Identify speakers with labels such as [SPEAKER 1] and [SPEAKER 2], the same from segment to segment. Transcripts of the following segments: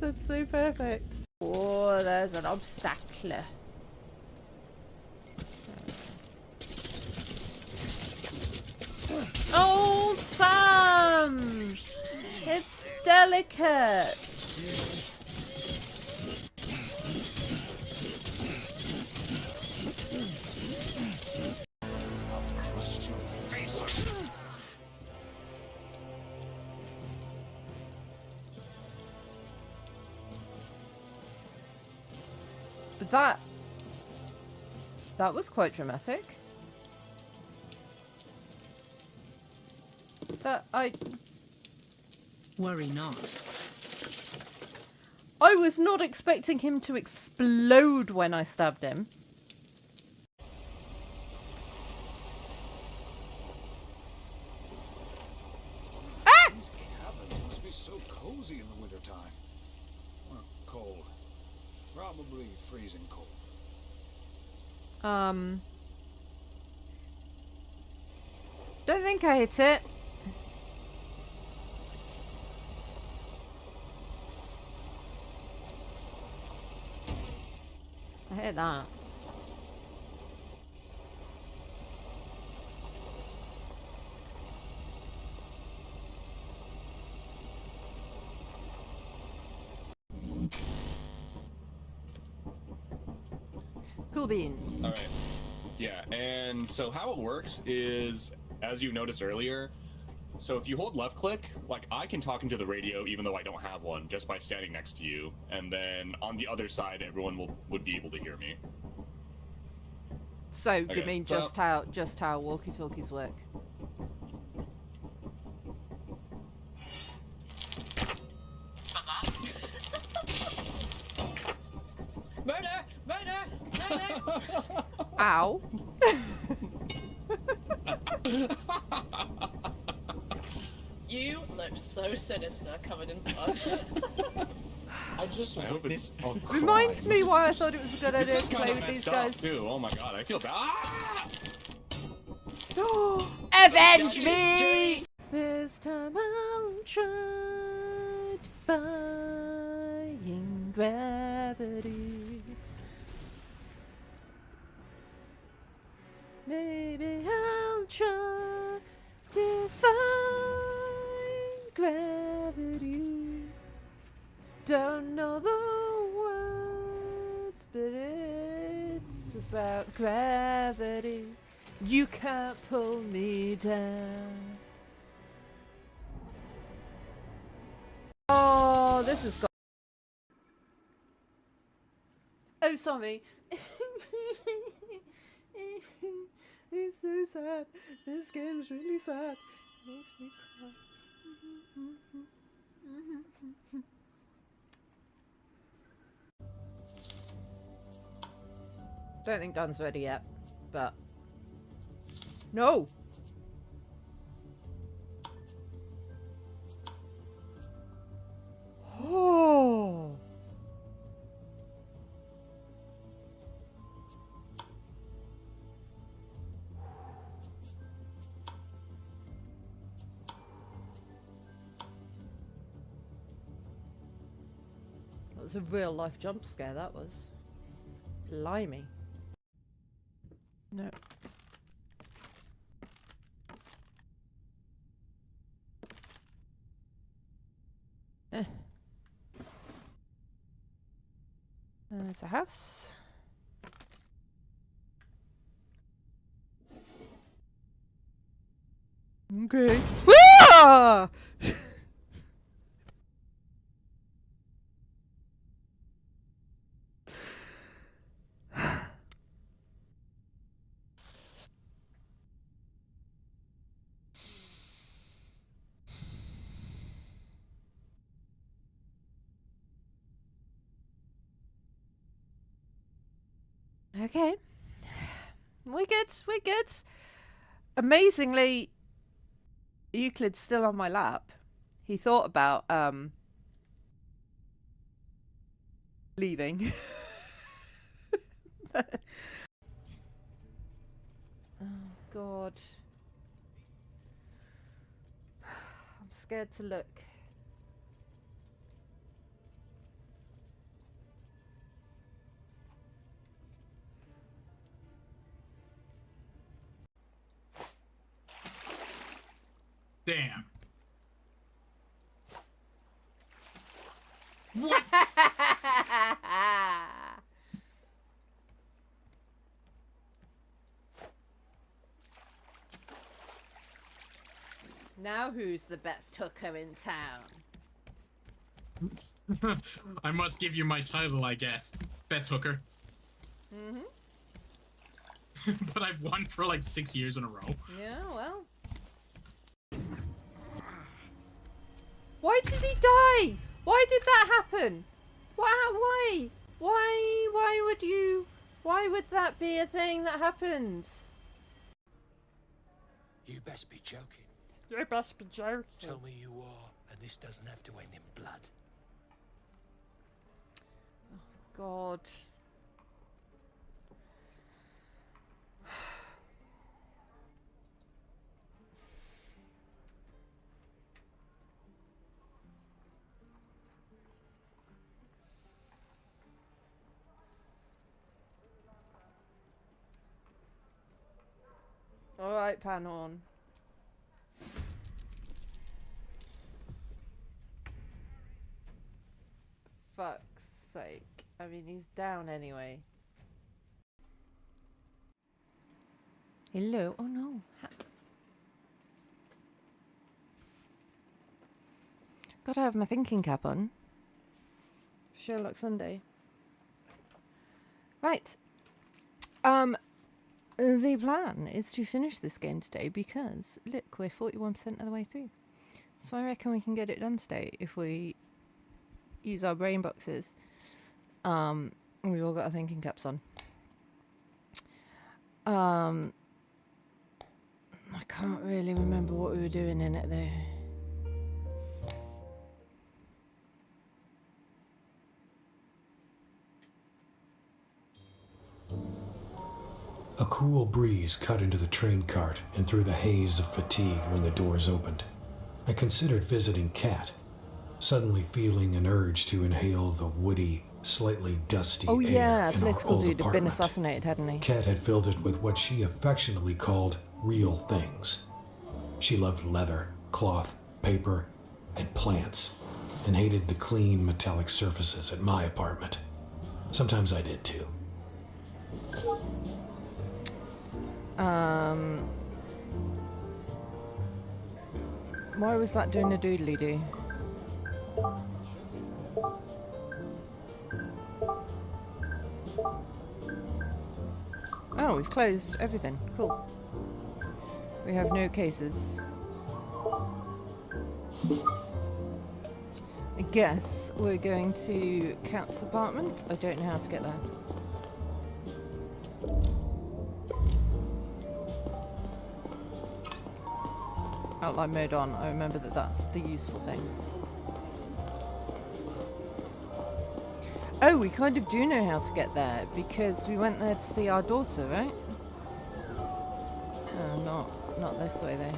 [SPEAKER 1] That's so perfect. Oh, there's an obstacle. Oh, Sam! It's delicate. That was quite dramatic.
[SPEAKER 2] Worry not.
[SPEAKER 1] I was not expecting him to explode when I stabbed him. Ah!
[SPEAKER 3] These cabins must be so cozy in the wintertime. Or cold. Probably freezing cold.
[SPEAKER 1] Don't think I hit it. I hit that. Cool beans.
[SPEAKER 4] All right. Yeah, and so how it works is, as you noticed earlier, so if you hold left click, like I can talk into the radio even though I don't have one, just by standing next to you, and then on the other side, everyone would be able to hear me.
[SPEAKER 1] So,
[SPEAKER 4] Okay,
[SPEAKER 1] you mean
[SPEAKER 4] so-
[SPEAKER 1] just how walkie-talkies work?
[SPEAKER 2] Murder! Murder! Murder!
[SPEAKER 1] Ow.
[SPEAKER 5] You look so sinister, covered in blood.
[SPEAKER 6] I just witnessed a crime.
[SPEAKER 1] Reminds me why I thought it was a good
[SPEAKER 4] This
[SPEAKER 1] idea
[SPEAKER 4] is
[SPEAKER 1] to
[SPEAKER 4] kind
[SPEAKER 1] play
[SPEAKER 4] of
[SPEAKER 1] with these
[SPEAKER 4] messed up,
[SPEAKER 1] guys.
[SPEAKER 4] too. Oh my god, I feel bad. Ah!
[SPEAKER 1] Avenge me! This time I'll try defying gravity. Maybe I'll try defying gravity. Don't know the words, but it's about gravity. You can't pull me down. Oh, this is got. Oh, sorry. It's so sad. This game's really sad. It makes me cry. Don't think Dun's ready yet, but no. Oh. That was a real life jump scare, that was. Blimey. No. There's a house. Okay. Ah! Okay. We're good. We're good. Amazingly, Euclid's still on my lap. He thought about leaving. Oh God. I'm scared to look.
[SPEAKER 7] Damn. What?
[SPEAKER 1] Now who's the best hooker in town?
[SPEAKER 7] I must give you my title, I guess. Best hooker.
[SPEAKER 1] Mm-hmm.
[SPEAKER 7] But I've won for like 6 years in a row.
[SPEAKER 1] Yeah, well. Why did he die? Why did that happen? Why? Why would that be a thing that happens?
[SPEAKER 8] You best be joking.
[SPEAKER 1] You must be joking.
[SPEAKER 8] Tell me you are, and this doesn't have to end in blood.
[SPEAKER 1] God. Alright, Panhorn. Fuck's sake. I mean, he's down anyway. Hello? Oh no, hat. Gotta have my thinking cap on. Sherlock Sunday. Right. The plan is to finish this game today because, look, we're 41% of the way through. So I reckon we can get it done today if we use our brain boxes. We've all got our thinking caps on. I can't really remember what we were doing in it though.
[SPEAKER 9] A cool breeze cut into the train cart and through the haze of fatigue when the doors opened. I considered visiting Kat, suddenly feeling an urge to inhale the woody, slightly dusty
[SPEAKER 1] Oh
[SPEAKER 9] air
[SPEAKER 1] yeah,
[SPEAKER 9] in our
[SPEAKER 1] political
[SPEAKER 9] old
[SPEAKER 1] dude had been
[SPEAKER 9] apartment.
[SPEAKER 1] assassinated, hadn't he?
[SPEAKER 9] Kat had filled it with what she affectionately called real things. She loved leather, cloth, paper, and plants, and hated the clean metallic surfaces at my apartment. Sometimes I did too.
[SPEAKER 1] Why was that doing a doodly-doo? Oh, we've closed everything. Cool. We have no cases. I guess we're going to Kat's apartment. I don't know how to get there. Outline mode on. I remember that that's the useful thing. Oh, we kind of do know how to get there because we went there to see our daughter, right? Oh, not this way though.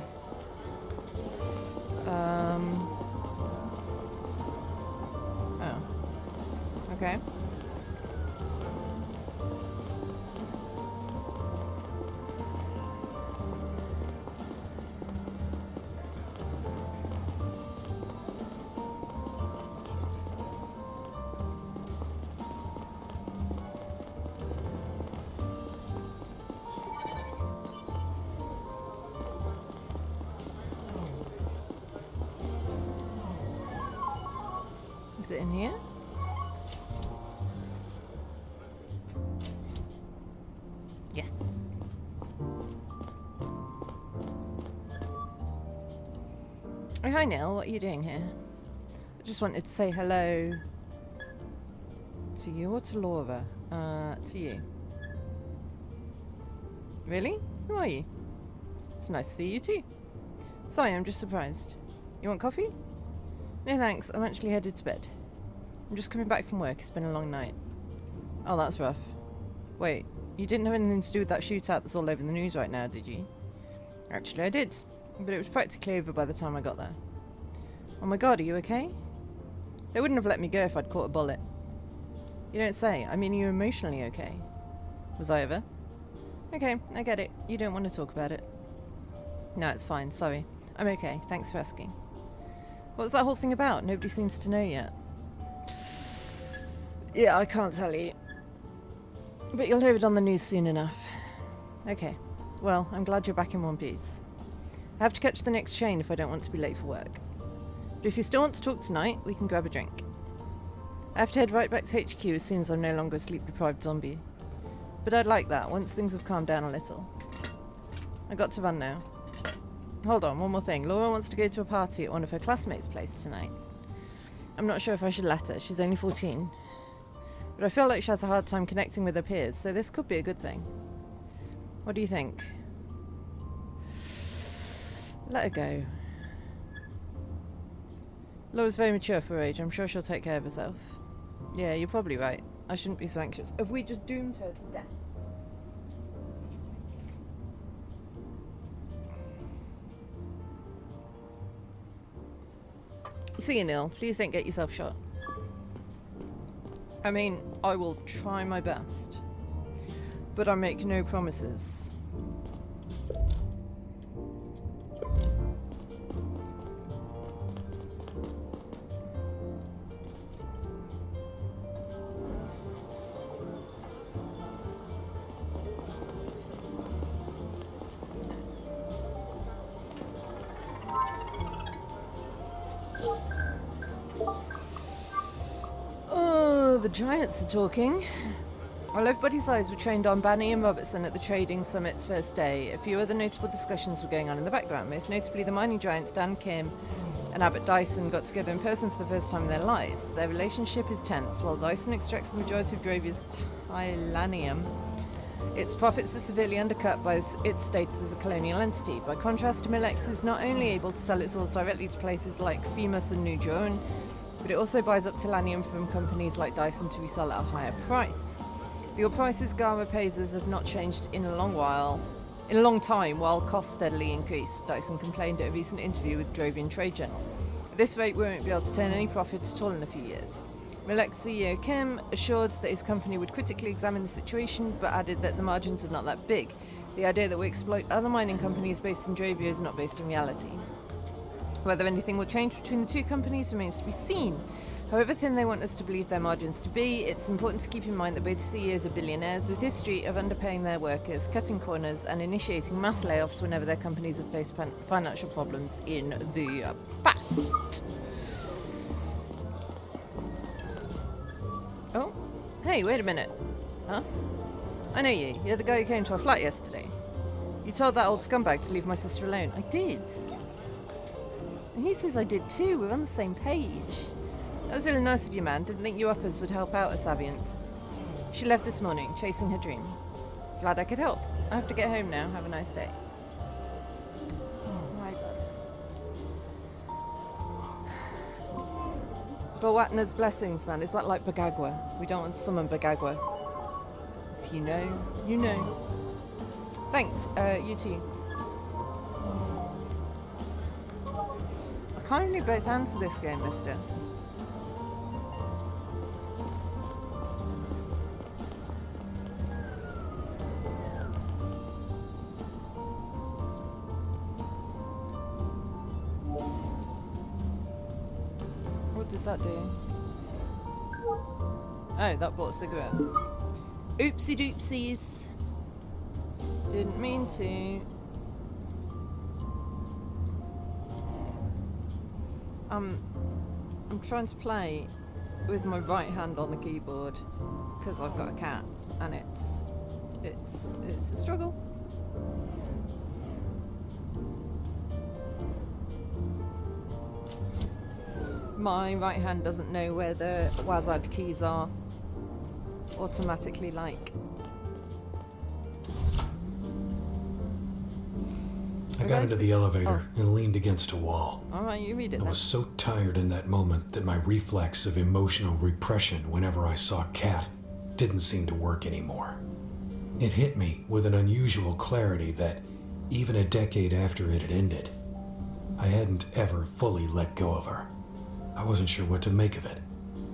[SPEAKER 1] Oh. Okay. Is it in here? Yes. Oh, hi Neil, what are you doing here? I just wanted to say hello to you or to Laura? To you. Really? Who are you? It's nice to see you too. Sorry, I'm just surprised. You want coffee? No thanks, I'm actually headed to bed. I'm just coming back from work, it's been a long night. Oh, that's rough. Wait, you didn't have anything to do with that shootout that's all over the news right now, did you? Actually, I did, but it was practically over by the time I got there. Oh my god, are you okay? They wouldn't have let me go if I'd caught a bullet. You don't say, I mean, are you emotionally okay? Was I ever? Okay, I get it. You don't want to talk about it. No, it's fine, sorry. I'm okay. Thanks for asking. What was that whole thing about? Nobody seems to know yet. Yeah, I can't tell you. But you'll hear it on the news soon enough. Okay. Well, I'm glad you're back in one piece. I have to catch the next train if I don't want to be late for work. But if you still want to talk tonight, we can grab a drink. I have to head right back to HQ as soon as I'm no longer a sleep-deprived zombie. But I'd like that, once things have calmed down a little. I got to run now. Hold on, one more thing. Laura wants to go to a party at one of her classmates' place tonight. I'm not sure if I should let her. She's only 14. But I feel like she has a hard time connecting with her peers, so this could be a good thing. What do you think? Let her go. Laura's very mature for her age. I'm sure she'll take care of herself. Yeah, you're probably right. I shouldn't be so anxious. Have we just doomed her to death? See you, Neil. Please don't get yourself shot. I mean, I will try my best. But I make no promises. The giants are talking. While everybody's eyes were trained on Banny and Robertson at the Trading Summit's first day, a few other notable discussions were going on in the background. Most notably, the mining giants Dan Kim and Abbott Dyson got together in person for the first time in their lives. Their relationship is tense. While Dyson extracts the majority of Drovia's Tylanium, its profits are severely undercut by its status as a colonial entity. By contrast, Milex is not only able to sell its ores directly to places like Femus and New Joan, but it also buys up Tylanium from companies like Dyson to resell at a higher price. The ore prices Gara pays us have not changed in a long time, while costs steadily increased. Dyson complained at a recent interview with Drovian Trade Journal. At this rate, we won't be able to turn any profit at all in a few years. Milex CEO Kim assured that his company would critically examine the situation, but added that the margins are not that big. The idea that we exploit other mining companies based in Drovia is not based in reality. Whether anything will change between the two companies remains to be seen. However thin they want us to believe their margins to be, it's important to keep in mind that both CEOs are billionaires with history of underpaying their workers, cutting corners, and initiating mass layoffs whenever their companies have faced financial problems in the past. Oh, hey, wait a minute. Huh? I know you. You're the guy who came to our flat yesterday. You told that old scumbag to leave my sister alone. I did. And he says I did too. We're on the same page. That was really nice of you, man. Didn't think you uppers would help out us Avians. She left this morning, chasing her dream. Glad I could help. I have to get home now. Have a nice day. Oh, my God. Bawatna's blessings, man. Is that like Bagagwa? We don't want to summon Bagagwa. If you know, you know. Thanks, you too. I kind of need both hands for this game, mister. What did that do? Oh, that bought a cigarette. Oopsie doopsies. Didn't mean to. I'm trying to play with my right hand on the keyboard because I've got a cat and it's a struggle. My right hand doesn't know where the WASD keys are automatically, like.
[SPEAKER 9] I got into the elevator and leaned against a wall.
[SPEAKER 1] Alright, you read it
[SPEAKER 9] I
[SPEAKER 1] then.
[SPEAKER 9] was so tired in that moment that my reflex of emotional repression whenever I saw Kat didn't seem to work anymore. It hit me with an unusual clarity that, even a decade after it had ended, I hadn't ever fully let go of her. I wasn't sure what to make of it,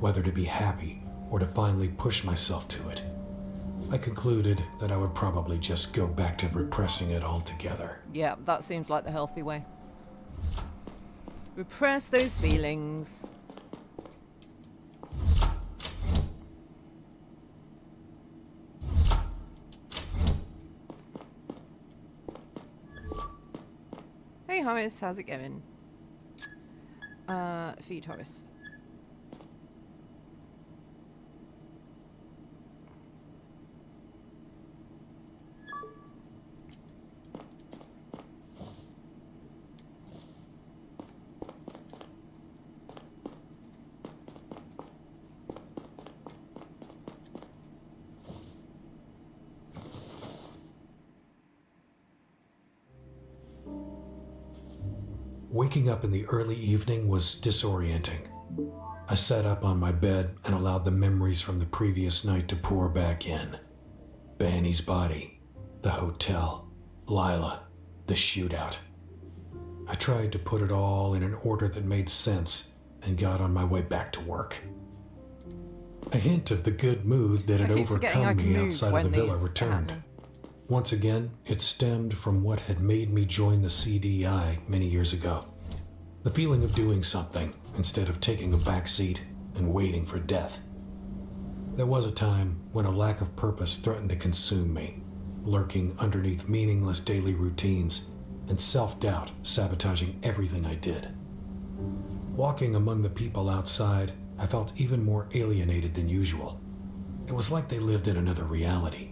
[SPEAKER 9] whether to be happy or to finally push myself to it. I concluded that I would probably just go back to repressing it altogether.
[SPEAKER 1] Yeah, that seems like the healthy way. Repress those feelings. Hey Horace, how's it going? Feed Horace.
[SPEAKER 9] Waking up in the early evening was disorienting. I sat up on my bed and allowed the memories from the previous night to pour back in. Banny's body, the hotel, Lila, the shootout. I tried to put it all in an order that made sense and got on my way back to work. A hint of the good mood that had overcome me outside of the villa returned. Once again, it stemmed from what had made me join the CDI many years ago. The feeling of doing something instead of taking a back seat and waiting for death. There was a time when a lack of purpose threatened to consume me, lurking underneath meaningless daily routines and self-doubt sabotaging everything I did. Walking among the people outside, I felt even more alienated than usual. It was like they lived in another reality.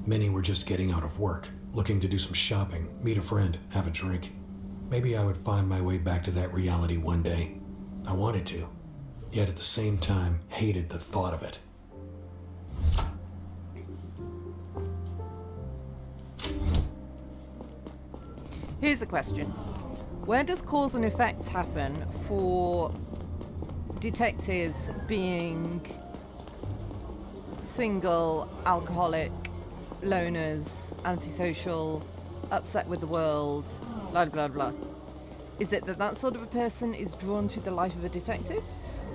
[SPEAKER 9] Many were just getting out of work, looking to do some shopping, meet a friend, have a drink. Maybe I would find my way back to that reality one day. I wanted to, yet at the same time hated the thought of it.
[SPEAKER 1] Here's a question. Where does cause and effect happen for detectives being single, alcoholic, loners, antisocial, upset with the world, blah blah blah? Is it that that sort of a person is drawn to the life of a detective?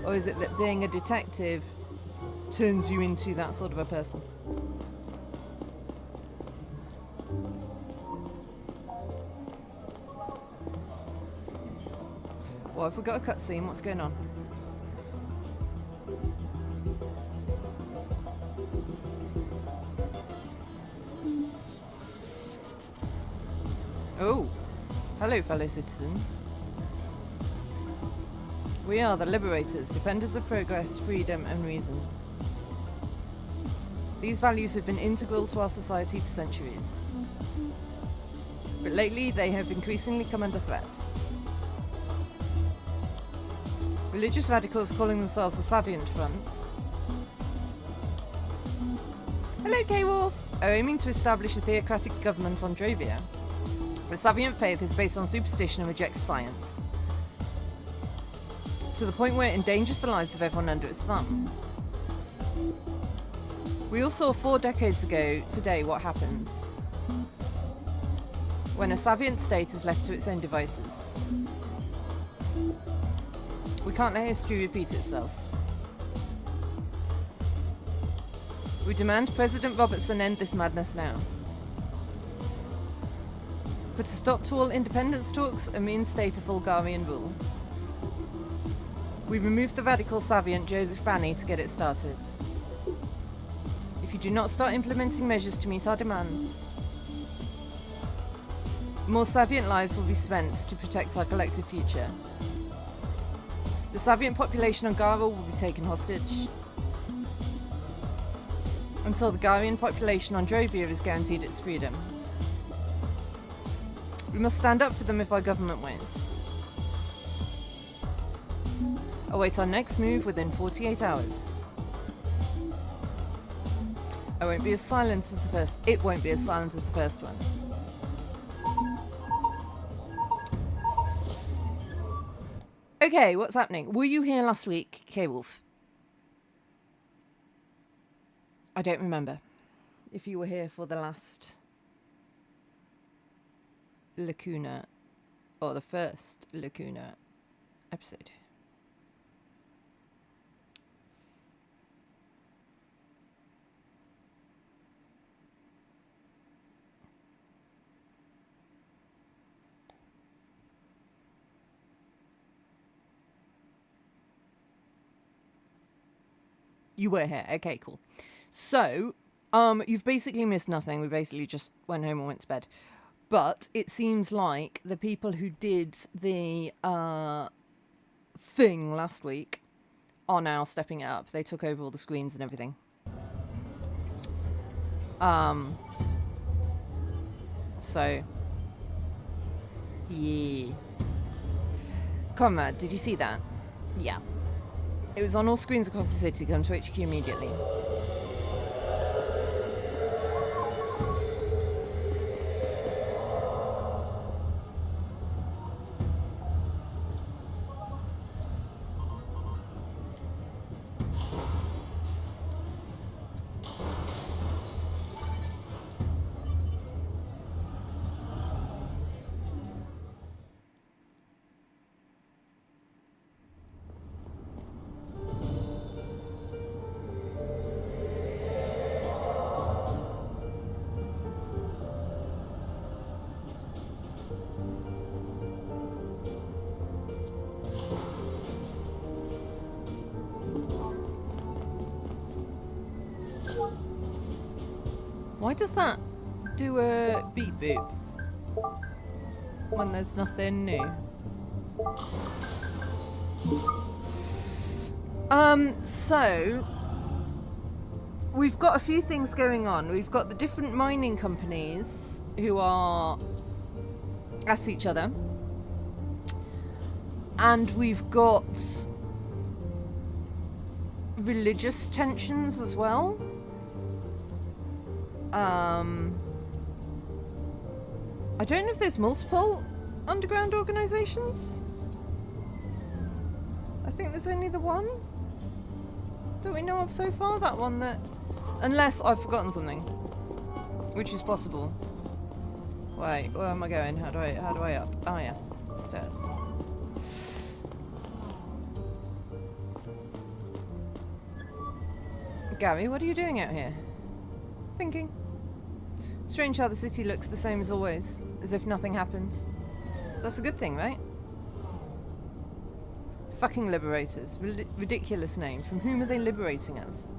[SPEAKER 1] Or is it that being a detective turns you into that sort of a person? Well, if we've got a cutscene, what's going on? Oh, hello fellow citizens. We are the liberators, defenders of progress, freedom and reason. These values have been integral to our society for centuries. But lately they have increasingly come under threat. Religious radicals calling themselves the Savient Front. Hello K-Wolf! Are aiming to establish a theocratic government on Drovia. The Savient faith is based on superstition and rejects science, to the point where it endangers the lives of everyone under its thumb. We all saw 4 decades ago today what happens when a Savient state is left to its own devices. We can't let history repeat itself. We demand President Robertson end this madness now. Put a stop to all independence talks and reinstate a Fulgarian rule. We removed the radical Savient Joseph Banny to get it started. If you do not start implementing measures to meet our demands, more Savient lives will be spent to protect our collective future. The Savient population on Gara will be taken hostage until the Garian population on Drovia is guaranteed its freedom. We must stand up for them if our government wins. Await our next move within 48 hours. I won't be as silent as the first. It won't be as silent as the first one. Okay, what's happening? Were you here last week, K-Wolf? I don't remember if you were here for the last Lacuna or the first Lacuna episode. You were here. Okay, cool. So, you've basically missed nothing. We basically just went home and went to bed. But it seems like the people who did the thing last week are now stepping it up. They took over all the screens and everything. So, yeah. Comrade, did you see that? Yeah. It was on all screens across the city. Come to HQ immediately. Why does that do a beep boop when there's nothing new? So we've got a few things going on. We've got the different mining companies who are at each other, and we've got religious tensions as well. I don't know if there's multiple underground organizations. I think there's only the one that we know of so far. That one that... Unless I've forgotten something. Which is possible. Wait, where am I going? How do I up? Ah, yes. Stairs. Gary, what are you doing out here? Thinking. Strange how the city looks the same as always, as if nothing happened. That's a good thing, right? Fucking liberators. Ridiculous name. From whom are they liberating us?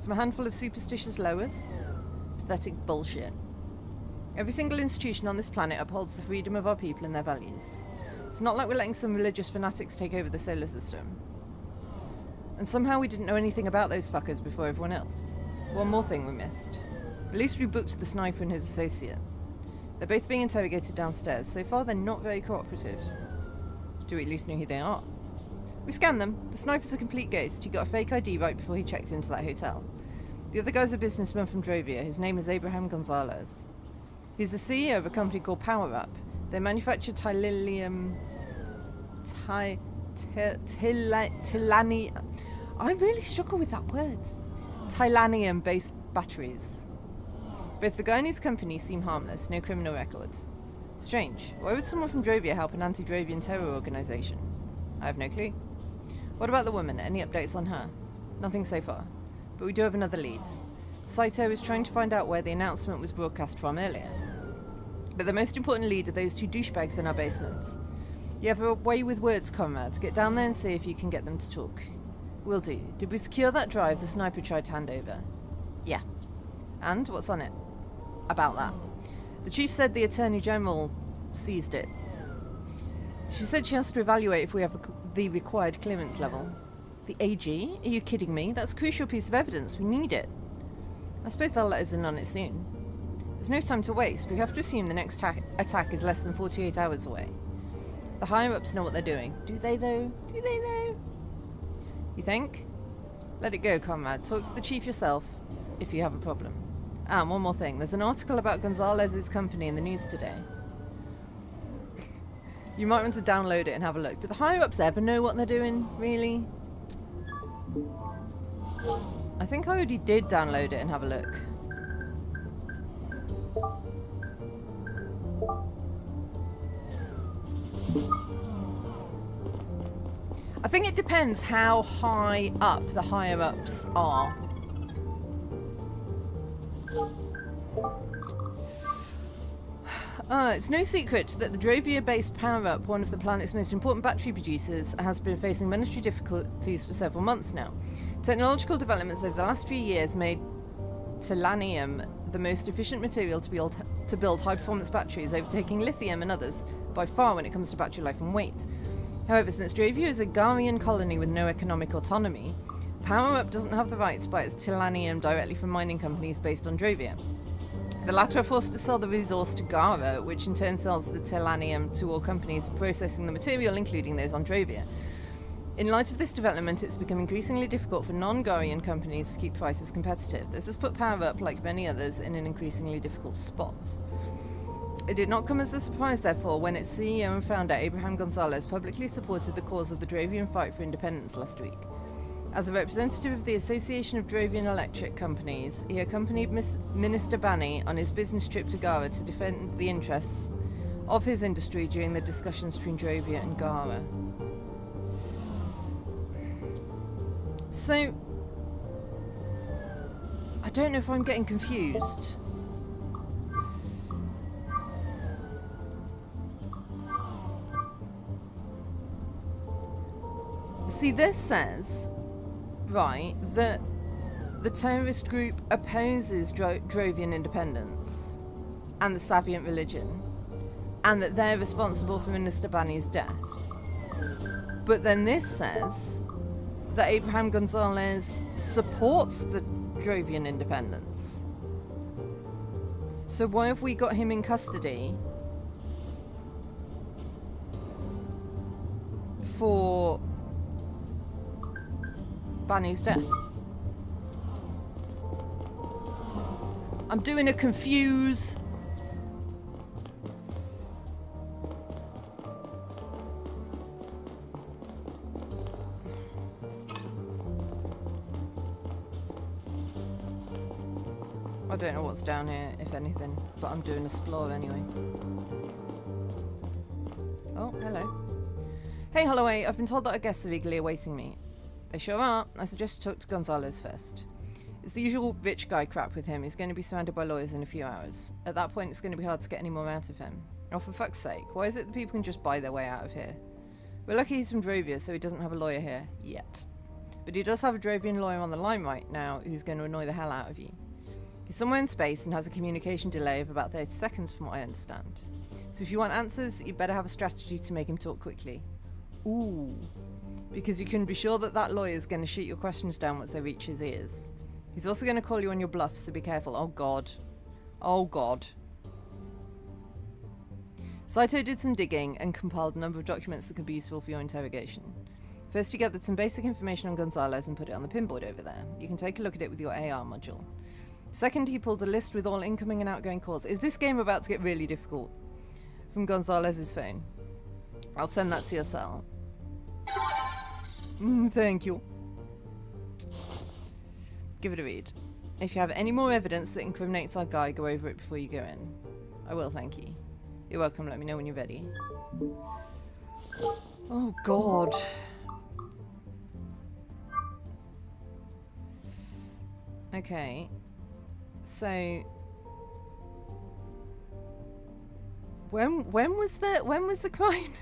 [SPEAKER 1] From a handful of superstitious lowers? Pathetic bullshit. Every single institution on this planet upholds the freedom of our people and their values. It's not like we're letting some religious fanatics take over the solar system. And somehow we didn't know anything about those fuckers before everyone else. One more thing we missed. At least we booked the sniper and his associate. They're both being interrogated downstairs. So far, they're not very cooperative. Do we at least know who they are? We scanned them. The sniper's a complete ghost. He got a fake ID right before he checked into that hotel. The other guy's a businessman from Drovia. His name is Abraham Gonzalez. He's the CEO of a company called Power Up. They manufacture Tilanium... Tilani... I really struggle with that word. Tilanium-based batteries. Both the guy and his company seem harmless, no criminal records. Strange. Why would someone from Drovia help an anti-Drovian terror organization? I have no clue. What about the woman? Any updates on her? Nothing so far. But we do have another lead. Saito is trying to find out where the announcement was broadcast from earlier. But the most important lead are those two douchebags in our basement. You have a way with words, comrade. Get down there and see if you can get them to talk. Will do. Did we secure that drive the sniper tried to hand over? Yeah. And what's on it? About that. The chief said the Attorney General seized it. She said she has to evaluate if we have the required clearance level. The AG? Are you kidding me? That's a crucial piece of evidence. We need it. I suppose they'll let us in on it soon. There's no time to waste. We have to assume the next attack is less than 48 hours away. The higher-ups know what they're doing. Do they, though? Do they, though? You think? Let it go, comrade. Talk to the chief yourself if you have a problem. And one more thing. There's an article about Gonzalez's company in the news today. You might want to download it and have a look. Do the higher-ups ever know what they're doing, really? I think I already did download it and have a look. I think it depends how high up the higher-ups are. It's no secret that the Drovia-based Power Up, one of the planet's most important battery producers, has been facing monetary difficulties for several months now. Technological developments over the last few years made titanium the most efficient material to build high-performance batteries, overtaking lithium and others by far when it comes to battery life and weight. However, since Dravia is a Garian colony with no economic autonomy, Power-Up doesn't have the right to buy its titanium directly from mining companies based on Dravia. The latter are forced to sell the resource to Gara, which in turn sells the titanium to all companies processing the material, including those on Dravia. In light of this development, it's become increasingly difficult for non-Garian companies to keep prices competitive. This has put Power-Up, like many others, in an increasingly difficult spot. It did not come as a surprise, therefore, when its CEO and founder, Abraham Gonzalez, publicly supported the cause of the Dravian fight for independence last week. As a representative of the Association of Dravian Electric Companies, he accompanied Minister Bani on his business trip to Gara to defend the interests of his industry during the discussions between Dravia and Gara. So, I don't know if I'm getting confused. See, this says, right, that the terrorist group opposes Dravian independence and the Saviant religion, and that they're responsible for Minister Bani's death. But then this says that Abraham Gonzalez supports the Dravian independence. So why have we got him in custody for Banu's death? I'm doing a confuse. I don't know what's down here, if anything, but I'm doing a explore anyway. Oh, hello. Hey, Holloway, I've been told that our guests are eagerly awaiting me. They sure are. I suggest you talk to Gonzalez first. It's the usual rich guy crap with him. He's going to be surrounded by lawyers in a few hours. At that point, it's going to be hard to get any more out of him. Oh, for fuck's sake, why is it that people can just buy their way out of here? We're lucky he's from Dravia, so he doesn't have a lawyer here. Yet. But he does have a Dravian lawyer on the line right now who's going to annoy the hell out of you. He's somewhere in space and has a communication delay of about 30 seconds from what I understand. So if you want answers, you better have a strategy to make him talk quickly. Ooh. Because you can be sure that that lawyer's going to shoot your questions down once they reach his ears. He's also going to call you on your bluff, so be careful. Oh god. Oh god. Saito did some digging and compiled a number of documents that could be useful for your interrogation. First, you gathered some basic information on Gonzalez and put it on the pinboard over there. You can take a look at it with your AR module. Second, he pulled a list with all incoming and outgoing calls. Is this game about to get really difficult? From Gonzalez's phone. I'll send that to your cell. Thank you. Give it a read. If you have any more evidence that incriminates our guy, go over it before you go in. I will, thank you. You're welcome, let me know when you're ready. Oh god. Okay. So when was the crime?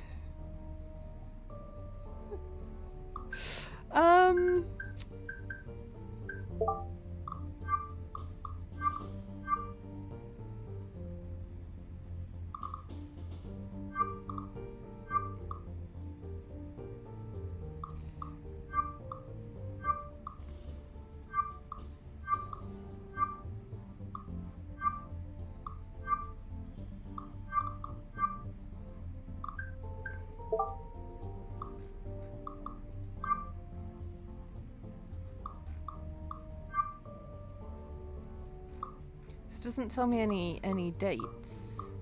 [SPEAKER 1] Doesn't tell me any dates.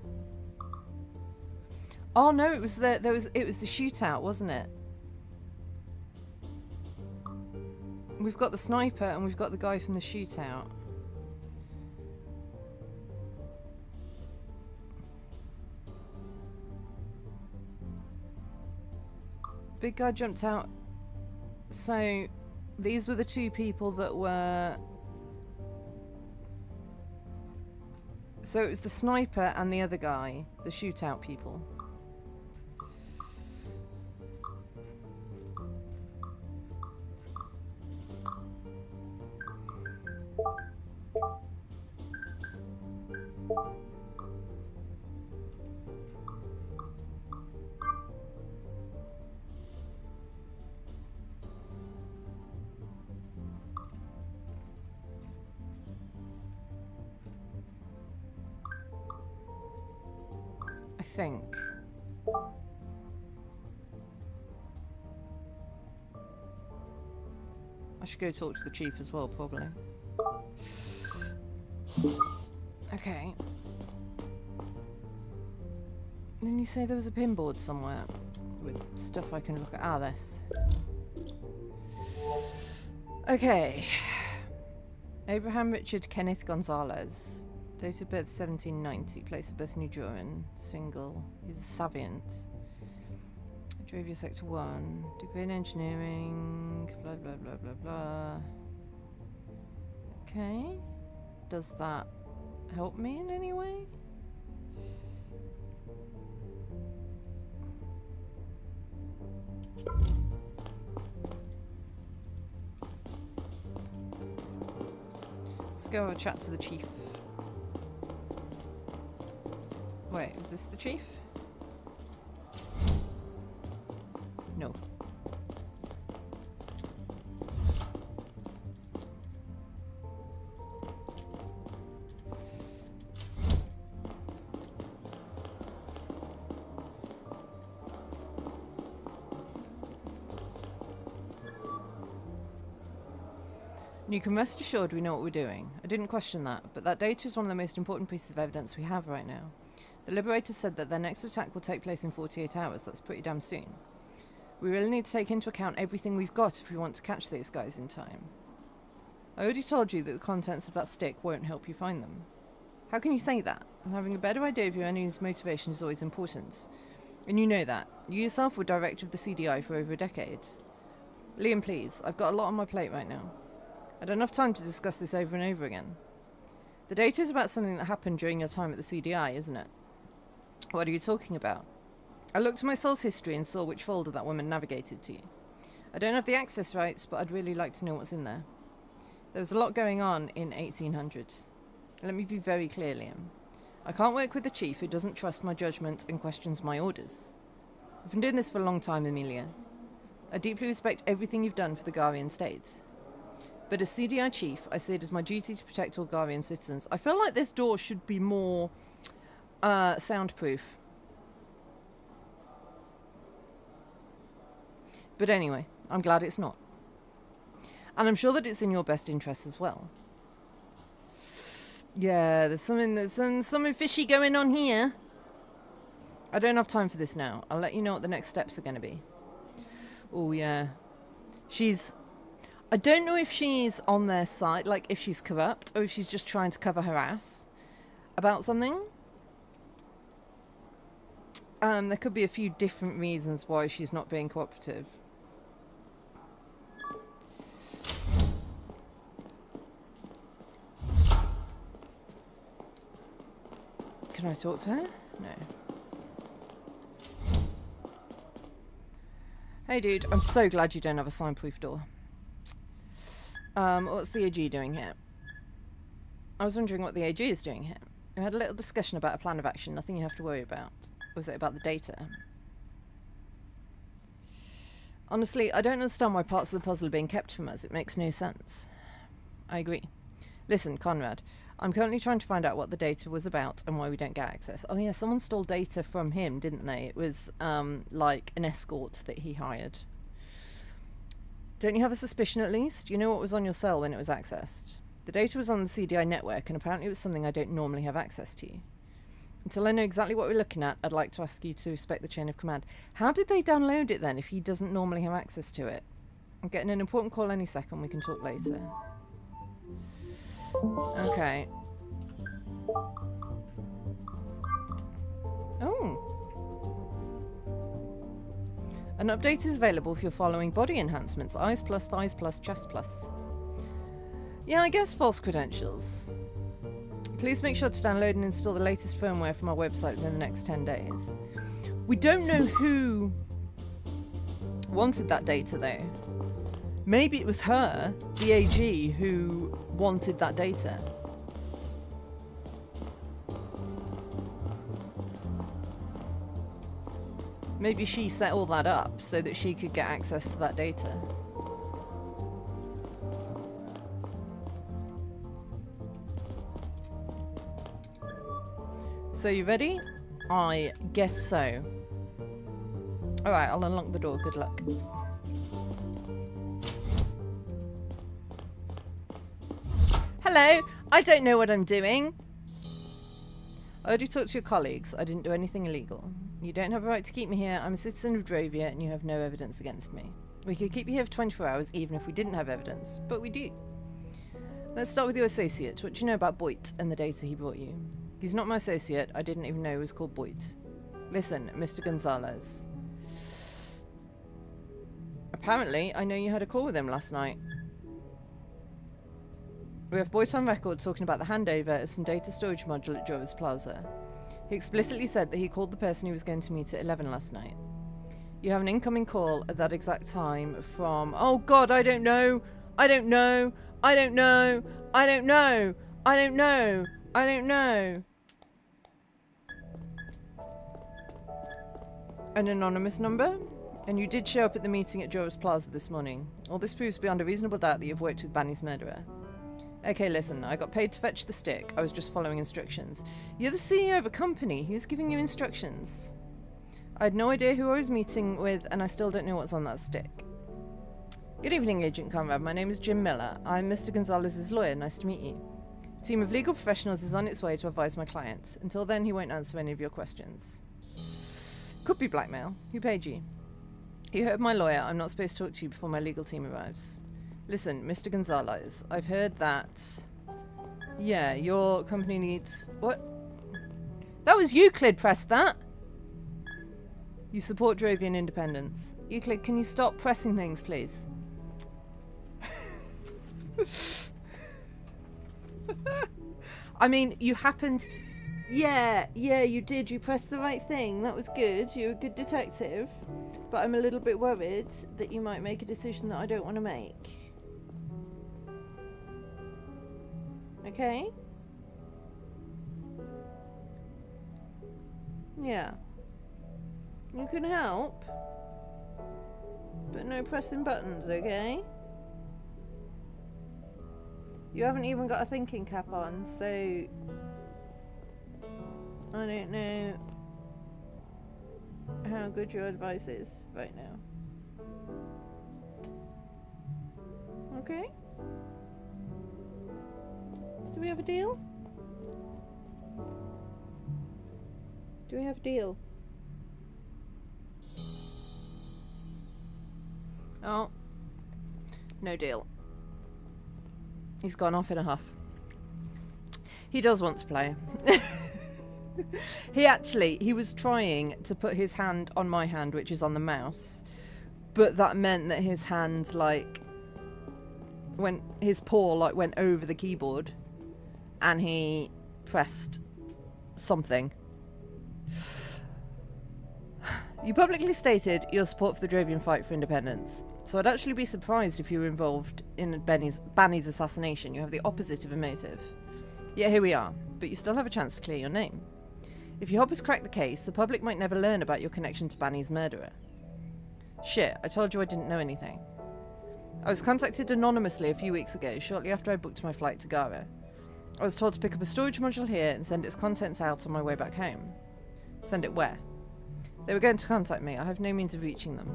[SPEAKER 1] Oh no, it was the shootout, wasn't it? We've got the sniper and we've got the guy from the shootout. Big guy jumped out. So these were the two people that were. So it was the sniper and the other guy, the shootout people. I think. I should go talk to the chief as well, probably. Okay. Didn't you say there was a pinboard somewhere with stuff I can look at? Ah, this. Okay. Abraham Richard Kenneth Gonzalez. Date of birth 1790. Place of birth New Duran. Single. He's a Savient. Dravia Sector 1. Degree in engineering. Blah, blah, blah, blah, blah. Okay. Does that help me in any way? Let's go have a chat to the chief. Wait, is this the chief? No. You can rest assured we know what we're doing. I didn't question that, but that data is one of the most important pieces of evidence we have right now. The Liberators said that their next attack will take place in 48 hours. That's pretty damn soon. We really need to take into account everything we've got if we want to catch these guys in time. I already told you that the contents of that stick won't help you find them. How can you say that? Having a better idea of your enemy's motivation is always important. And you know that. You yourself were director of the CDI for over a decade. Liam, please. I've got a lot on my plate right now. I don't have time to discuss this over and over again. The data is about something that happened during your time at the CDI, isn't it? What are you talking about? I looked at my source history and saw which folder that woman navigated to. I don't have the access rights, but I'd really like to know what's in there. There was a lot going on in 1800. Let me be very clear, Liam. I can't work with the chief who doesn't trust my judgment and questions my orders. I've been doing this for a long time, Amelia. I deeply respect everything you've done for the Garian state. But as CDI chief, I see it as my duty to protect all Garian citizens. I feel like this door should be more soundproof. But anyway, I'm glad it's not. And I'm sure that it's in your best interest as well. Yeah, there's something fishy going on here. I don't have time for this now. I'll let you know what the next steps are going to be. Oh, yeah. I don't know if she's on their side, like if she's corrupt, or if she's just trying to cover her ass about something. There could be a few different reasons why she's not being cooperative. Can I talk to her? No. Hey dude, I'm so glad you don't have a soundproof door. What's the AG doing here? I was wondering what the AG is doing here. We had a little discussion about a plan of action, nothing you have to worry about. Or was it about the data? Honestly, I don't understand why parts of the puzzle are being kept from us. It makes no sense. I agree. Listen, Conrad, I'm currently trying to find out what the data was about and why we don't get access. Oh yeah, someone stole data from him, didn't they? It was, like, an escort that he hired. Don't you have a suspicion at least? You know what was on your cell when it was accessed? The data was on the CDI network, and apparently it was something I don't normally have access to. Until I know exactly what we're looking at, I'd like to ask you to respect the chain of command. How did they download it then, if he doesn't normally have access to it? I'm getting an important call any second, we can talk later. Okay. Oh. An update is available if you're following body enhancements. Eyes plus, thighs plus, chest plus. Yeah, I guess false credentials. Please make sure to download and install the latest firmware from our website within the next 10 days. We don't know who wanted that data though. Maybe it was her, the AG, who wanted that data. Maybe she set all that up so that she could get access to that data. So you ready? I guess so. Alright, I'll unlock the door. Good luck. Hello! I don't know what I'm doing. I already talked to your colleagues. I didn't do anything illegal. You don't have a right to keep me here. I'm a citizen of Drovia and you have no evidence against me. We could keep you here for 24 hours even if we didn't have evidence, but we do. Let's start with your associate. What do you know about Boyd and the data he brought you? He's not my associate. I didn't even know he was called Boyd. Listen, Mr. Gonzalez. Apparently, I know you had a call with him last night. We have Boyd on record talking about the handover of some data storage module at Jora's Plaza. He explicitly said that he called the person he was going to meet at 11 last night. You have an incoming call at that exact time from... Oh god, I don't know! I don't know! I don't know! I don't know! I don't know! I don't know! An anonymous number? And you did show up at the meeting at Jora's Plaza this morning. All this proves beyond a reasonable doubt that you've worked with Banny's murderer. Okay, listen, I got paid to fetch the stick. I was just following instructions. You're the CEO of a company. Who's giving you instructions? I had no idea who I was meeting with, and I still don't know what's on that stick. Good evening, Agent Conrad. My name is Jim Miller. I'm Mr. Gonzalez's lawyer. Nice to meet you. A team of legal professionals is on its way to advise my client. Until then, he won't answer any of your questions. Could be blackmail. Who paid you? You heard my lawyer. I'm not supposed to talk to you before my legal team arrives. Listen, Mr. Gonzalez, I've heard that... Yeah, your company needs... What? That was Euclid pressed that! You support Drovian independence. Euclid, can you stop pressing things, please? I mean, you happened... Yeah, you did. You pressed the right thing. That was good. You're a good detective. But I'm a little bit worried that you might make a decision that I don't want to make. Okay? Yeah. You can help. But no pressing buttons, okay? You haven't even got a thinking cap on, so... I don't know how good your advice is right now. Okay? Do we have a deal? Do we have a deal? Oh. No deal. He's gone off in a huff. He does want to play. He was trying to put his hand on my hand, which is on the mouse. But that meant that his hand, his paw, went over the keyboard. And he pressed something. You publicly stated your support for the Drovian fight for independence. So I'd actually be surprised if you were involved in Banny's assassination. You have the opposite of a motive. Yet here we are, but you still have a chance to clear your name. If you help us crack the case, the public might never learn about your connection to Banny's murderer. Shit, I told you I didn't know anything. I was contacted anonymously a few weeks ago, shortly after I booked my flight to Gara. I was told to pick up a storage module here and send its contents out on my way back home. Send it where? They were going to contact me. I have no means of reaching them.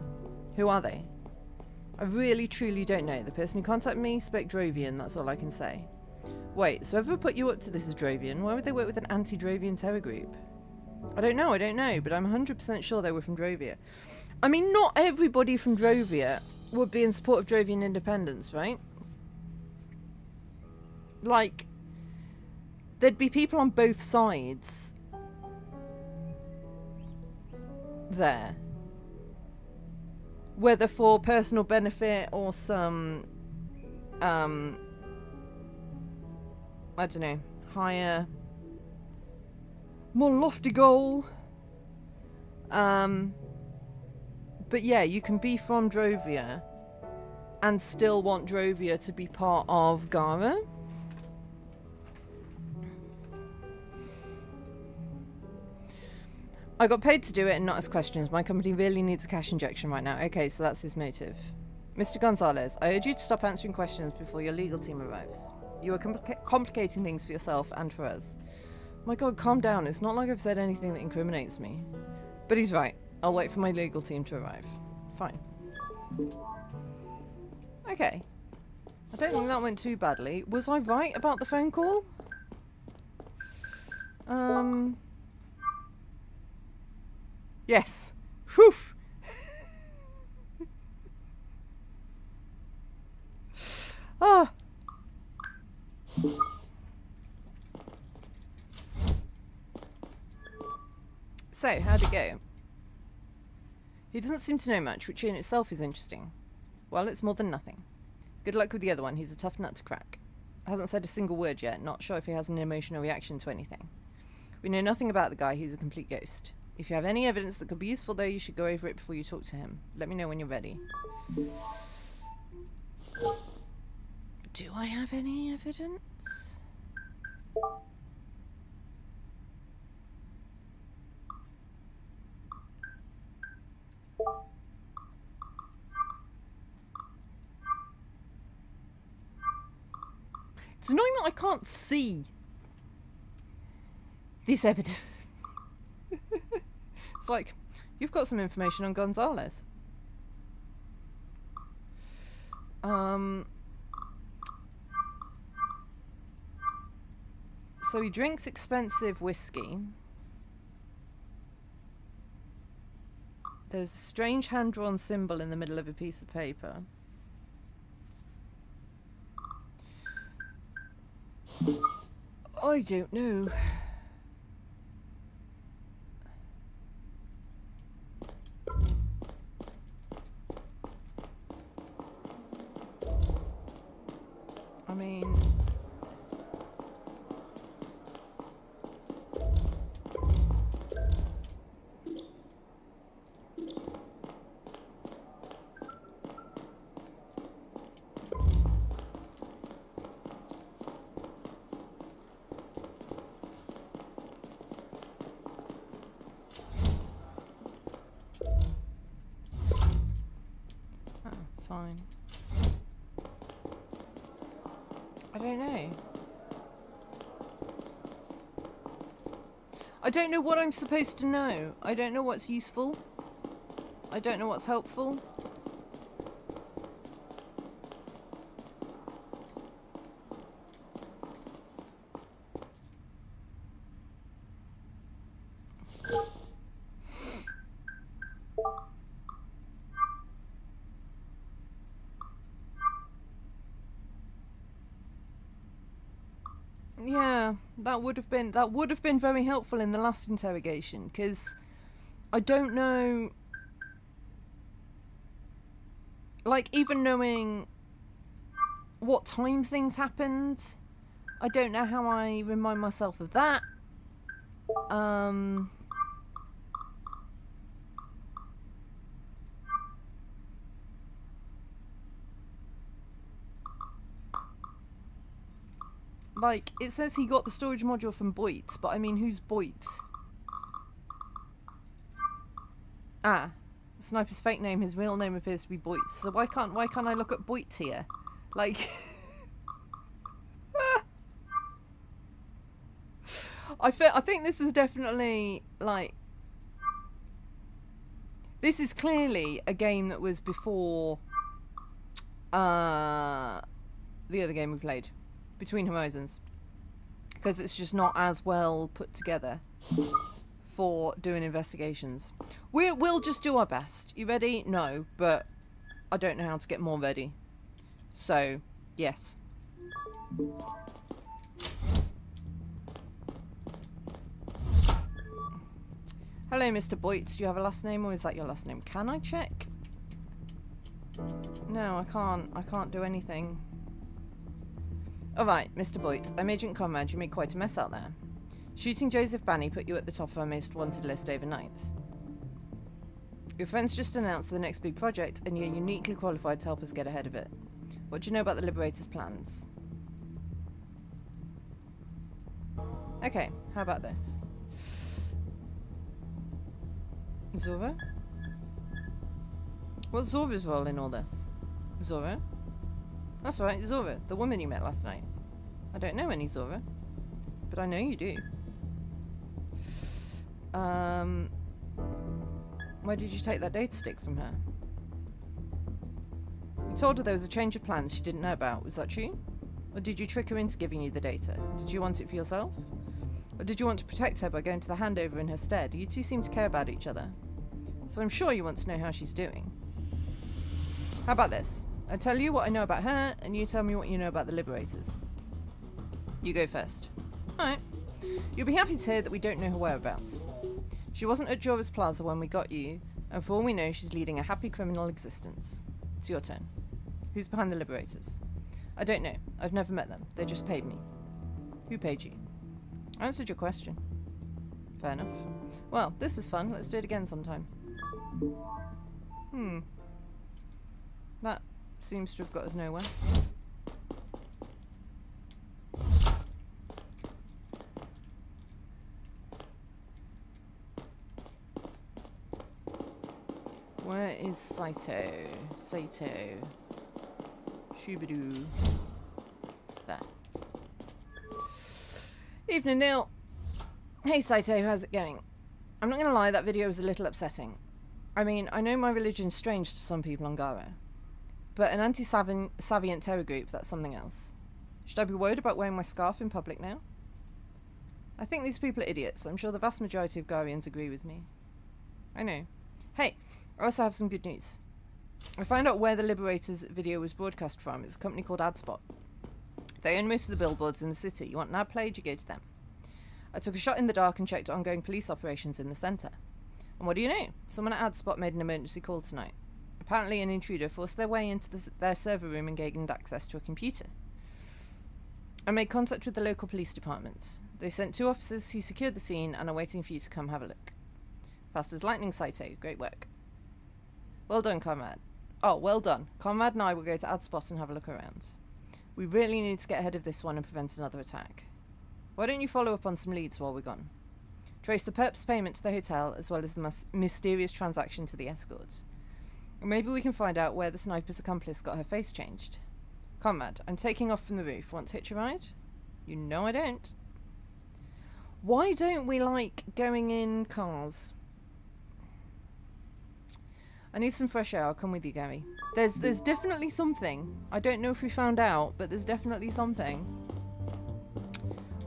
[SPEAKER 1] Who are they? I really, truly don't know. The person who contacted me spoke Drovian, that's all I can say. Wait, so whoever put you up to this is Drovian? Why would they work with an anti-Drovian terror group? I don't know, but I'm 100% sure they were from Drovia. I mean, not everybody from Drovia would be in support of Drovian independence, right? There'd be people on both sides there. Whether for personal benefit or some, I don't know, higher, more lofty goal. But yeah, you can be from Drovia and still want Drovia to be part of Gara. I got paid to do it and not ask questions. My company really needs a cash injection right now. Okay, so that's his motive. Mr. Gonzalez, I urge you to stop answering questions before your legal team arrives. You are complicating things for yourself and for us. My God, calm down. It's not like I've said anything that incriminates me. But he's right. I'll wait for my legal team to arrive. Fine. Okay. I don't think that went too badly. Was I right about the phone call? Yes. Whew. Ah. So, how'd it go? He doesn't seem to know much, which in itself is interesting. Well, it's more than nothing. Good luck with the other one. He's a tough nut to crack. Hasn't said a single word yet. Not sure if he has an emotional reaction to anything. We know nothing about the guy. He's a complete ghost. If you have any evidence that could be useful, though, you should go over it before you talk to him. Let me know when you're ready. Do I have any evidence? It's annoying that I can't see this evidence. It's like, you've got some information on Gonzalez. So he drinks expensive whiskey. There's a strange hand-drawn symbol in the middle of a piece of paper. I don't know. I mean... fine. I don't know. I don't know what I'm supposed to know. I don't know what's useful. I don't know what's helpful. Yeah, that would have been very helpful in the last interrogation, because I don't know, like, even knowing what time things happened, I don't know how I remind myself of that. Like, it says he got the storage module from Boyd, but I mean, who's Boyd? Ah, the sniper's fake name, his real name appears to be Boyd. So why can't I look at Boyd here? Like, I think this was definitely, like, this is clearly a game that was before the other game we played, Between Horizons, because it's just not as well put together for doing investigations. We'll just do our best. You ready? No, but I don't know how to get more ready. So, yes. Hello, Mr. Boyd. Do you have a last name, or is that your last name? Can I check? No, I can't. I can't do anything. Alright, Mr. Boyd. I'm Agent Conrad. You made quite a mess out there. Shooting Joseph Banny put you at the top of our most wanted list overnight. Your friends just announced the next big project, and you're uniquely qualified to help us get ahead of it. What do you know about the Liberators' plans? Okay, how about this? Zora? What's Zora's role in all this? Zora? That's right, Zora, the woman you met last night. I don't know any Zora, but I know you do. Where did you take that data stick from her? You told her there was a change of plans she didn't know about, was that true? Or did you trick her into giving you the data? Did you want it for yourself? Or did you want to protect her by going to the handover in her stead? You two seem to care about each other. So I'm sure you want to know how she's doing. How about this? I tell you what I know about her, and you tell me what you know about the Liberators. You go first. Alright. You'll be happy to hear that we don't know her whereabouts. She wasn't at Jora's Plaza when we got you, and for all we know, she's leading a happy criminal existence. It's your turn. Who's behind the Liberators? I don't know. I've never met them. They just paid me. Who paid you? I answered your question. Fair enough. Well, this was fun. Let's do it again sometime. That seems to have got us nowhere. Where is Saito? Saito. Shoobadoo. There. Evening, Neil. Hey, Saito, how's it going? I'm not gonna lie, that video was a little upsetting. I mean, I know my religion's strange to some people on Gara, but an anti-Savient terror group, that's something else. Should I be worried about wearing my scarf in public now? I think these people are idiots. I'm sure the vast majority of Garians agree with me. I know. Hey, I also have some good news. I found out where the Liberators video was broadcast from. It's a company called AdSpot. They own most of the billboards in the city. You want an ad played, you go to them. I took a shot in the dark and checked ongoing police operations in the centre. And what do you know? Someone at AdSpot made an emergency call tonight. Apparently an intruder forced their way into their server room and gained access to a computer. I made contact with the local police department. They sent 2 officers who secured the scene and are waiting for you to come have a look. Fast as lightning, Saito. Great work. Well done, Conrad. Oh, well done. Conrad and I will go to AdSpot and have a look around. We really need to get ahead of this one and prevent another attack. Why don't you follow up on some leads while we're gone? Trace the perp's payment to the hotel, as well as the mysterious transaction to the escort. Or maybe we can find out where the sniper's accomplice got her face changed. Conrad, I'm taking off from the roof. Want to hitch a ride? You know I don't. Why don't we like going in cars? I need some fresh air. I'll come with you, Gary. There's definitely something. I don't know if we found out, but there's definitely something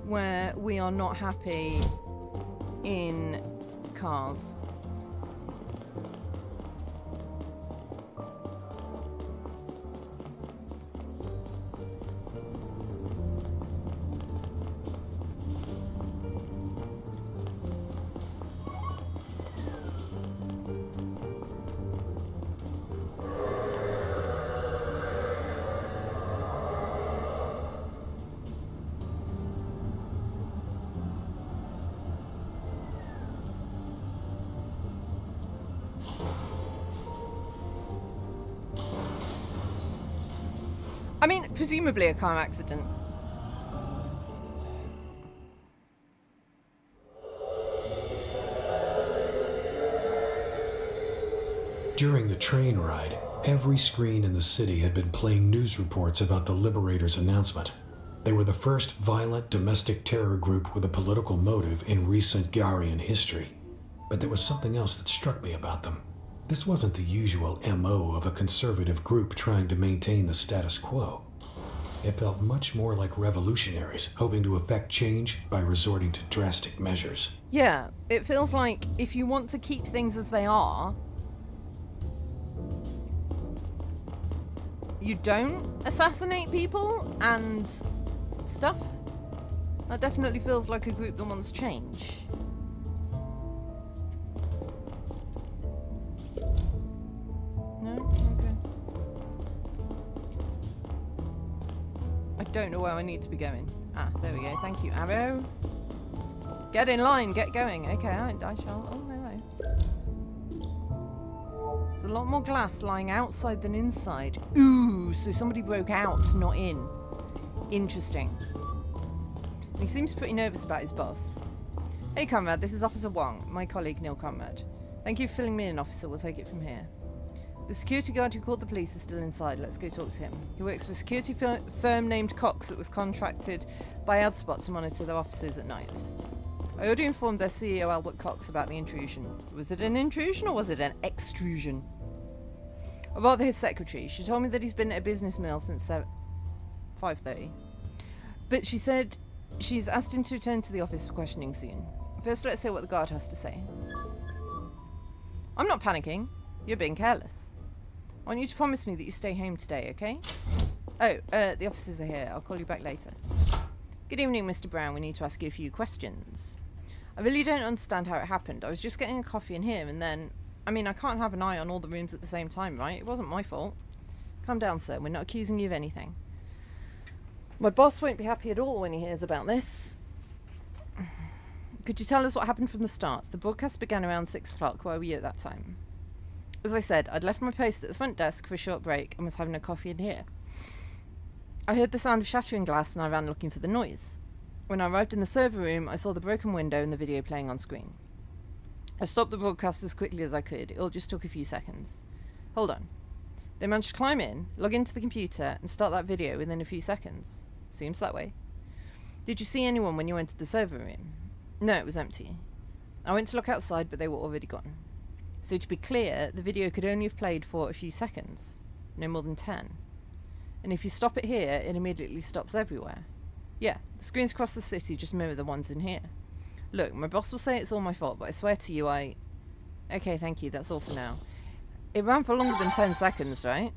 [SPEAKER 1] where we are not happy in cars. I mean, presumably a car accident.
[SPEAKER 9] During the train ride, every screen in the city had been playing news reports about the Liberators' announcement. They were the first violent domestic terror group with a political motive in recent Garian history. But there was something else that struck me about them. This wasn't the usual MO of a conservative group trying to maintain the status quo. It felt much more like revolutionaries hoping to effect change by resorting to drastic measures.
[SPEAKER 1] Yeah, it feels like if you want to keep things as they are, you don't assassinate people and stuff. That definitely feels like a group that wants change. No? Okay. I don't know where I need to be going. Ah, there we go. Thank you, Arrow. Get in line, get going. Okay, I shall. Oh, no. There's a lot more glass lying outside than inside. Ooh, so somebody broke out, not in. Interesting. He seems pretty nervous about his boss. Hey, Conrad, this is Officer Wong, my colleague Neil Conrad. Thank you for filling me in, officer. We'll take it from here. The security guard who called the police is still inside. Let's go talk to him. He works for a security firm named Cox that was contracted by AdSpot to monitor their offices at night. I already informed their CEO, Albert Cox, about the intrusion. Was it an intrusion or was it an extrusion? I brought his secretary. She told me that he's been at a business meal since 5:30. But she said she's asked him to return to the office for questioning soon. First, let's hear what the guard has to say. I'm not panicking. You're being careless. I want you to promise me that you stay home today, okay? Oh, the officers are here. I'll call you back later. Good evening, Mr. Brown. We need to ask you a few questions. I really don't understand how it happened. I was just getting a coffee in here and then... I mean, I can't have an eye on all the rooms at the same time, right? It wasn't my fault. Calm down, sir. We're not accusing you of anything. My boss won't be happy at all when he hears about this. Could you tell us what happened from the start? The broadcast began around 6 o'clock. Where were you at that time? As I said, I'd left my post at the front desk for a short break and was having a coffee in here. I heard the sound of shattering glass and I ran looking for the noise. When I arrived in the server room, I saw the broken window and the video playing on screen. I stopped the broadcast as quickly as I could. It all just took a few seconds. Hold on. They managed to climb in, log into the computer, and start that video within a few seconds. Seems that way. Did you see anyone when you entered the server room? No, it was empty. I went to look outside, but they were already gone. So to be clear, the video could only have played for a few seconds, no more than 10. And if you stop it here, it immediately stops everywhere. Yeah, the screens across the city just mirror the ones in here. Look, my boss will say it's all my fault, but I swear to you Okay, thank you, that's all for now. It ran for longer than 10 seconds, right?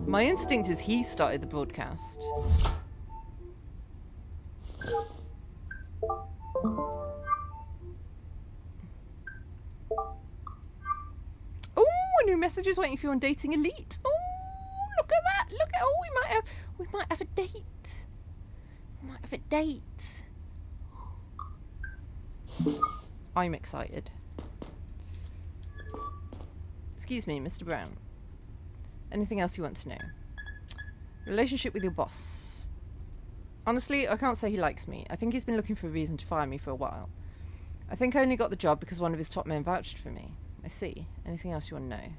[SPEAKER 1] My instinct is he started the broadcast. Oh, a new message is waiting for you on Dating Elite. Oh, look at that! Look at we might have a date. We might have a date. I'm excited. Excuse me, Mr. Brown. Anything else you want to know? Relationship with your boss. Honestly, I can't say he likes me. I think he's been looking for a reason to fire me for a while. I think I only got the job because one of his top men vouched for me. I see. Anything else you want to know?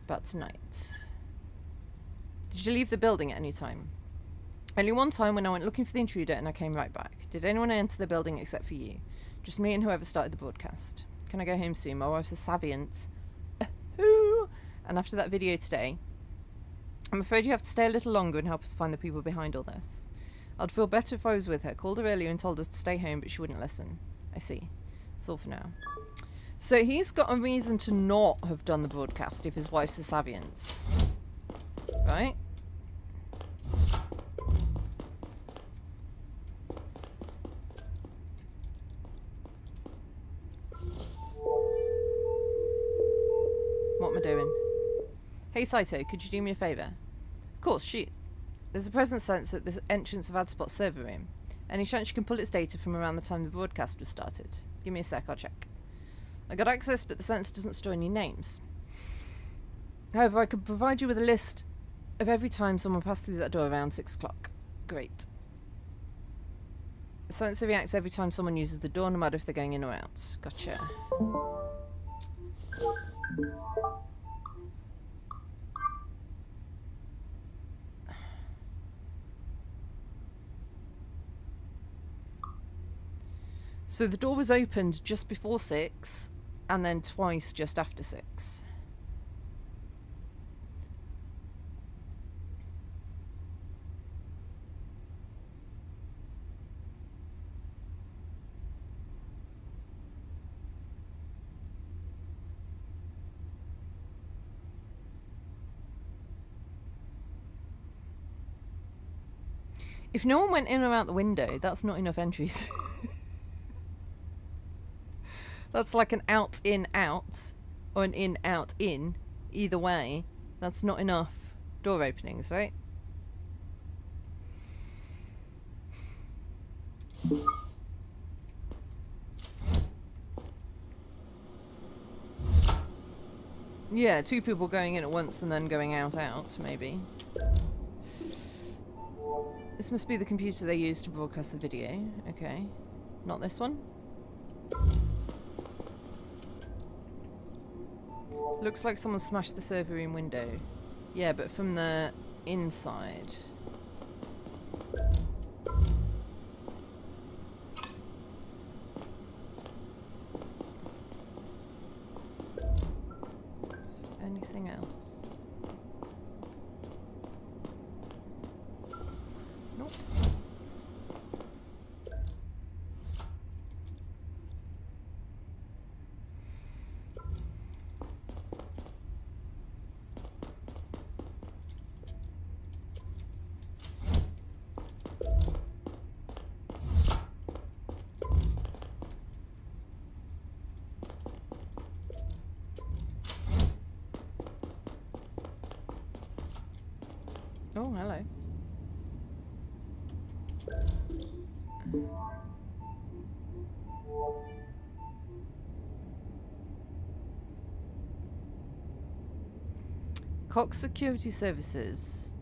[SPEAKER 1] About tonight. Did you leave the building at any time? Only one time when I went looking for the intruder and I came right back. Did anyone enter the building except for you? Just me and whoever started the broadcast. Can I go home soon? My wife's a Saviant. And after that video today, I'm afraid you have to stay a little longer and help us find the people behind all this. I'd feel better if I was with her. Called her earlier and told her to stay home, but she wouldn't listen. I see. That's all for now. So he's got a reason to not have done the broadcast if his wife's a Saviant. Right? What am I doing? Hey Saito, could you do me a favour? Of course, shoot. There's a presence sensor at the entrance of AdSpot's server room. Any chance you can pull its data from around the time the broadcast was started? Give me a sec, I'll check. I got access, but the sensor doesn't store any names. However, I could provide you with a list of every time someone passed through that door around 6 o'clock. Great. The sensor reacts every time someone uses the door, no matter if they're going in or out. Gotcha. So the door was opened just before 6, and then twice just after 6. If no one went in or out the window, that's not enough entries. That's like an out, in, out, or an in, out, in. Either way, that's not enough door openings, right? Yeah, 2 people going in at once and then going out, maybe. This must be the computer they used to broadcast the video. Okay. Not this one. Looks like someone smashed the server room window. Yeah, but from the inside. Anything else? Nope. Oh, hello. Cox Security Services.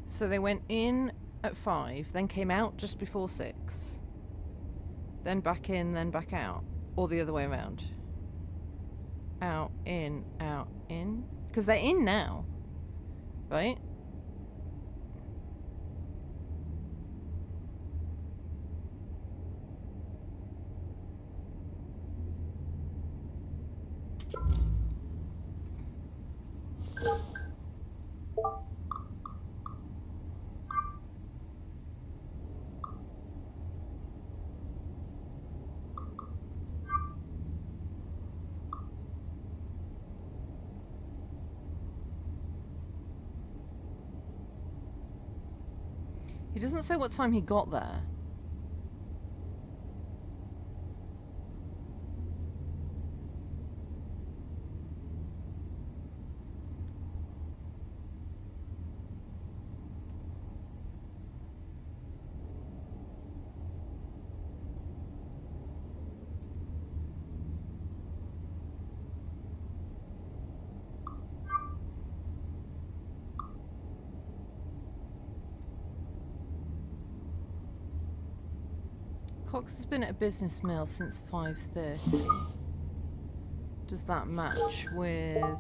[SPEAKER 1] So they went in at 5, then came out just before 6. Then back in, then back out. Or the other way around. Out, in, out, in. Because they're in now. Right? He doesn't say what time he got there. Cox has been at a business meal since 5:30. Does that match with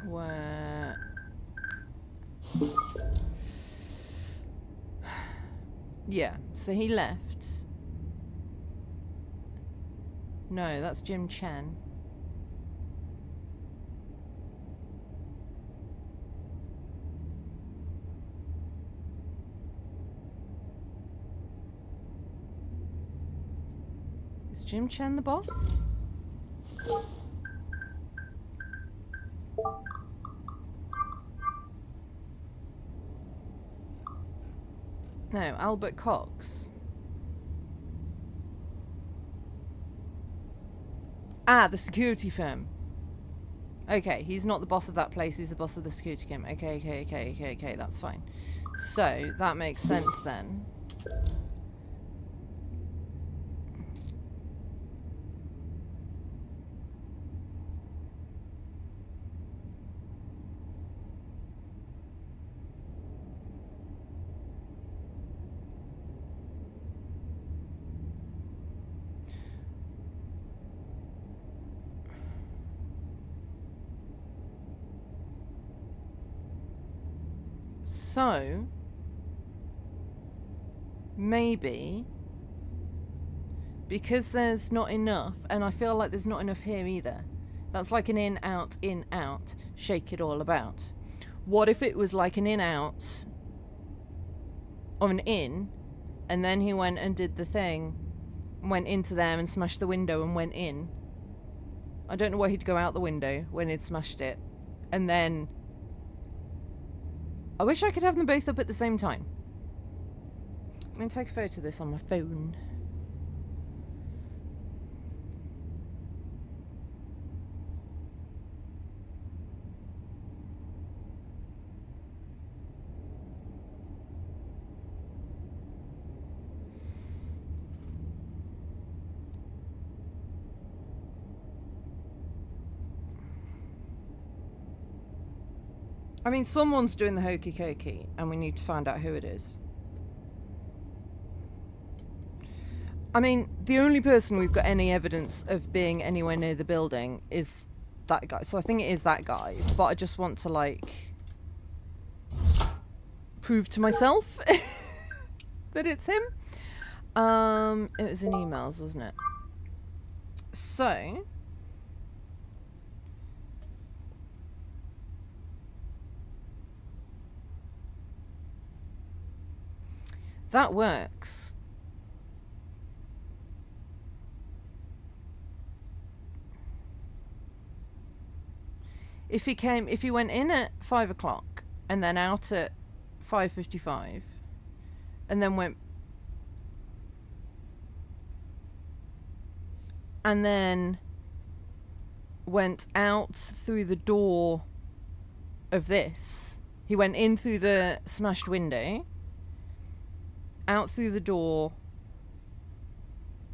[SPEAKER 1] where? Yeah, so he left. No, that's Jim Chen. Is Jim Chen the boss? No, Albert Cox. Ah, the security firm. Okay, he's not the boss of that place, he's the boss of the security firm. Okay, that's fine. So, that makes sense then. So, maybe, because there's not enough, and I feel like there's not enough here either. That's like an in, out, shake it all about. What if it was like an in, out, or an in, and then he went and did the thing, went into there and smashed the window and went in. I don't know why he'd go out the window when he'd smashed it. And then I wish I could have them both up at the same time. I'm going to take a photo of this on my phone. I mean, someone's doing the hokey cokey, and we need to find out who it is. I mean, the only person we've got any evidence of being anywhere near the building is that guy. So I think it is that guy, but I just want to, like, prove to myself that it's him. It was in emails, wasn't it? So... that works. If he went in at 5 o'clock and then out at 5:55 and then went out through the door of this. He went in through the smashed window, out through the door,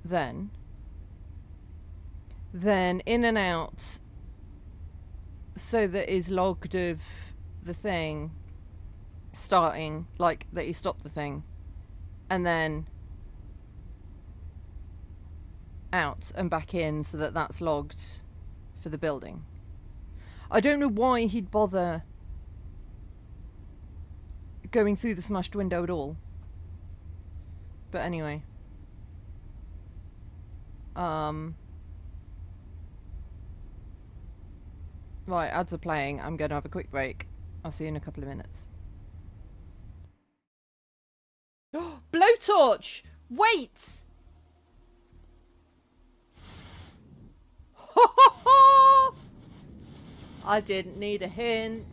[SPEAKER 1] then in and out, so that is logged of the thing starting, like that he stopped the thing, and then out and back in, so that that's logged for the building. I don't know why he'd bother going through the smashed window at all. But anyway. Right, ads are playing. I'm going to have a quick break. I'll see you in a couple of minutes. Blowtorch! Wait! I didn't need a hint.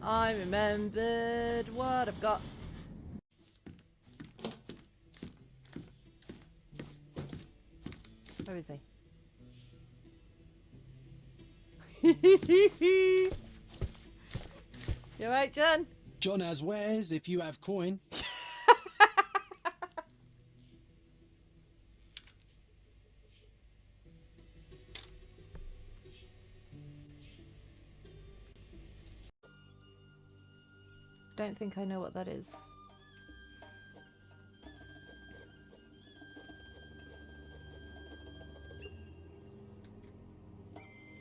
[SPEAKER 1] I remembered what I've got. Where is he? You right, John?
[SPEAKER 10] John has wares if you have coin.
[SPEAKER 1] Don't think I know what that is.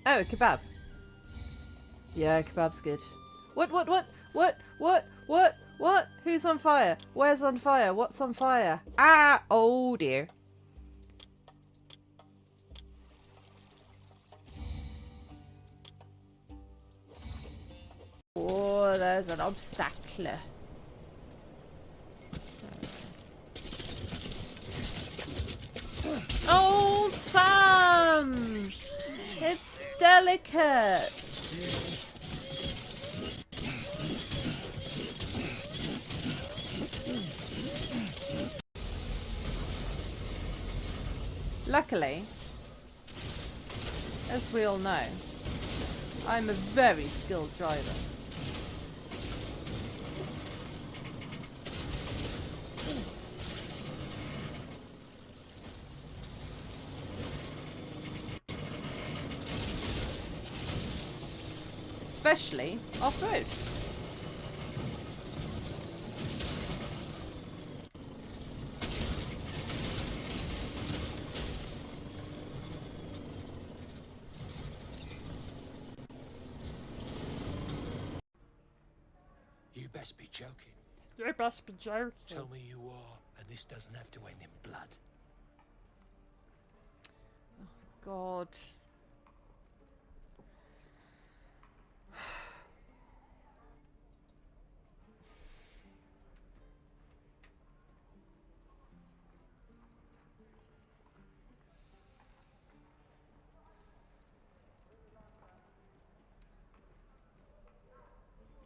[SPEAKER 1] Oh, kebab. Yeah, kebab's good. What? Who's on fire? Where's on fire? What's on fire? Ah! Oh dear. Oh, there's an obstacle. Oh, Sam! It's delicate. Luckily, as we all know, I'm a very skilled driver. Especially off-road.
[SPEAKER 8] You best be joking.
[SPEAKER 1] You must be joking.
[SPEAKER 8] Tell me you are, and this doesn't have to end in blood.
[SPEAKER 1] God.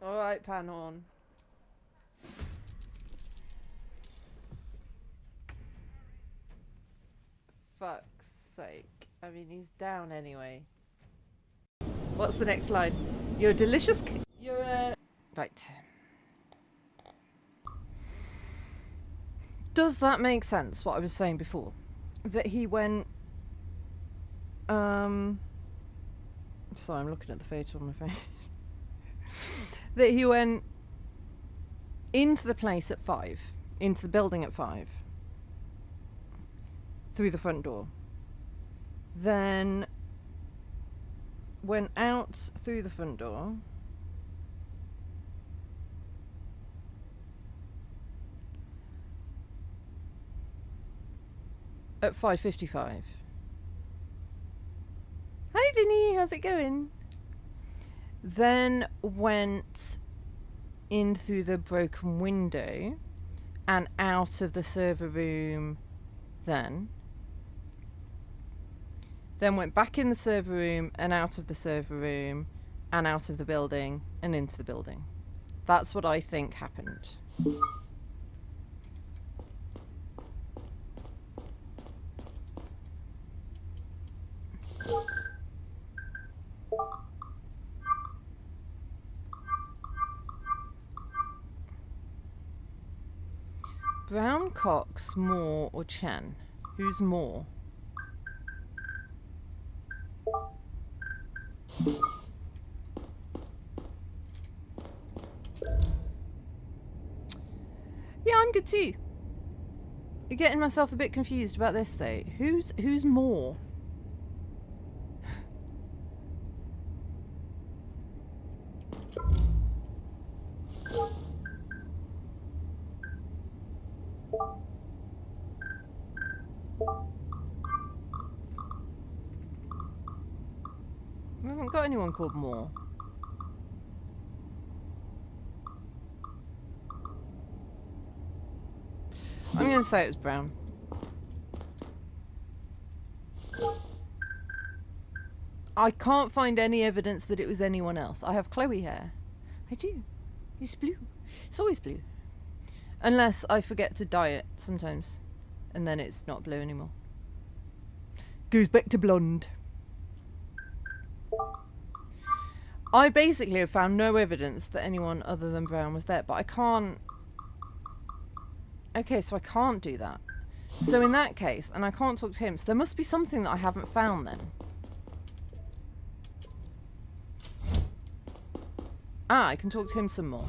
[SPEAKER 1] Alright, Panhorn. Fuck's sake. I mean, he's down anyway. What's the next line? You're a delicious... You're a... Right. Does that make sense, what I was saying before? That he went... Sorry, I'm looking at the photo on my phone. that he went into the place at 5, into the building at 5, through the front door, then went out through the front door, at 5:55. Hi Vinny, how's it going? Then went in through the broken window and out of the server room then went back in the server room and out of the server room and out of the building and into the building. That's what I think happened. Brown, Cox, Moore, or Chen? Who's more? Yeah, I'm good too. Getting myself a bit confused about this though. Who's more? We haven't got anyone called Moore. I'm going to say it was Brown. I can't find any evidence that it was anyone else. I have Chloe hair. I do. It's blue. It's always blue. Unless I forget to dye it sometimes. And then it's not blue anymore. Goes back to blonde. I basically have found no evidence that anyone other than Brown was there, but I can't... Okay, so I can't do that. So in that case, and I can't talk to him, so there must be something that I haven't found then. Ah, I can talk to him some more.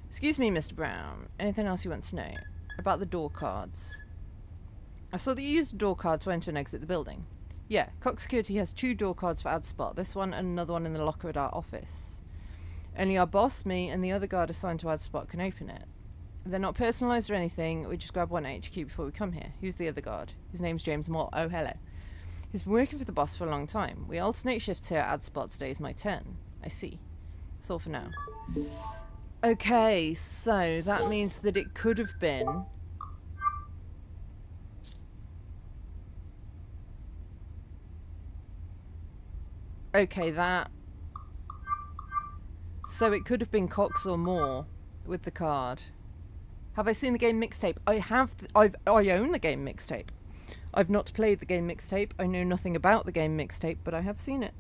[SPEAKER 1] Excuse me, Mr. Brown. Anything else you want to know? About the door cards. I saw that you used a door card to enter and exit the building. Yeah, Cox Security has 2 door cards for ad spot. This one and another one in the locker at our office. Only our boss, me, and the other guard assigned to ad spot can open it. They're not personalised or anything. We just grab one at HQ before we come here. Who's the other guard? His name's James Moore. Oh, hello. He's been working for the boss for a long time. We alternate shifts here at ad spot. Today's my turn. I see. That's all for now. Okay, so that means that it could have been... Okay, that... So it could have been Cox or Moore with the card. Have I seen the game mixtape? I have. I own the game mixtape. I've not played the game mixtape. I know nothing about the game mixtape, but I have seen it.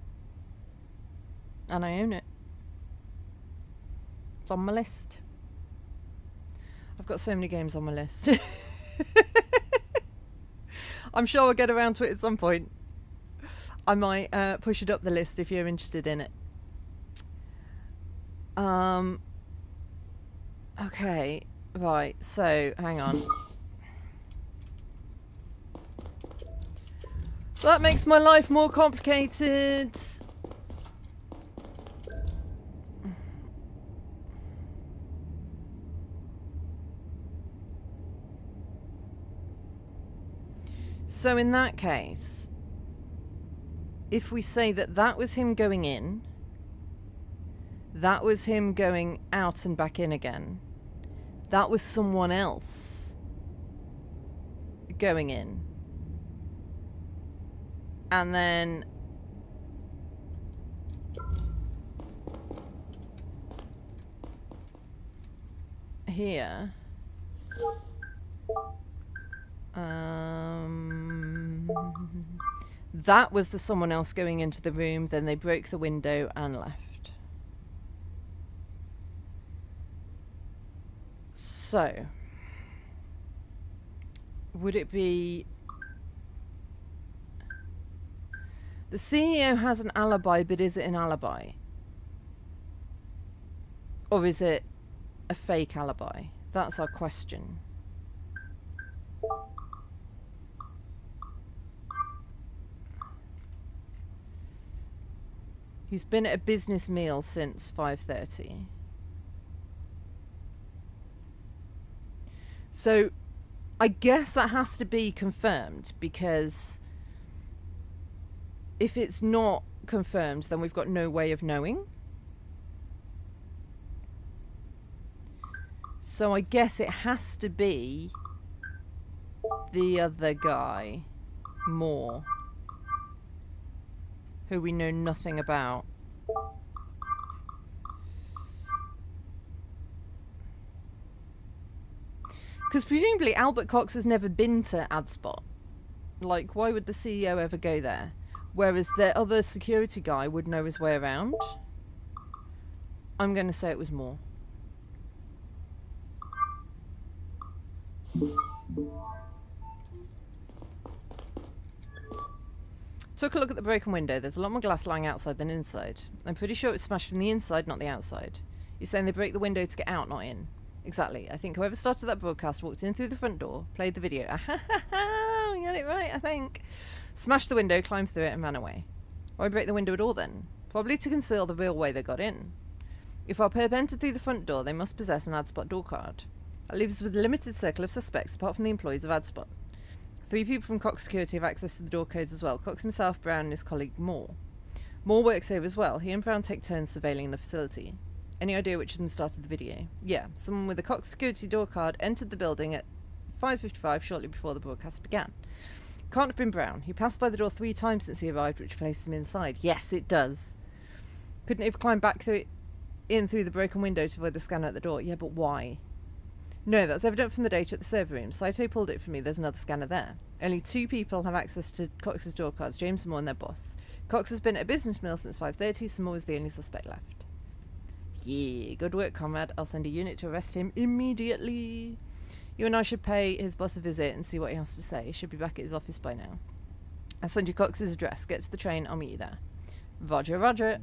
[SPEAKER 1] And I own it. It's on my list. I've got so many games on my list. I'm sure I'll get around to it at some point. I might push it up the list if you're interested in it. Okay, right, so hang on. That makes my life more complicated. So in that case, if we say that that was him going in, that was him going out and back in again, that was someone else going in, and then here, that was the someone else going into the room, then they broke the window and left. So, would it be... The CEO has an alibi, but is it an alibi? Or is it a fake alibi? That's our question. He's been at a business meal since 5:30. So I guess that has to be confirmed, because if it's not confirmed, then we've got no way of knowing. So I guess it has to be the other guy, Moore, who we know nothing about. Because presumably Albert Cox has never been to AdSpot. Like, why would the CEO ever go there? Whereas the other security guy would know his way around. I'm going to say it was Moore. Took a look at the broken window. There's a lot more glass lying outside than inside. I'm pretty sure it was smashed from the inside, not the outside. You're saying they broke the window to get out, not in? Exactly. I think whoever started that broadcast walked in through the front door, played the video. We got it right, I think. Smashed the window, climbed through it, and ran away. Why break the window at all then? Probably to conceal the real way they got in. If our perp entered through the front door, they must possess an AdSpot door card. That leaves us with a limited circle of suspects, apart from the employees of AdSpot. 3 people from Cox Security have access to the door codes as well. Cox himself, Brown, and his colleague Moore. Moore works here as well. He and Brown take turns surveilling the facility. Any idea which of them started the video? Yeah, someone with a Cox Security door card entered the building at 5:55 shortly before the broadcast began. Can't have been Brown. He passed by the door 3 times since he arrived, which placed him inside. Yes, it does. Couldn't he have climbed back in through the broken window to avoid the scanner at the door? Yeah, but why? No, that's evident from the data at the server room. Saito pulled it for me. There's another scanner there. Only 2 people have access to Cox's door cards, James Moore and their boss. Cox has been at a business meal since 5:30, so Moore is the only suspect left. Yeah, good work, comrade. I'll send a unit to arrest him immediately. You and I should pay his boss a visit and see what he has to say. He should be back at his office by now. I'll send you Cox's address. Get to the train. I'll meet you there. Roger, roger.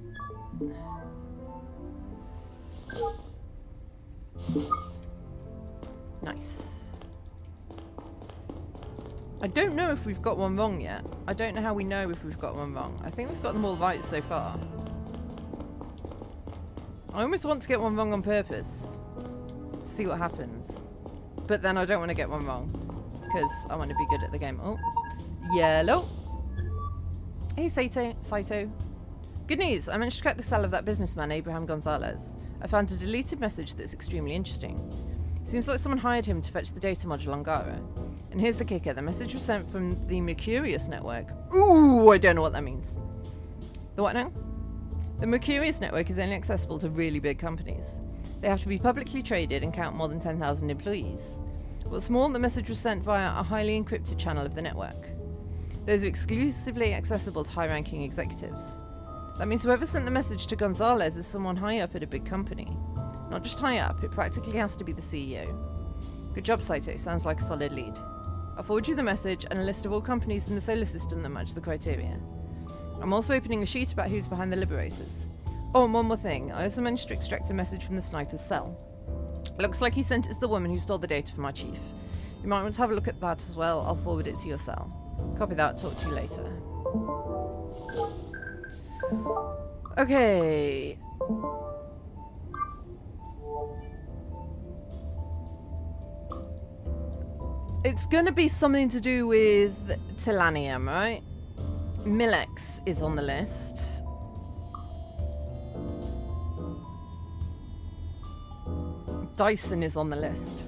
[SPEAKER 1] Nice. I don't know if we've got one wrong yet. I don't know how we know if we've got one wrong. I think we've got them all right so far. I almost want to get one wrong on purpose. See what happens. But then I don't want to get one wrong, because I want to be good at the game. Oh. Yellow. Hey, Saito. Good news. I managed to crack the cell of that businessman, Abraham Gonzalez. I found a deleted message that's extremely interesting. Seems like someone hired him to fetch the data module on Gara. And here's the kicker. The message was sent from the Mercurius network. Ooh, I don't know what that means. The what now? The Mercurius network is only accessible to really big companies. They have to be publicly traded and count more than 10,000 employees. What's more, the message was sent via a highly encrypted channel of the network. Those are exclusively accessible to high-ranking executives. That means whoever sent the message to Gonzalez is someone high up at a big company. Not just high up, it practically has to be the CEO. Good job, Saito. Sounds like a solid lead. I'll forward you the message and a list of all companies in the solar system that match the criteria. I'm also opening a sheet about who's behind the Liberators. Oh, and one more thing. I also managed to extract a message from the sniper's cell. Looks like he sent it to the woman who stole the data from our chief. You might want to have a look at that as well. I'll forward it to your cell. Copy that. Talk to you later. Okay. It's gonna be something to do with Telanium, right? Milex is on the list. Dyson is on the list.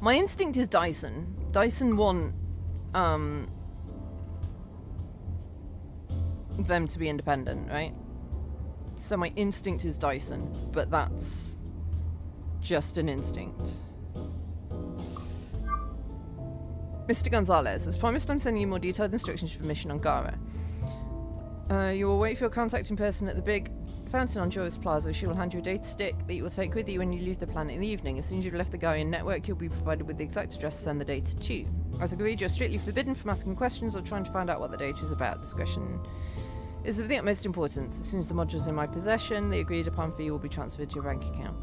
[SPEAKER 1] My instinct is Dyson. Dyson want them to be independent, right? So my instinct is Dyson, but that's just an instinct. Mr. Gonzalez, as promised, I'm sending you more detailed instructions for the mission on Gara. You will wait for your contact in person at the big fountain on Joris Plaza. She will hand you a data stick that you will take with you when you leave the planet in the evening. As soon as you've left the Garian network, you'll be provided with the exact address to send the data to. As agreed, you're strictly forbidden from asking questions or trying to find out what the data is about. Discretion It's of the utmost importance. As soon as the module's in my possession, the agreed upon fee will be transferred to your bank account.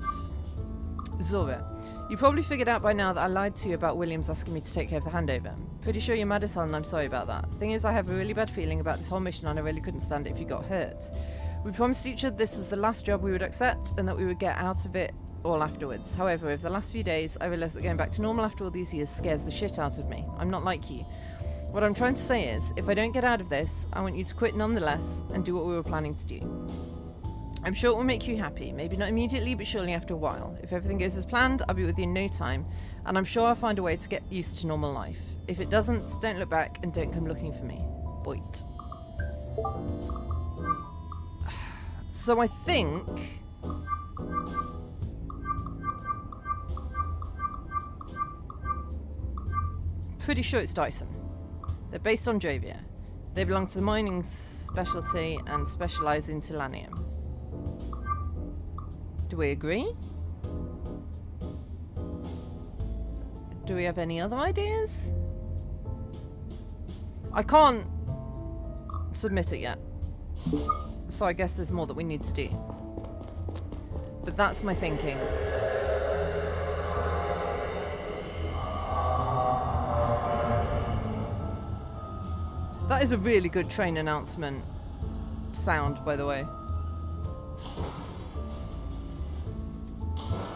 [SPEAKER 1] Zora, you probably figured out by now that I lied to you about Williams asking me to take care of the handover. Pretty sure you're mad as hell and I'm sorry about that. Thing is, I have a really bad feeling about this whole mission and I really couldn't stand it if you got hurt. We promised each other this was the last job we would accept and that we would get out of it all afterwards. However, over the last few days, I realised that going back to normal after all these years scares the shit out of me. I'm not like you. What I'm trying to say is, if I don't get out of this, I want you to quit nonetheless and do what we were planning to do. I'm sure it will make you happy, maybe not immediately, but surely after a while. If everything goes as planned, I'll be with you in no time, and I'm sure I'll find a way to get used to normal life. If it doesn't, don't look back and don't come looking for me. Boit. So I think... pretty sure it's Dyson. They're based on Jovia. They belong to the mining specialty and specialise in Tilanium. Do we agree? Do we have any other ideas? I can't submit it yet. So I guess there's more that we need to do. But that's my thinking. That is a really good train announcement sound, by the way.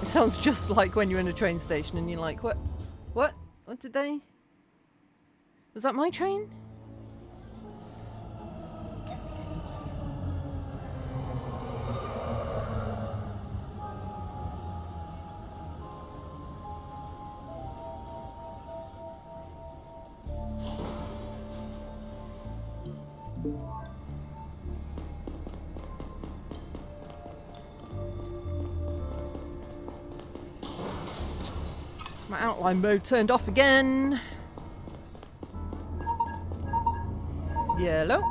[SPEAKER 1] It sounds just like when you're in a train station and you're like, what? What? What did they... Was that my train? My outline mode turned off again. Yellow.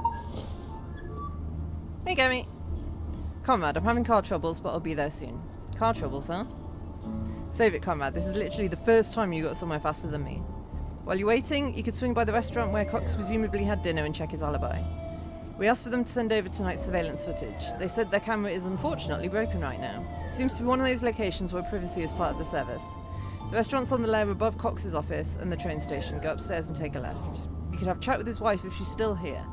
[SPEAKER 1] Hey, Gammy. Comrade, I'm having car troubles, but I'll be there soon. Car troubles, huh? Save it, Comrade. This is literally the first time you got somewhere faster than me. While you're waiting, you could swing by the restaurant where Cox presumably had dinner and check his alibi. We asked for them to send over tonight's surveillance footage. They said their camera is unfortunately broken right now. Seems to be one of those locations where privacy is part of the service. The restaurant's on the layer above Cox's office and the train station. Go upstairs and take a left. You could have a chat with his wife if she's still here.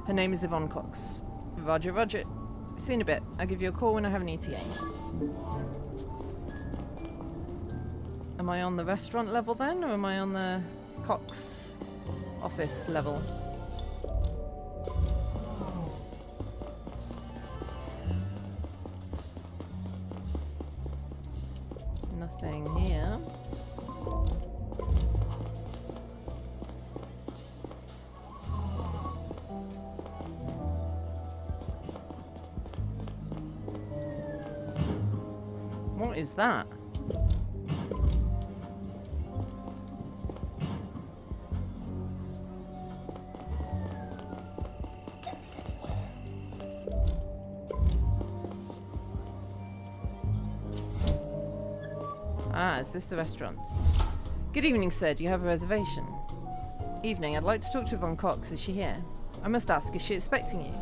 [SPEAKER 1] Her name is Yvonne Cox. Roger, roger. See you in a bit. I'll give you a call when I have an ETA. Am I on the restaurant level then, or am I on the Cox office level? Nothing here. What is that? Ah, is this the restaurant? Good evening, sir. Do you have a reservation? Evening. I'd like to talk to Yvonne Cox. Is she here? I must ask, is she expecting you?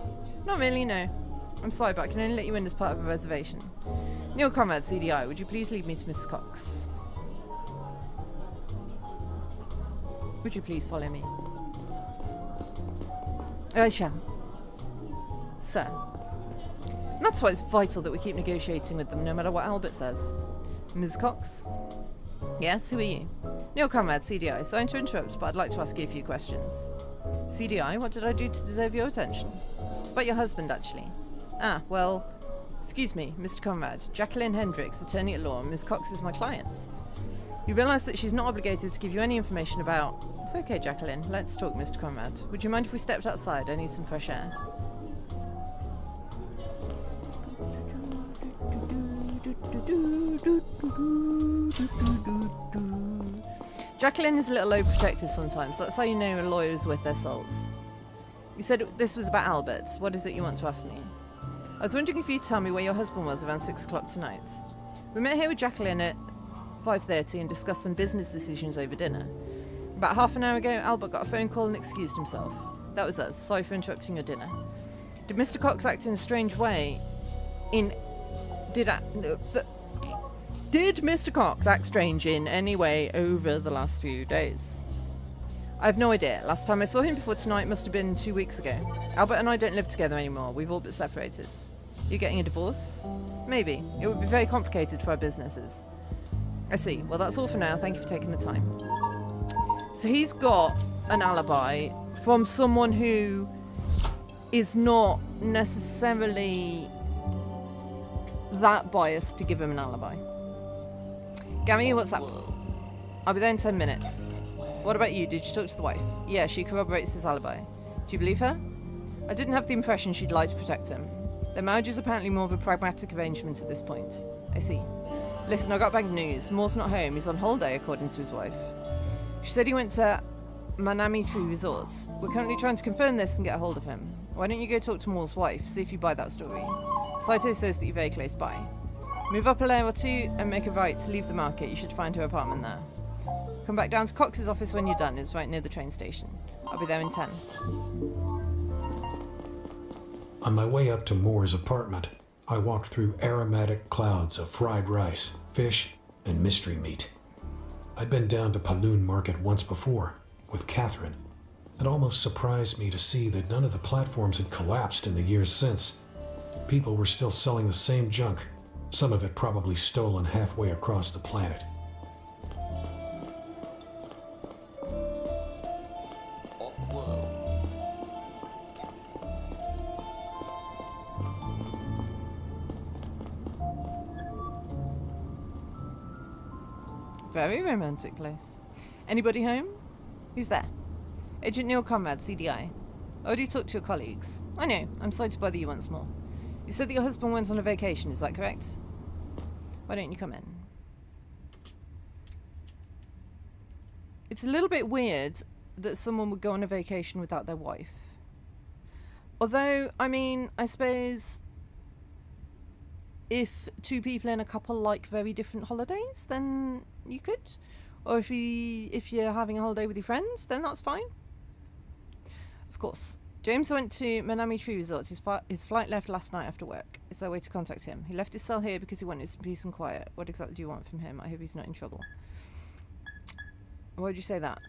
[SPEAKER 1] Not really, no. I'm sorry, but I can only let you in as part of a reservation. Neil Conrad, CDI, would you please lead me to Mrs. Cox? Would you please follow me? I shall. Sir. And that's why it's vital that we keep negotiating with them, no matter what Albert says. Ms. Cox? Yes, who are you? Neil Conrad, CDI. Sorry to interrupt, but I'd like to ask you a few questions. CDI, what did I do to deserve your attention? It's about your husband, actually. Ah, well... Excuse me, Mr. Conrad. Jacqueline Hendricks, attorney at law, and Ms. Cox is my client. You realise that she's not obligated to give you any information about... It's okay, Jacqueline. Let's talk, Mr. Conrad. Would you mind if we stepped outside? I need some fresh air. Jacqueline is a little overprotective sometimes. That's how you know a lawyer's worth their salt. You said this was about Albert. What is it you want to ask me? I was wondering if you'd tell me where your husband was around 6 o'clock tonight. We met here with Jacqueline at 5:30 and discussed some business decisions over dinner. About half an hour ago, Albert got a phone call and excused himself. That was us. Sorry for interrupting your dinner. Did Mr. Cox act in a strange way? Did Mr. Cox act strange in any way over the last few days? I have no idea. Last time I saw him before tonight must have been 2 weeks ago. Albert and I don't live together anymore. We've all but separated. You're getting a divorce? Maybe. It would be very complicated for our businesses. I see. Well, that's all for now. Thank you for taking the time. So he's got an alibi from someone who is not necessarily that biased to give him an alibi. Gary, what's up? I'll be there in 10 minutes. What about you? Did you talk to the wife? Yeah, she corroborates his alibi. Do you believe her? I didn't have the impression she'd lie to protect him. Their marriage is apparently more of a pragmatic arrangement at this point. I see. Listen, I got bad news. Moore's not home. He's on holiday, according to his wife. She said he went to Manami Tree Resorts. We're currently trying to confirm this and get a hold of him. Why don't you go talk to Moore's wife, see if you buy that story. Saito says that you're very close by. Move up a layer or two and make a right to leave the market. You should find her apartment there. Come back down to Cox's office when you're done. It's right near the train station. I'll be there in 10.
[SPEAKER 9] On my way up to Moore's apartment, I walked through aromatic clouds of fried rice, fish, and mystery meat. I'd been down to Paloon Market once before, with Catherine. It almost surprised me to see that none of the platforms had collapsed in the years since. People were still selling the same junk, some of it probably stolen halfway across the planet.
[SPEAKER 1] Very romantic place. Anybody home? Who's there? Agent Neil Conrad, CDI. Already talked to your colleagues. I know. I'm sorry to bother you once more. You said that your husband went on a vacation, is that correct? Why don't you come in? It's a little bit weird that someone would go on a vacation without their wife. Although, I mean, I suppose if two people in a couple like very different holidays, then you could. Or if you're having a holiday with your friends, then that's fine. Of course. James went to Manami Tree Resorts. His flight left last night after work. Is there a way to contact him? He left his cell here because he wanted some peace and quiet. What exactly do you want from him? I hope he's not in trouble. Why would you say that?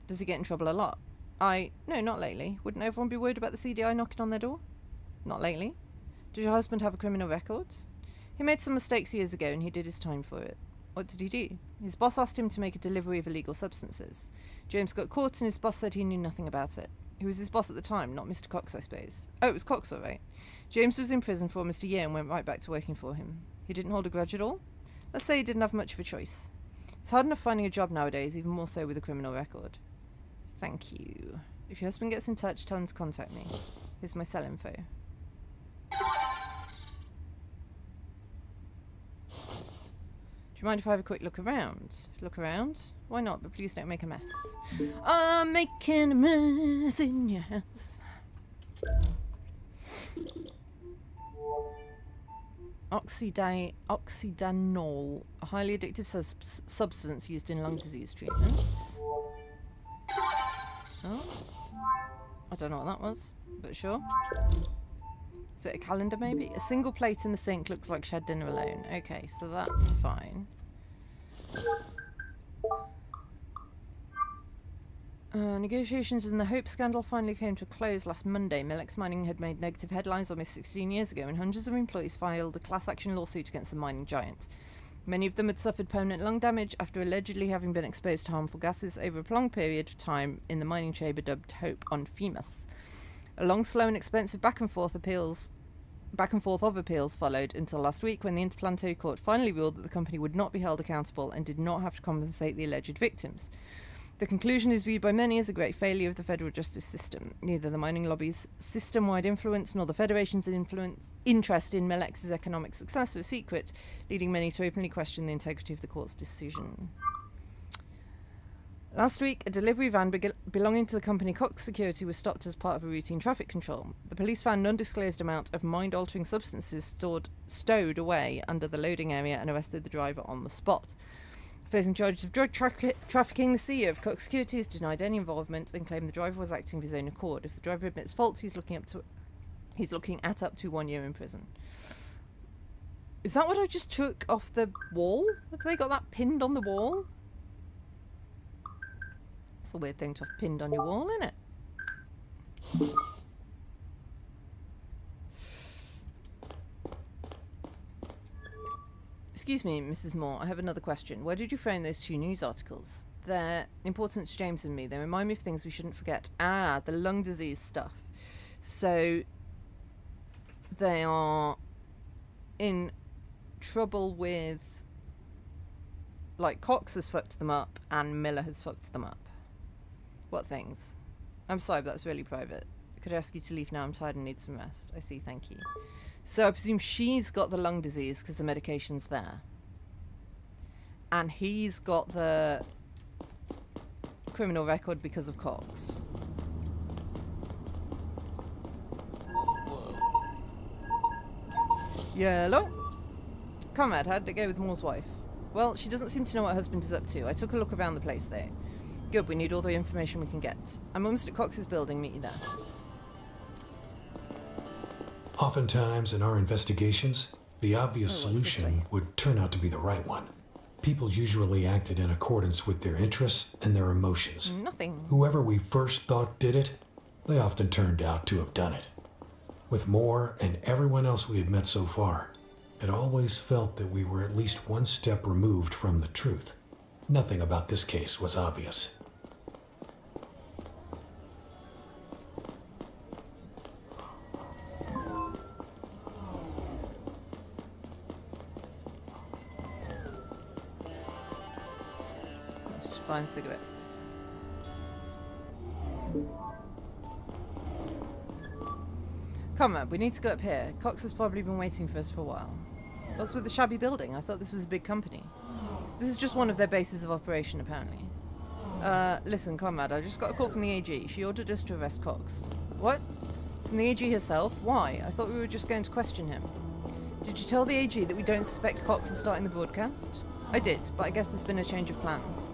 [SPEAKER 1] Does he get in trouble a lot? No, not lately. Wouldn't everyone be worried about the CDI knocking on their door? Not lately. Does your husband have a criminal record? He made some mistakes years ago and he did his time for it. What did he do? His boss asked him to make a delivery of illegal substances. James got caught and his boss said he knew nothing about it. Who was his boss at the time? Not Mr. Cox, I suppose. Oh, it was Cox, all right. James was in prison for almost a year and went right back to working for him. He didn't hold a grudge at all? Let's say he didn't have much of a choice. It's hard enough finding a job nowadays, even more so with a criminal record. Thank you. If your husband gets in touch, tell him to contact me. Here's my cell info. Do you mind if I have a quick look around? Look around? Why not? But please don't make a mess. I'm making a mess in your house. Oxydanol, a highly addictive substance used in lung disease treatment. Oh, I don't know what that was, but sure. Is it a calendar maybe? A single plate in the sink looks like she had dinner alone. Okay, so that's fine. Negotiations in the Hope scandal finally came to a close last Monday. Melex Mining had made negative headlines almost 16 years ago, and hundreds of employees filed a class action lawsuit against the mining giant. Many of them had suffered permanent lung damage after allegedly having been exposed to harmful gases over a prolonged period of time in the mining chamber dubbed Hope on Femus. A long, slow and expensive back and forth of appeals followed until last week when the Interplanetary Court finally ruled that the company would not be held accountable and did not have to compensate the alleged victims. The conclusion is viewed by many as a great failure of the federal justice system. Neither the mining lobby's system-wide influence nor the Federation's interest in Melex's economic success are a secret, leading many to openly question the integrity of the court's decision. Last week, a delivery van belonging to the company Cox Security was stopped as part of a routine traffic control. The police found an undisclosed amount of mind-altering substances stowed away under the loading area and arrested the driver on the spot. Facing charges of drug trafficking, the CEO of Cox Security has denied any involvement and claimed the driver was acting of his own accord. If the driver admits faults, he's looking at up to 1 year in prison. Is that what I just took off the wall? Have they got that pinned on the wall? It's a weird thing to have pinned on your wall, isn't it? Excuse me, Mrs. Moore, I have another question. Where did you frame those 2 news articles? They're important to James and me. They remind me of things we shouldn't forget. Ah, the lung disease stuff. So, they are in trouble with... Like, Cox has fucked them up and Miller has fucked them up. What things? I'm sorry, but that's really private. Could I ask you to leave now? I'm tired and need some rest. I see, thank you. So I presume she's got the lung disease because the medication's there. And he's got the criminal record because of Cox. Yellow. Comrade, how did it go with Moore's wife? Well, she doesn't seem to know what her husband is up to. I took a look around the place though. Good, we need all the information we can get. I'm almost at Cox's building, meet you there.
[SPEAKER 9] Oftentimes in our investigations, the obvious solution would turn out to be the right one. People usually acted in accordance with their interests and their emotions.
[SPEAKER 1] Nothing.
[SPEAKER 9] Whoever we first thought did it, they often turned out to have done it. With Moore and everyone else we had met so far, it always felt that we were at least one step removed from the truth. Nothing about this case was obvious.
[SPEAKER 1] Let's just buy cigarettes. Comrade, we need to go up here. Cox has probably been waiting for us for a while. What's with the shabby building? I thought this was a big company. This is just one of their bases of operation, apparently. Listen, Comrade, I just got a call from the AG. She ordered us to arrest Cox. What? From the AG herself? Why? I thought we were just going to question him. Did you tell the AG that we don't suspect Cox of starting the broadcast? I did, but I guess there's been a change of plans.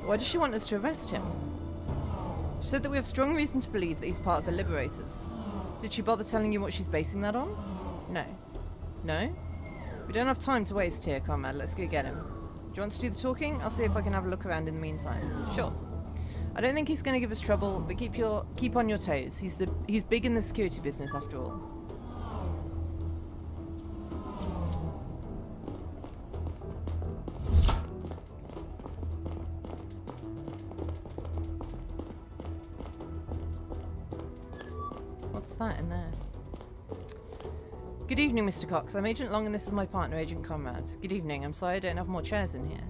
[SPEAKER 1] Why does she want us to arrest him? She said that we have strong reason to believe that he's part of the Liberators. Did she bother telling you what she's basing that on? No. No? We don't have time to waste here, Comrade. Let's go get him. Do you want to do the talking? I'll see if I can have a look around in the meantime. Sure. I don't think he's going to give us trouble, but keep on your toes. He's big in the security business after all. What's that in there? Good evening, Mr. Cox. I'm Agent Long and this is my partner, Agent Conrad. Good evening. I'm sorry I don't have more chairs in here.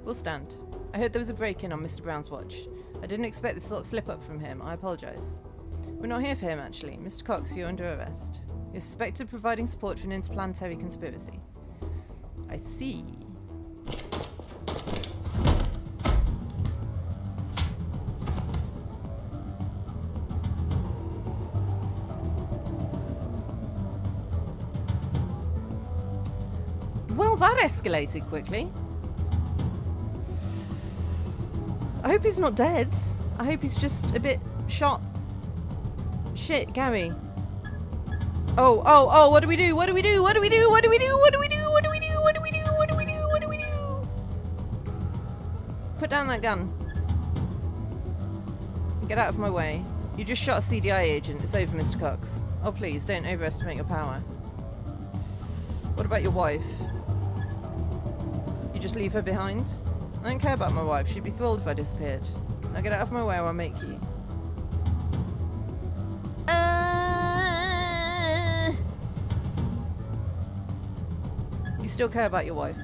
[SPEAKER 1] We'll stand. I heard there was a break-in on Mr. Brown's watch. I didn't expect this sort of slip-up from him. I apologise. We're not here for him, actually. Mr. Cox, you're under arrest. You're suspected of providing support for an interplanetary conspiracy. I see. Well, that escalated quickly. I hope he's not dead. I hope he's just a bit shot. Shit, Gary. Oh, what do we do? What do we do? What do we do? What do we do? What do we do? What do we do? What do we do? What do we do? What do we do? Put down that gun. Get out of my way. You just shot a CDI agent. It's over, Mr. Cox. Oh, please, don't overestimate your power. What about your wife? You just leave her behind? I don't care about my wife. She'd be thrilled if I disappeared. Now get out of my way or I'll make you. You still care about your wife?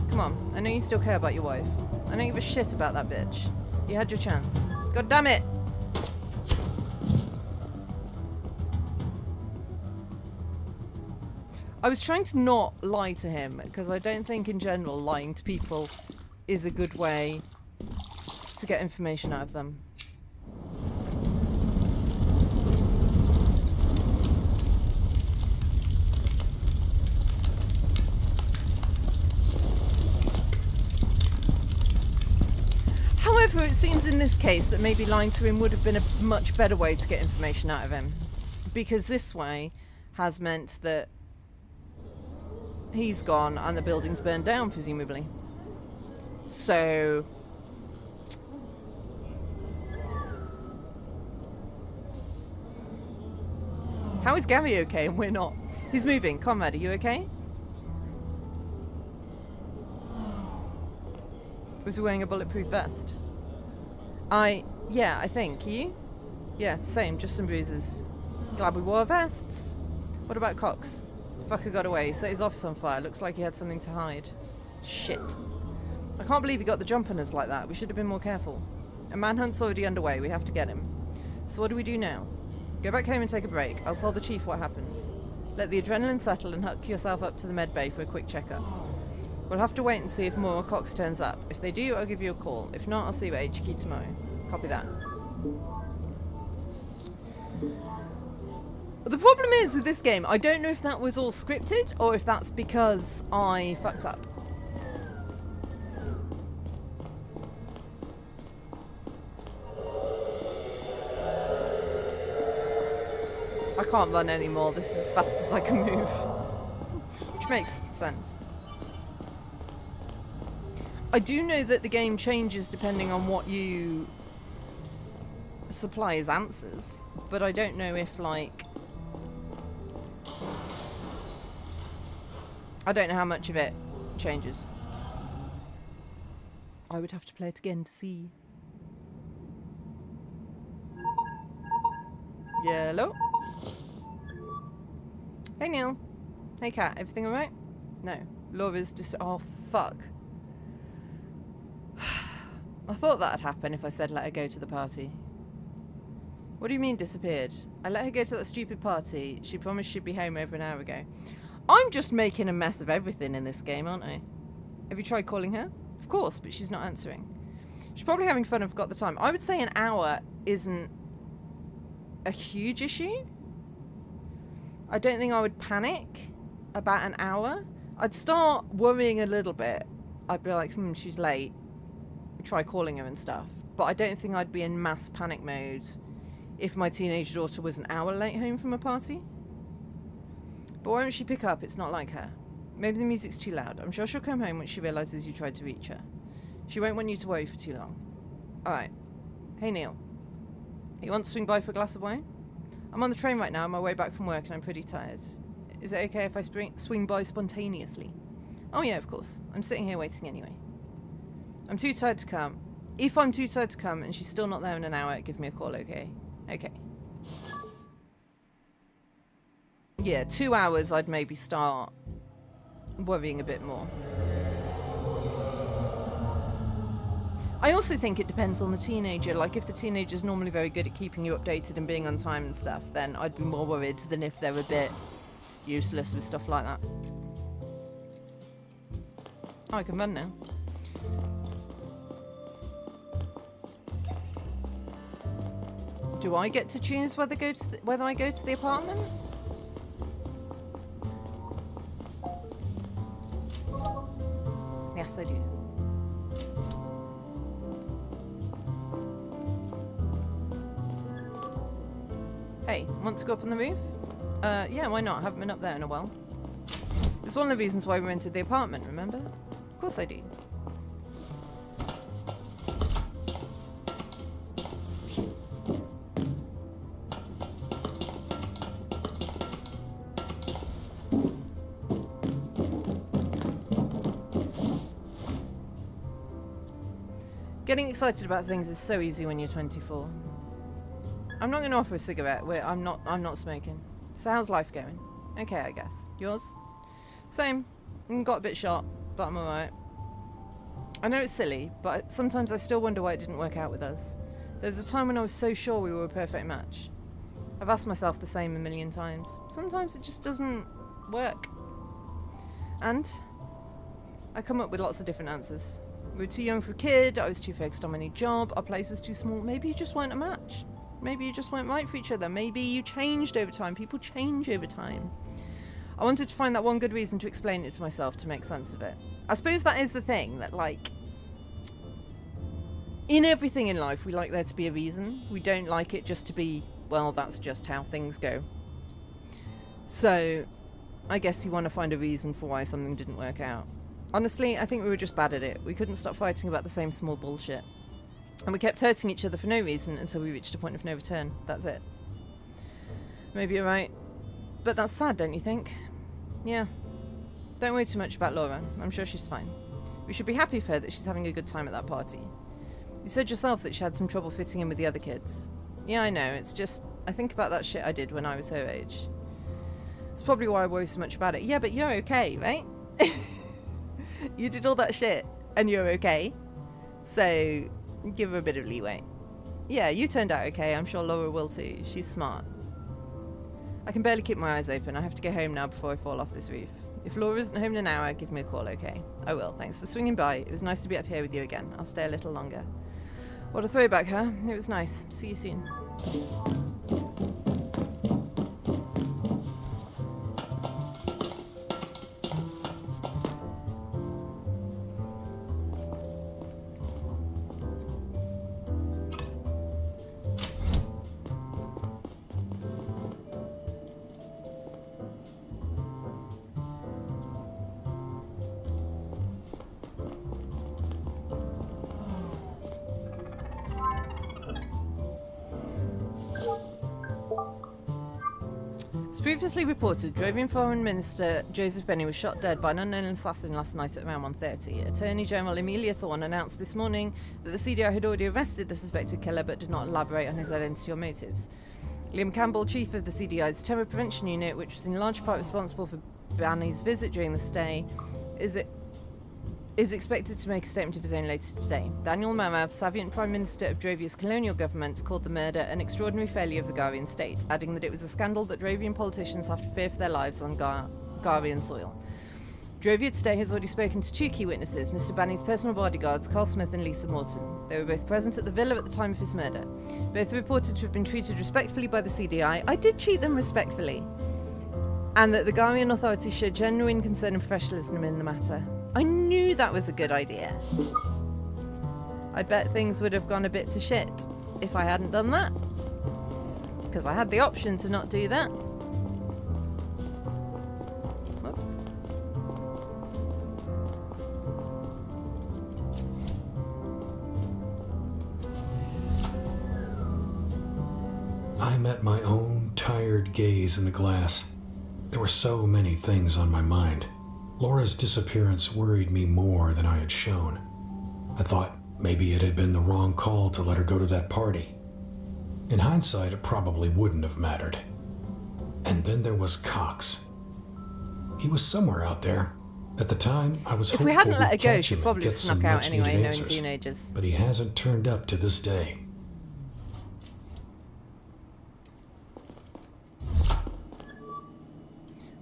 [SPEAKER 1] Come on, I know you still care about your wife. I don't give a shit about that bitch. You had your chance. God damn it! I was trying to not lie to him, because I don't think in general lying to people is a good way to get information out of them. However, it seems in this case that maybe lying to him would have been a much better way to get information out of him. Because this way has meant that he's gone and the building's burned down, presumably. So... how is Gary okay and we're not? He's moving. Conrad, are you okay? Was he wearing a bulletproof vest? Yeah, I think. Are you? Yeah, same. Just some bruises. Glad we wore vests. What about Cox? Fucker got away. Set his office on fire. Looks like he had something to hide. Shit. I can't believe he got the jump on us like that. We should have been more careful. A manhunt's already underway. We have to get him. So what do we do now? Go back home and take a break. I'll tell the chief what happens. Let the adrenaline settle and hook yourself up to the med bay for a quick checkup. We'll have to wait and see if Moore or Cox turns up. If they do, I'll give you a call. If not, I'll see you at HQ tomorrow. Copy that. The problem is with this game, I don't know if that was all scripted or if that's because I fucked up. I can't run anymore. This is as fast as I can move. Which makes sense. I do know that the game changes depending on what you supply as answers, but I don't know if, like... I don't know how much of it changes. I would have to play it again to see. Hello? Hey Neil. Hey Kat, everything alright? No. Laura's just... oh, fuck. I thought that'd happen if I said let her go to the party. What do you mean disappeared? I let her go to that stupid party. She promised she'd be home over an hour ago. I'm just making a mess of everything in this game, aren't I? Have you tried calling her? Of course, but she's not answering. She's probably having fun and forgot the time. I would say an hour isn't a huge issue. I don't think I would panic about an hour. I'd start worrying a little bit. I'd be like, she's late. Try calling her and stuff. But I don't think I'd be in mass panic mode if my teenage daughter was an hour late home from a party. But why won't she pick up? It's not like her. Maybe the music's too loud. I'm sure she'll come home when she realises you tried to reach her. She won't want you to worry for too long. Alright. Hey Neil. You want to swing by for a glass of wine? I'm on the train right now on my way back from work and I'm pretty tired. Is it okay if I swing by spontaneously? Oh yeah, of course. I'm sitting here waiting anyway. I'm too tired to come. If I'm too tired to come and she's still not there in an hour, give me a call, okay? Okay. Yeah, 2 hours I'd maybe start worrying a bit more. I also think it depends on the teenager. Like, if the teenager's normally very good at keeping you updated and being on time and stuff, then I'd be more worried than if they're a bit useless with stuff like that. Oh, I can run now. Do I get to choose whether I go to the apartment? Yes, I do. Hey, want to go up on the roof? Yeah, why not? I haven't been up there in a while. It's one of the reasons why we rented the apartment, remember? Of course I do. Getting excited about things is so easy when you're 24. I'm not going to offer a cigarette. I'm not smoking. So how's life going? Okay, I guess. Yours? Same. Got a bit shot, but I'm alright. I know it's silly, but sometimes I still wonder why it didn't work out with us. There was a time when I was so sure we were a perfect match. I've asked myself the same a million times. Sometimes it just doesn't work. And I come up with lots of different answers. We were too young for a kid, I was too focused on my new job, our place was too small. Maybe you just weren't a match. Maybe you just weren't right for each other. Maybe you changed over time. People change over time. I wanted to find that one good reason to explain it to myself to make sense of it. I suppose that is the thing, that like, In everything in life, we like there to be a reason. We don't like it just to be, well, that's just how things go. So, I guess you want to find a reason for why something didn't work out. Honestly, I think we were just bad at it. We couldn't stop fighting about the same small bullshit. And we kept hurting each other for no reason until we reached a point of no return. That's it. Maybe you're right. But that's sad, don't you think? Yeah. Don't worry too much about Laura. I'm sure she's fine. We should be happy for her that she's having a good time at that party. You said yourself that she had some trouble fitting in with the other kids. Yeah, I know. It's just, I think about that shit I did when I was her age. It's probably why I worry so much about it. Yeah, but you're okay, right? You did all that shit, and you're okay. So, give her a bit of leeway. Yeah, you turned out okay. I'm sure Laura will too. She's smart. I can barely keep my eyes open. I have to go home now before I fall off this roof. If Laura isn't home in an hour, give me a call, okay? I will. Thanks for swinging by. It was nice to be up here with you again. I'll stay a little longer. What a throwback, huh? It was nice. See you soon. As previously reported, Drovian Foreign Minister Joseph Benny was shot dead by an unknown assassin last night at around 1:30. Attorney General Emilia Thorne announced this morning that the CDI had already arrested the suspected killer but did not elaborate on his identity or motives. Liam Campbell, chief of the CDI's Terror Prevention Unit, which was in large part responsible for Benny's visit during the stay, is expected to make a statement of his own later today. Daniel Marav, Saviant Prime Minister of Drovia's colonial government, called the murder an extraordinary failure of the Garian state, adding that it was a scandal that Drovian politicians have to fear for their lives on Garian soil. Drovia today has already spoken to two key witnesses, Mr. Banny's personal bodyguards, Carl Smith and Lisa Morton. They were both present at the villa at the time of his murder. Both are reported to have been treated respectfully by the CDI. I did treat them respectfully. And that the Garian authorities showed genuine concern and professionalism in the matter. I knew that was a good idea. I bet things would have gone a bit to shit if I hadn't done that. Because I had the option to not do that. Whoops.
[SPEAKER 9] I met my own tired gaze in the glass. There were so many things on my mind. Laura's disappearance worried me more than I had shown. I thought maybe it had been the wrong call to let her go to that party. In hindsight, it probably wouldn't have mattered. And then there was Cox. He was somewhere out there. At the time, I was hopeful
[SPEAKER 1] if we hadn't let her
[SPEAKER 9] we'd
[SPEAKER 1] go,
[SPEAKER 9] catch
[SPEAKER 1] she'd
[SPEAKER 9] him and
[SPEAKER 1] probably
[SPEAKER 9] get
[SPEAKER 1] have snuck
[SPEAKER 9] some
[SPEAKER 1] out anyway,
[SPEAKER 9] much-needed
[SPEAKER 1] knowing
[SPEAKER 9] answers.
[SPEAKER 1] teenagers.
[SPEAKER 9] But he hasn't turned up to this day.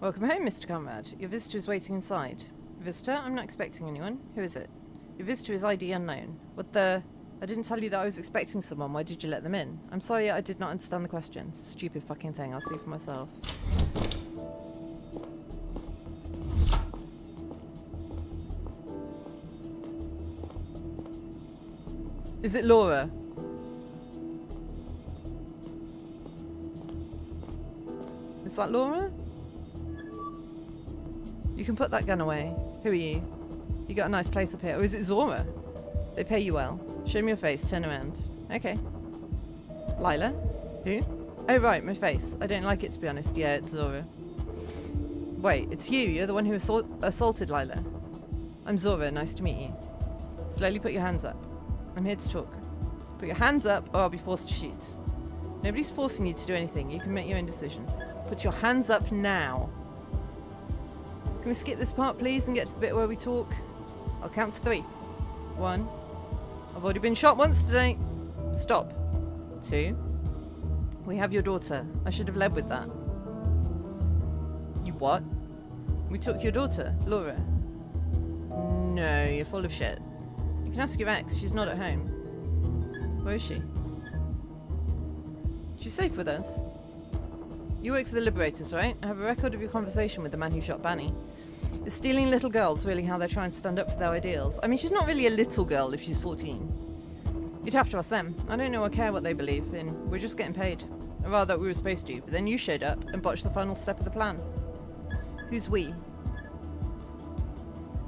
[SPEAKER 1] Welcome home, Mr. Conrad. Your visitor is waiting inside. Visitor? I'm not expecting anyone. Who is it? Your visitor is ID unknown. What the... I didn't tell you that I was expecting someone. Why did you let them in? I'm sorry, I did not understand the question. Stupid fucking thing. I'll see for myself. Is it Laura? Is that Laura? You can put that gun away. Who are you? You got a nice place up here. Or is it Zora? They pay you well. Show me your face. Turn around. Okay. Lila? Who? Oh, right, my face. I don't like it, to be honest. Yeah, it's Zora. Wait, it's you. You're the one who assaulted Lila. I'm Zora. Nice to meet you. Slowly put your hands up. I'm here to talk. Put your hands up or I'll be forced to shoot. Nobody's forcing you to do anything. You can make your own decision. Put your hands up now. Can we skip this part, please, and get to the bit where we talk? I'll count to 3. 1. I've already been shot once today. Stop. 2. We have your daughter. I should have led with that. You what? We took your daughter, Laura. No, you're full of shit. You can ask your ex. She's not at home. Where is she? She's safe with us. You work for the Liberators, right? I have a record of your conversation with the man who shot Banny. Is stealing little girls really how they're trying to stand up for their ideals? I mean, she's not really a little girl if she's 14. You'd have to ask them. I don't know or care what they believe in. We're just getting paid. Or rather, we were supposed to, but then you showed up and botched the final step of the plan. Who's we?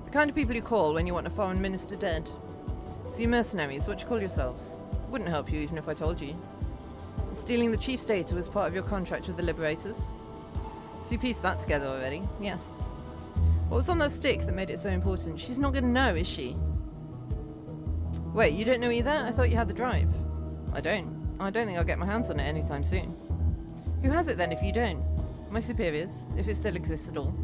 [SPEAKER 1] The kind of people you call when you want a foreign minister dead. So you mercenaries, what do you call yourselves? Wouldn't help you even if I told you. And stealing the chief's data was part of your contract with the Liberators. So you pieced that together already, yes. What was on that stick that made it so important? She's not going to know, is she? Wait, you don't know either? I thought you had the drive. I don't think I'll get my hands on it anytime soon. Who has it then if you don't? My superiors, if it still exists at all.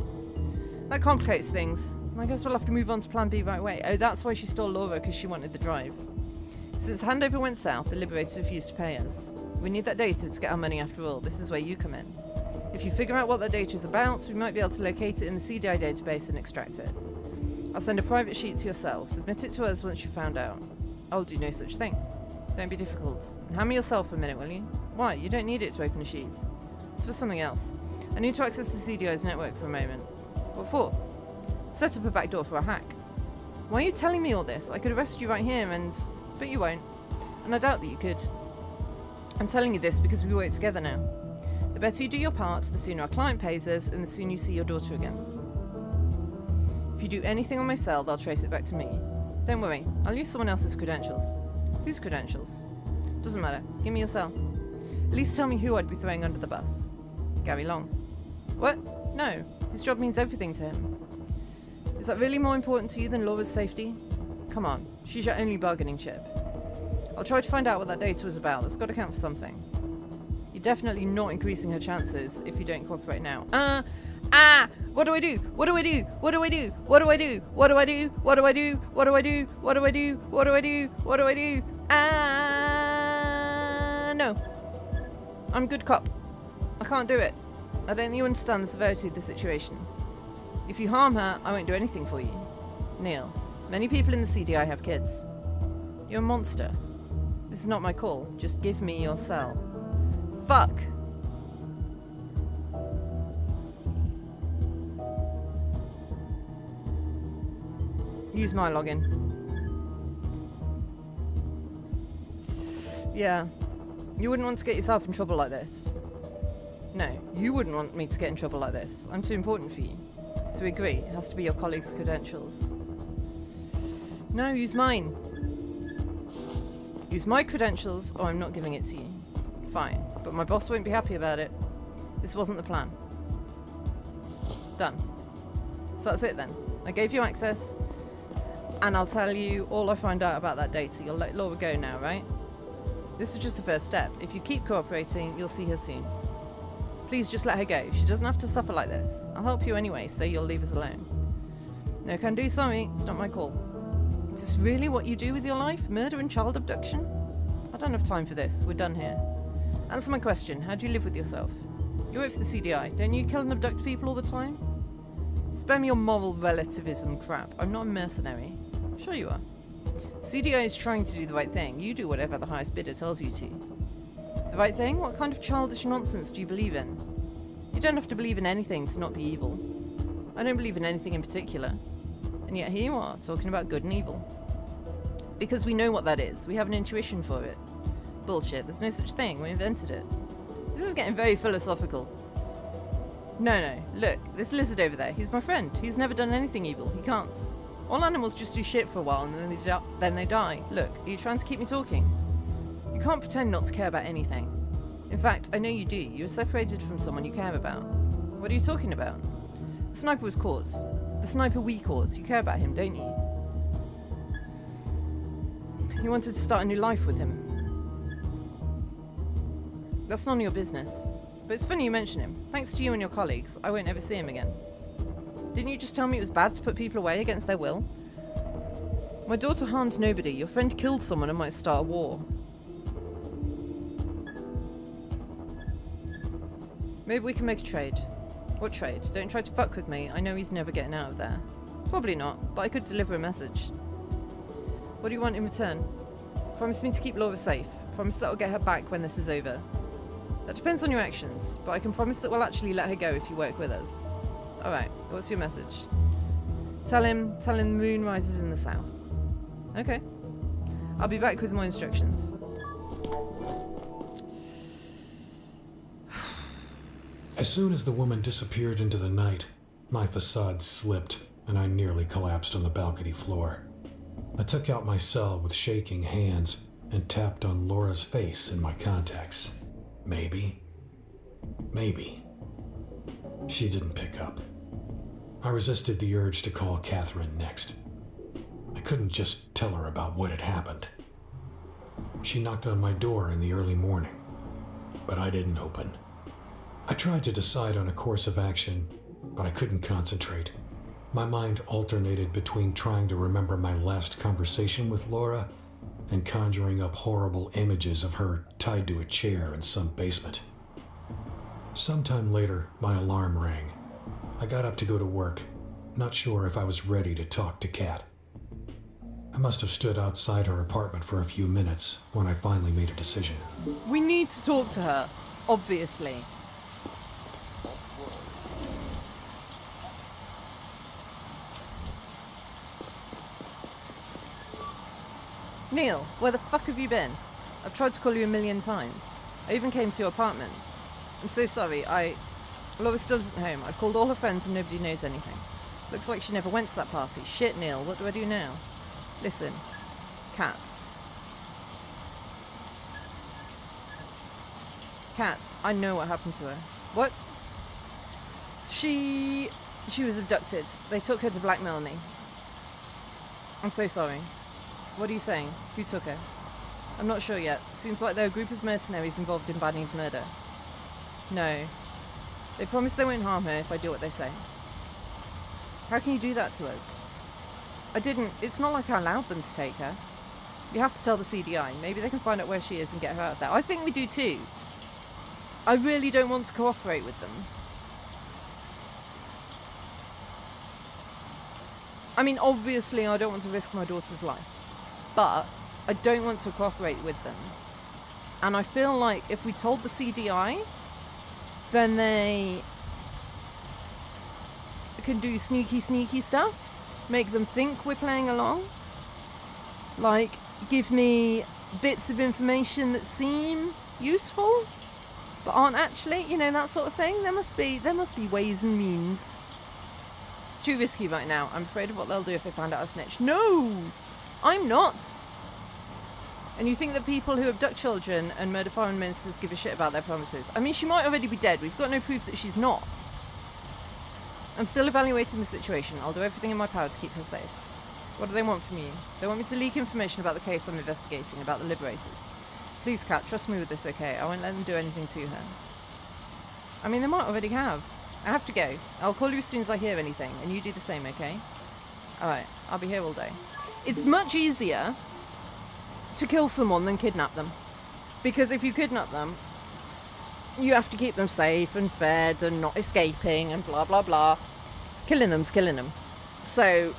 [SPEAKER 1] That complicates things. I guess we'll have to move on to plan B right away. Oh, that's why she stole Laura, because she wanted the drive. Since the handover went south, the Liberators refused to pay us. We need that data to get our money after all. This is where you come in. If you figure out what that data is about, we might be able to locate it in the CDI database and extract it. I'll send a private sheet to your cell. Submit it to us once you've found out. I'll do no such thing. Don't be difficult. And hand me your cell for a minute, will you? Why? You don't need it to open the sheets. It's for something else. I need to access the CDI's network for a moment. What for? Set up a backdoor for a hack. Why are you telling me all this? I could arrest you right here and... But you won't. And I doubt that you could. I'm telling you this because we work together now. The better you do your part, the sooner our client pays us, and the sooner you see your daughter again. If you do anything on my cell, they'll trace it back to me. Don't worry, I'll use someone else's credentials. Whose credentials? Doesn't matter. Give me your cell. At least tell me who I'd be throwing under the bus. Gary Long. What? No. His job means everything to him. Is that really more important to you than Laura's safety? Come on, she's your only bargaining chip. I'll try to find out what that data was about. That's got to count for something. You're definitely not increasing her chances if you don't cooperate now. What do I do? What do I do? What do I do? What do I do? What do I do? What do I do? What do I do? What do I do? What do I do? What do I do? No. I'm a good cop. I can't do it. I don't think you understand the severity of the situation. If you harm her, I won't do anything for you. Neil, many people in the CDI have kids. You're a monster. This is not my call. Just give me your cell. Fuck. Use my login. Yeah. You wouldn't want to get yourself in trouble like this. No, you wouldn't want me to get in trouble like this. I'm too important for you. So we agree. It has to be your colleague's credentials. No, use mine. Use my credentials or I'm not giving it to you. Fine. But my boss won't be happy about it. This wasn't the plan. Done. So that's it then. I gave you access. And I'll tell you all I find out about that data. You'll let Laura go now, right? This is just the first step. If you keep cooperating, you'll see her soon. Please just let her go. She doesn't have to suffer like this. I'll help you anyway, so you'll leave us alone. No can do, sorry. It's not my call. Is this really what you do with your life? Murder and child abduction? I don't have time for this. We're done here. Answer my question. How do you live with yourself? You work for the CDI. Don't you kill and abduct people all the time? Spare me your moral relativism crap. I'm not a mercenary. Sure you are. The CDI is trying to do the right thing. You do whatever the highest bidder tells you to. The right thing? What kind of childish nonsense do you believe in? You don't have to believe in anything to not be evil. I don't believe in anything in particular. And yet here you are, talking about good and evil. Because we know what that is. We have an intuition for it. Bullshit. There's no such thing. We invented it. This is getting very philosophical. No. Look, this lizard over there. He's my friend. He's never done anything evil. He can't. All animals just do shit for a while and then they die. Look, are you trying to keep me talking? You can't pretend not to care about anything. In fact, I know you do. You're separated from someone you care about. What are you talking about? The sniper was caught. The sniper we caught. You care about him, don't you? You wanted to start a new life with him. That's none of your business. But it's funny you mention him. Thanks to you and your colleagues, I won't ever see him again. Didn't you just tell me it was bad to put people away against their will? My daughter harmed nobody. Your friend killed someone and might start a war. Maybe we can make a trade. What trade? Don't try to fuck with me. I know he's never getting out of there. Probably not, but I could deliver a message. What do you want in return? Promise me to keep Laura safe. Promise that I'll get her back when this is over. That depends on your actions, but I can promise that we'll actually let her go if you work with us. Alright, what's your message? Tell him the moon rises in the south. Okay. I'll be back with more instructions.
[SPEAKER 9] As soon as the woman disappeared into the night, my facade slipped and I nearly collapsed on the balcony floor. I took out my cell with shaking hands and tapped on Laura's face in my contacts. Maybe. She didn't pick up. I resisted the urge to call Catherine next. I couldn't just tell her about what had happened. She knocked on my door in the early morning, but I didn't open. I tried to decide on a course of action, but I couldn't concentrate. My mind alternated between trying to remember my last conversation with Laura and conjuring up horrible images of her tied to a chair in some basement. Sometime later, my alarm rang. I got up to go to work, not sure if I was ready to talk to Kat. I must have stood outside her apartment for a few minutes when I finally made a decision.
[SPEAKER 1] We need to talk to her, obviously. Neil, where the fuck have you been? I've tried to call you a million times. I even came to your apartment. I'm so sorry, Laura still isn't home. I've called all her friends and nobody knows anything. Looks like she never went to that party. Shit, Neil, what do I do now? Listen, Kat. Kat, I know what happened to her. What? She was abducted. They took her to blackmail me. I'm so sorry. What are you saying? Who took her? I'm not sure yet. Seems like they're a group of mercenaries involved in Bunny's murder. No. They promise they won't harm her if I do what they say. How can you do that to us? I didn't. It's not like I allowed them to take her. You have to tell the CDI. Maybe they can find out where she is and get her out of there. I think we do too. I really don't want to cooperate with them. I mean, obviously I don't want to risk my daughter's life. But I don't want to cooperate with them. And I feel like if we told the CDI, then they can do sneaky stuff. Make them think we're playing along. Like, give me bits of information that seem useful, but aren't actually, you know, that sort of thing. There must be ways and means. It's too risky right now. I'm afraid of what they'll do if they find out I snitch. No! I'm not! And you think that people who abduct children and murder foreign ministers give a shit about their promises? I mean, she might already be dead. We've got no proof that she's not. I'm still evaluating the situation. I'll do everything in my power to keep her safe. What do they want from you? They want me to leak information about the case I'm investigating, about the Liberators. Please, Kat, trust me with this, okay? I won't let them do anything to her. I mean, they might already have. I have to go. I'll call you as soon as I hear anything, and you do the same, okay? Alright, I'll be here all day. It's much easier to kill someone than kidnap them. Because if you kidnap them, you have to keep them safe and fed and not escaping and blah blah blah. Killing them's killing them. So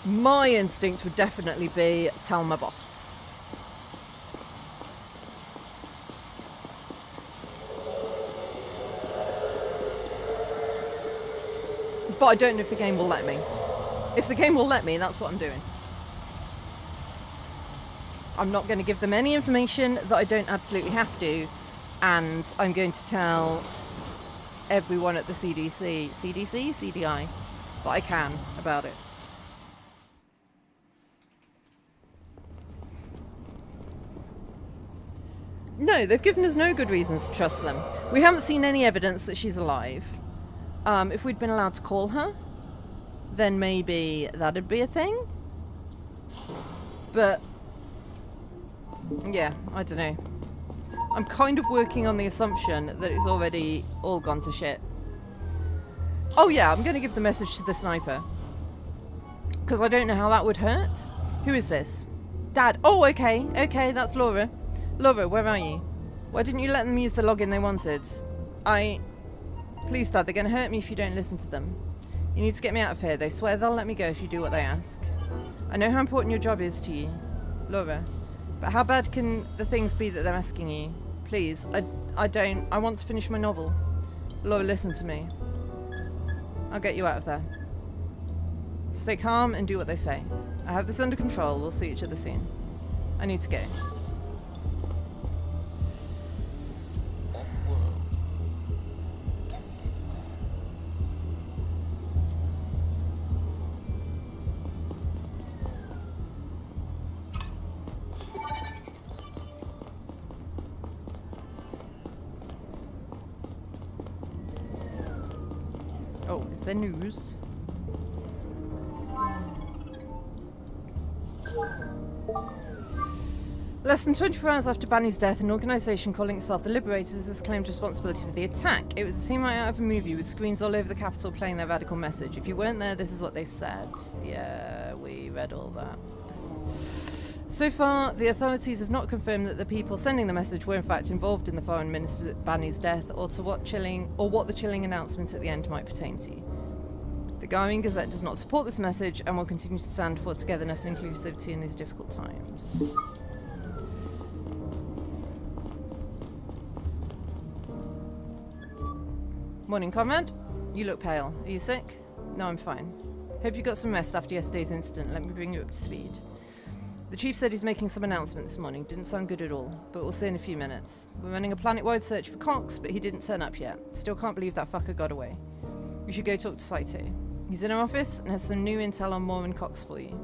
[SPEAKER 1] my instinct would definitely be tell my boss. But I don't know if the game will let me. If the game will let me, that's what I'm doing. I'm not going to give them any information that I don't absolutely have to, and I'm going to tell everyone at the CDI, that I can about it. No, they've given us no good reasons to trust them. We haven't seen any evidence that she's alive. If we'd been allowed to call her, then maybe that'd be a thing. But yeah, I don't know. I'm kind of working on the assumption that it's already all gone to shit. Oh yeah, I'm going to give the message to the sniper. Because I don't know how that would hurt. Who is this? Dad. Oh, okay. Okay, that's Laura. Laura, where are you? Why didn't you let them use the login they wanted? Please, Dad, they're going to hurt me if you don't listen to them. You need to get me out of here. They swear they'll let me go if you do what they ask. I know how important your job is to you, Laura. But how bad can the things be that they're asking you? Please, I want to finish my novel. Laura, listen to me. I'll get you out of there. Stay calm and do what they say. I have this under control. We'll see each other soon. I need to go. Oh, is there news? Less than 24 hours after Banny's death, an organisation calling itself the Liberators has claimed responsibility for the attack. It was a scene right out of a movie with screens all over the Capitol playing their radical message. If you weren't there, this is what they said. Yeah, we read all that. So far, the authorities have not confirmed that the people sending the message were in fact involved in the Foreign Minister Banny's death, or what the chilling announcement at the end might pertain to. The Guardian Gazette does not support this message and will continue to stand for togetherness and inclusivity in these difficult times. Morning, comrade. You look pale. Are you sick? No, I'm fine. Hope you got some rest after yesterday's incident. Let me bring you up to speed. The chief said he's making some announcement this morning. Didn't sound good at all, but we'll see in a few minutes. We're running a planet-wide search for Cox, but he didn't turn up yet. Still can't believe that fucker got away. You should go talk to Saito. He's in our office and has some new intel on Moore and Cox for you.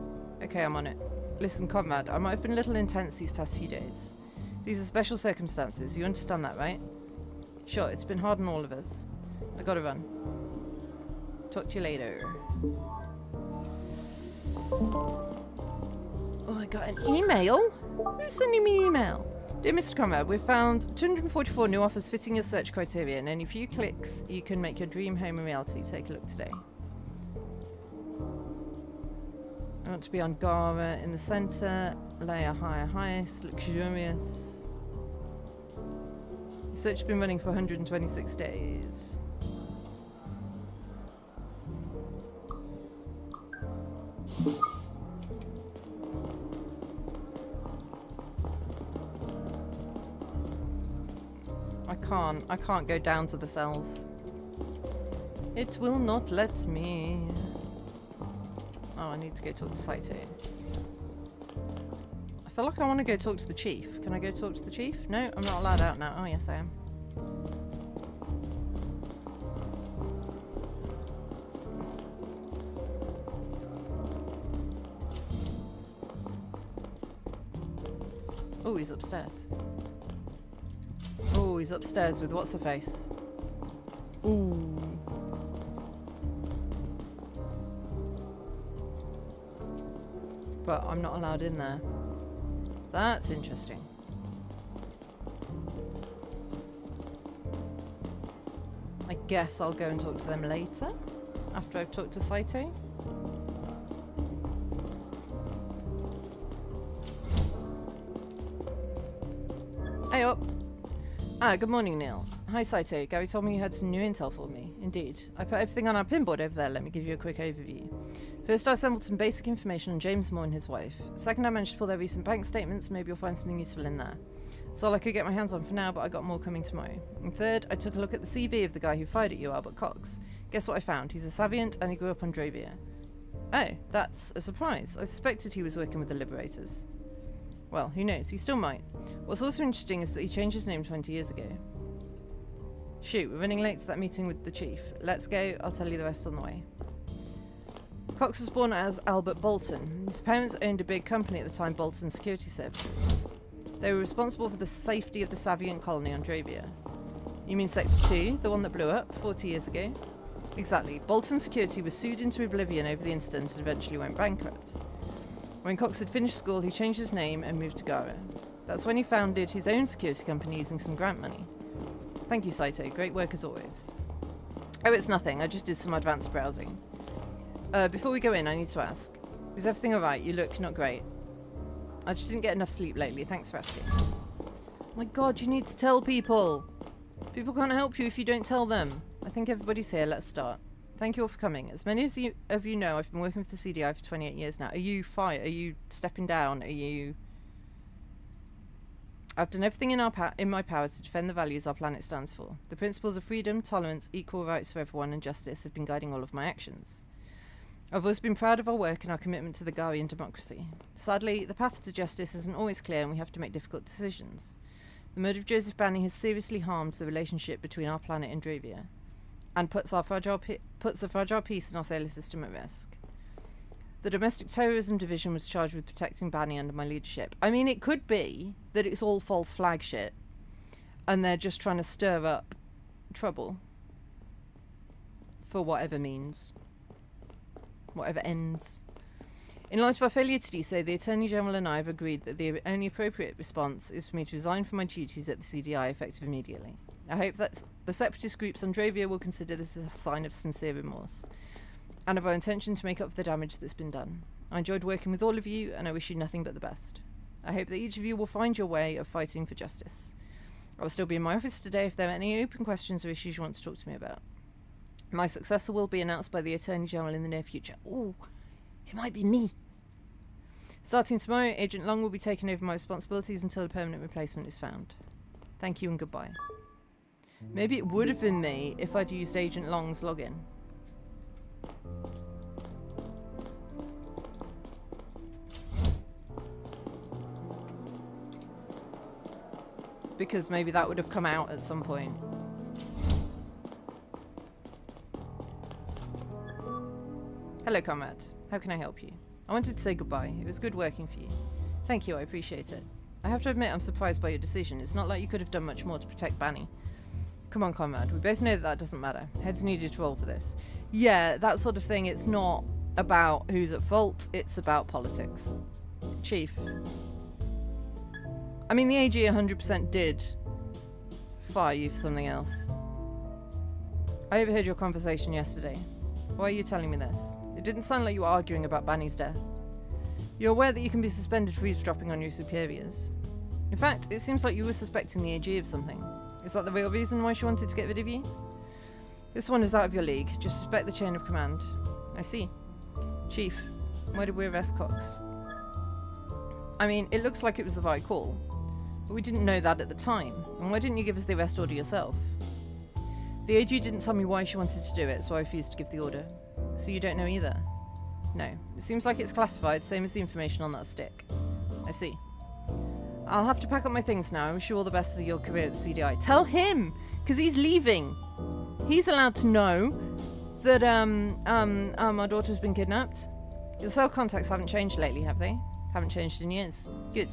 [SPEAKER 1] Okay, I'm on it. Listen, comrade, I might have been a little intense these past few days. These are special circumstances. You understand that, right? Sure, it's been hard on all of us. I gotta run. Talk to you later. Oh, I got an email? Who's sending me email? Dear Mr. Conrad, we've found 244 new offers fitting your search criteria, and in a few clicks, you can make your dream home a reality. Take a look today. I want to be on Gara in the centre, layer higher, highest, luxurious. Your search has been running for 126 days. I can't go down to the cells. It will not let me. Oh, I need to go talk to Saito. I feel like I want to go talk to the chief. Can I go talk to the chief? No, I'm not allowed out now. Oh, yes, I am. Oh, he's upstairs. Oh, he's upstairs with what's-her-face. Ooh. But I'm not allowed in there. That's interesting. I guess I'll go and talk to them later, after I've talked to Saito. Hey up! Ah, good morning, Neil. Hi, Saito. Gary told me you had some new intel for me. Indeed. I put everything on our pinboard over there. Let me give you a quick overview. First, I assembled some basic information on James Moore and his wife. Second, I managed to pull their recent bank statements. Maybe you'll find something useful in there. That's all I could get my hands on for now, but I got more coming tomorrow. And third, I took a look at the CV of the guy who fired at you, Albert Cox. Guess what I found? He's a Saviant and he grew up on Drovia. Oh, that's a surprise. I suspected he was working with the Liberators. Well, who knows? He still might. What's also interesting is that he changed his name 20 years ago. Shoot, we're running late to that meeting with the chief. Let's go. I'll tell you the rest on the way. Cox was born as Albert Bolton. His parents owned a big company at the time, Bolton Security Services. They were responsible for the safety of the Saviant colony on Drovia. You mean Sector 2, the one that blew up 40 years ago? Exactly. Bolton Security was sued into oblivion over the incident and eventually went bankrupt. When Cox had finished school, he changed his name and moved to Gara. That's when he founded his own security company using some grant money. Thank you, Saito. Great work as always. Oh, it's nothing. I just did some advanced browsing. Before we go in, I need to ask. Is everything alright? You look not great. I just didn't get enough sleep lately. Thanks for asking. Oh my god, you need to tell people! People can't help you if you don't tell them. I think everybody's here. Let's start. Thank you all for coming. As many of you know, I've been working with the CDI for 28 years now. Are you fired? Are you stepping down? Are you... I've done everything in my power to defend the values our planet stands for. The principles of freedom, tolerance, equal rights for everyone, and justice have been guiding all of my actions. I've always been proud of our work and our commitment to the Garian democracy. Sadly, the path to justice isn't always clear and we have to make difficult decisions. The murder of Joseph Banny has seriously harmed the relationship between our planet and Dravia, and puts the fragile peace in our solar system at risk. The Domestic Terrorism Division was charged with protecting Banny under my leadership. I mean, it could be that it's all false flag shit, and they're just trying to stir up trouble for whatever means. Whatever ends. In light of our failure to do so, the Attorney General and I have agreed that the only appropriate response is for me to resign from my duties at the CDI effective immediately. I hope that the separatist groups on Dravia will consider this as a sign of sincere remorse, and of our intention to make up for the damage that's been done. I enjoyed working with all of you, and I wish you nothing but the best. I hope that each of you will find your way of fighting for justice. I will still be in my office today if there are any open questions or issues you want to talk to me about. My successor will be announced by the Attorney General in the near future. Ooh, it might be me. Starting tomorrow, Agent Long will be taking over my responsibilities until a permanent replacement is found. Thank you and goodbye. Maybe it would have been me if I'd used Agent Long's login. Because maybe that would have come out at some point. Hello, comrade. How can I help you? I wanted to say goodbye. It was good working for you. Thank you, I appreciate it. I have to admit I'm surprised by your decision. It's not like you could have done much more to protect Banny. Come on, comrade. We both know that doesn't matter. Heads needed to roll for this. Yeah, that sort of thing. It's not about who's at fault. It's about politics. Chief. I mean, the AG 100% did fire you for something else. I overheard your conversation yesterday. Why are you telling me this? It didn't sound like you were arguing about Banny's death. You're aware that you can be suspended for eavesdropping on your superiors. In fact, it seems like you were suspecting the AG of something. Is that the real reason why she wanted to get rid of you? This one is out of your league. Just respect the chain of command. I see. Chief, why did we arrest Cox? I mean, it looks like it was the right call. But we didn't know that at the time. And why didn't you give us the arrest order yourself? The AG didn't tell me why she wanted to do it, so I refused to give the order. So you don't know either? No. It seems like it's classified, same as the information on that stick. I see. I'll have to pack up my things now. I wish you all the best for your career at the CDI. Tell him! Because he's leaving. He's allowed to know that, our daughter's been kidnapped. Your cell contacts haven't changed lately, have they? Haven't changed in years. Good.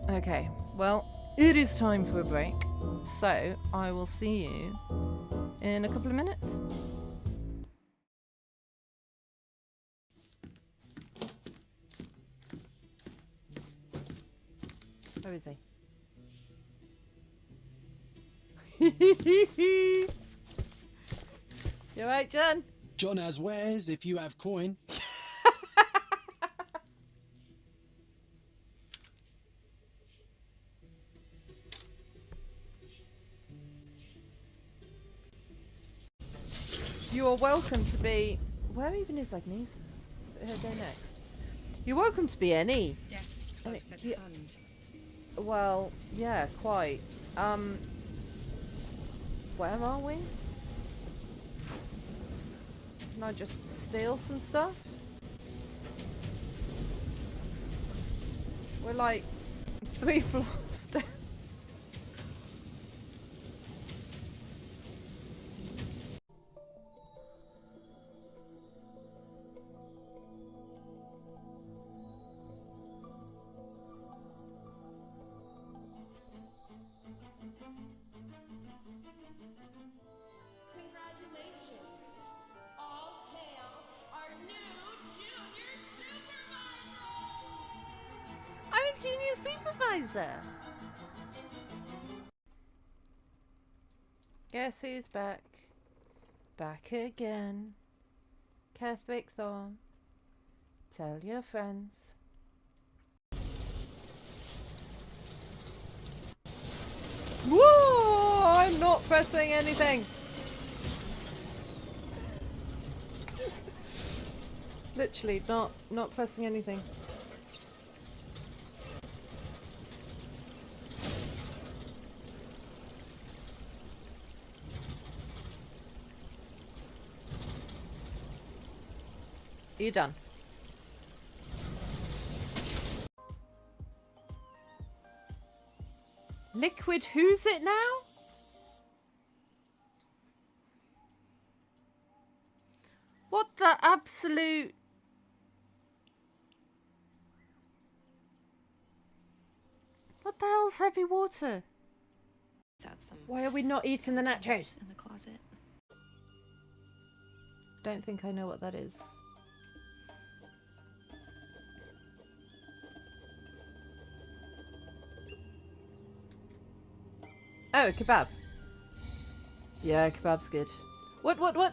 [SPEAKER 1] Okay, well, it is time for a break. So, I will see you in a couple of minutes. Where is he? You alright, John?
[SPEAKER 10] John has wares if you have coin.
[SPEAKER 1] You are welcome to be... Where even is Agnes? Is it her go next? You're welcome to be any.
[SPEAKER 11] Death's close at hand.
[SPEAKER 1] Well, yeah, quite. Where are we? Can I just steal some stuff? We're like 3 floors down. Supervisor. Guess who's back? Back again. Catherick Thorn. Tell your friends. Whoa! I'm not pressing anything. Literally not pressing anything. Are you done? Liquid who's it now? What the absolute... What the hell's heavy water? Why are we not eating the nachos?
[SPEAKER 11] In the closet.
[SPEAKER 1] Don't think I know what that is. Oh, a kebab. Yeah, kebab's good. What?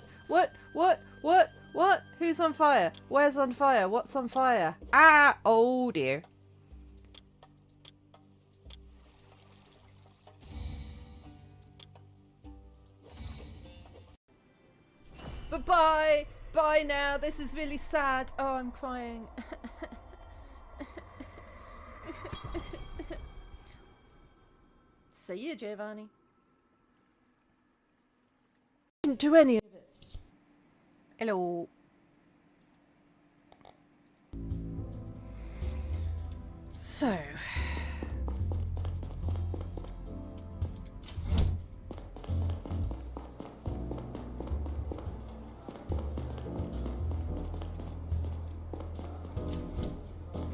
[SPEAKER 1] Who's on fire? Where's on fire? What's on fire? Ah! Oh dear. But bye! Bye now, this is really sad. Oh, I'm crying. See you, Giovanni. Didn't do any of it. Hello. So...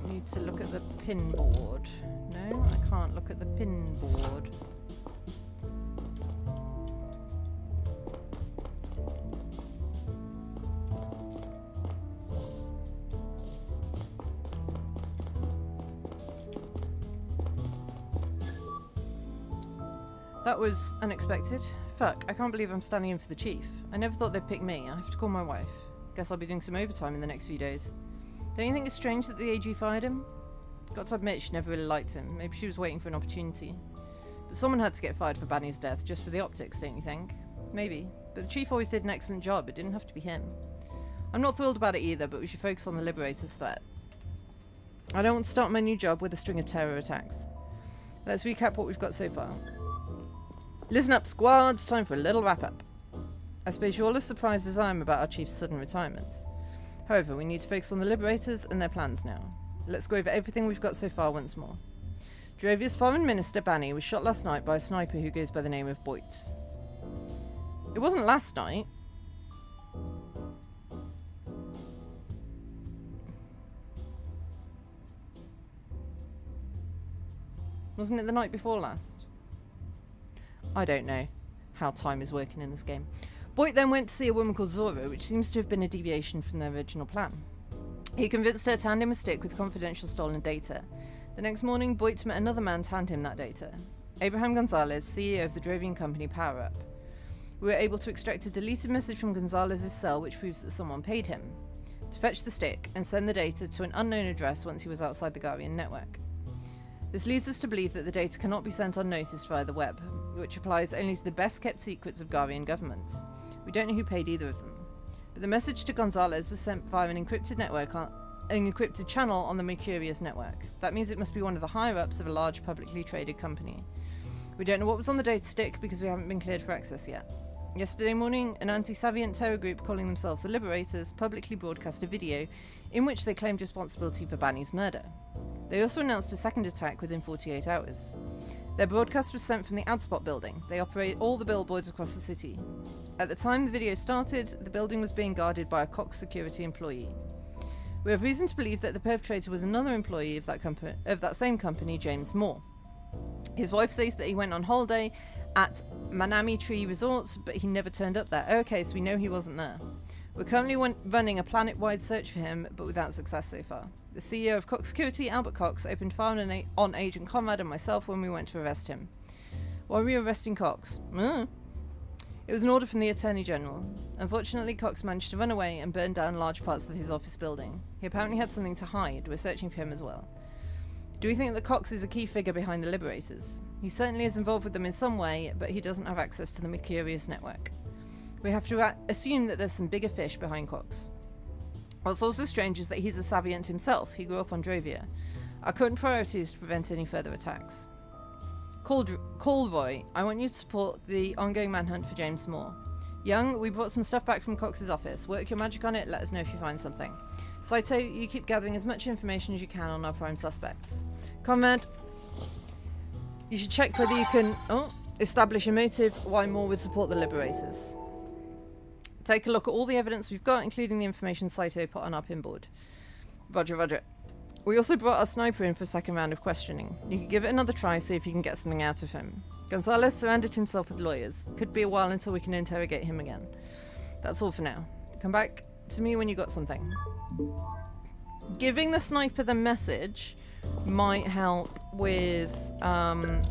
[SPEAKER 1] need to look at the pin board. No, I can't look at the pin board. That was unexpected. Fuck, I can't believe I'm standing in for the chief. I never thought they'd pick me. I have to call my wife. Guess I'll be doing some overtime in the next few days. Don't you think it's strange that the AG fired him? Got to admit, she never really liked him. Maybe she was waiting for an opportunity. But someone had to get fired for Banny's death, just for the optics, don't you think? Maybe. But the chief always did an excellent job. It didn't have to be him. I'm not thrilled about it either, but we should focus on the Liberator's threat. I don't want to start my new job with a string of terror attacks. Let's recap what we've got so far. Listen up, squad. It's time for a little wrap-up. I suppose you're all as surprised as I am about our chief's sudden retirement. However, we need to focus on the Liberators and their plans now. Let's go over everything we've got so far once more. Drovia's foreign minister, Banny, was shot last night by a sniper who goes by the name of Boit. It wasn't last night. Wasn't it the night before last? I don't know how time is working in this game. Boit then went to see a woman called Zora, which seems to have been a deviation from their original plan. He convinced her to hand him a stick with confidential stolen data. The next morning, Boit met another man to hand him that data. Abraham Gonzalez, CEO of the Drovian company Power Up. We were able to extract a deleted message from Gonzalez's cell which proves that someone paid him to fetch the stick and send the data to an unknown address once he was outside the Garian network. This leads us to believe that the data cannot be sent unnoticed via the web, which applies only to the best-kept secrets of Garian governments. We don't know who paid either of them. But the message to Gonzalez was sent via an encrypted network, an encrypted channel on the Mercurius network. That means it must be one of the higher-ups of a large publicly traded company. We don't know what was on the data stick because we haven't been cleared for access yet. Yesterday morning, an anti-Savient terror group calling themselves the Liberators publicly broadcast a video in which they claimed responsibility for Banny's murder. They also announced a second attack within 48 hours. Their broadcast was sent from the AdSpot building. They operate all the billboards across the city. At the time the video started, the building was being guarded by a Cox security employee. We have reason to believe that the perpetrator was another employee of that same company, James Moore. His wife says that he went on holiday at Manami Tree Resorts, but he never turned up there. Okay, so we know he wasn't there. We're currently running a planet-wide search for him, but without success so far. The CEO of Cox Security, Albert Cox, opened fire on Agent Conrad and myself when we went to arrest him. Why were we arresting Cox? It was an order from the Attorney General. Unfortunately, Cox managed to run away and burn down large parts of his office building. He apparently had something to hide. We're searching for him as well. Do we think that Cox is a key figure behind the Liberators? He certainly is involved with them in some way, but he doesn't have access to the Mercurius network. We have to assume that there's some bigger fish behind Cox. What's also strange is that he's a Savient himself. He grew up on Drovia. Our current priority is to prevent any further attacks. Colroy, I want you to support the ongoing manhunt for James Moore. Young, we brought some stuff back from Cox's office. Work your magic on it, let us know if you find something. Saito, you keep gathering as much information as you can on our prime suspects. Conrad, you should check whether you can establish a motive why Moore would support the Liberators. Take a look at all the evidence we've got, including the information Saito put on our pinboard. Roger, roger. We also brought our sniper in for a second round of questioning. You could give it another try, see if you can get something out of him. Gonzalez surrounded himself with lawyers. Could be a while until we can interrogate him again. That's all for now. Come back to me when you got something. Giving the sniper the message might help with oh,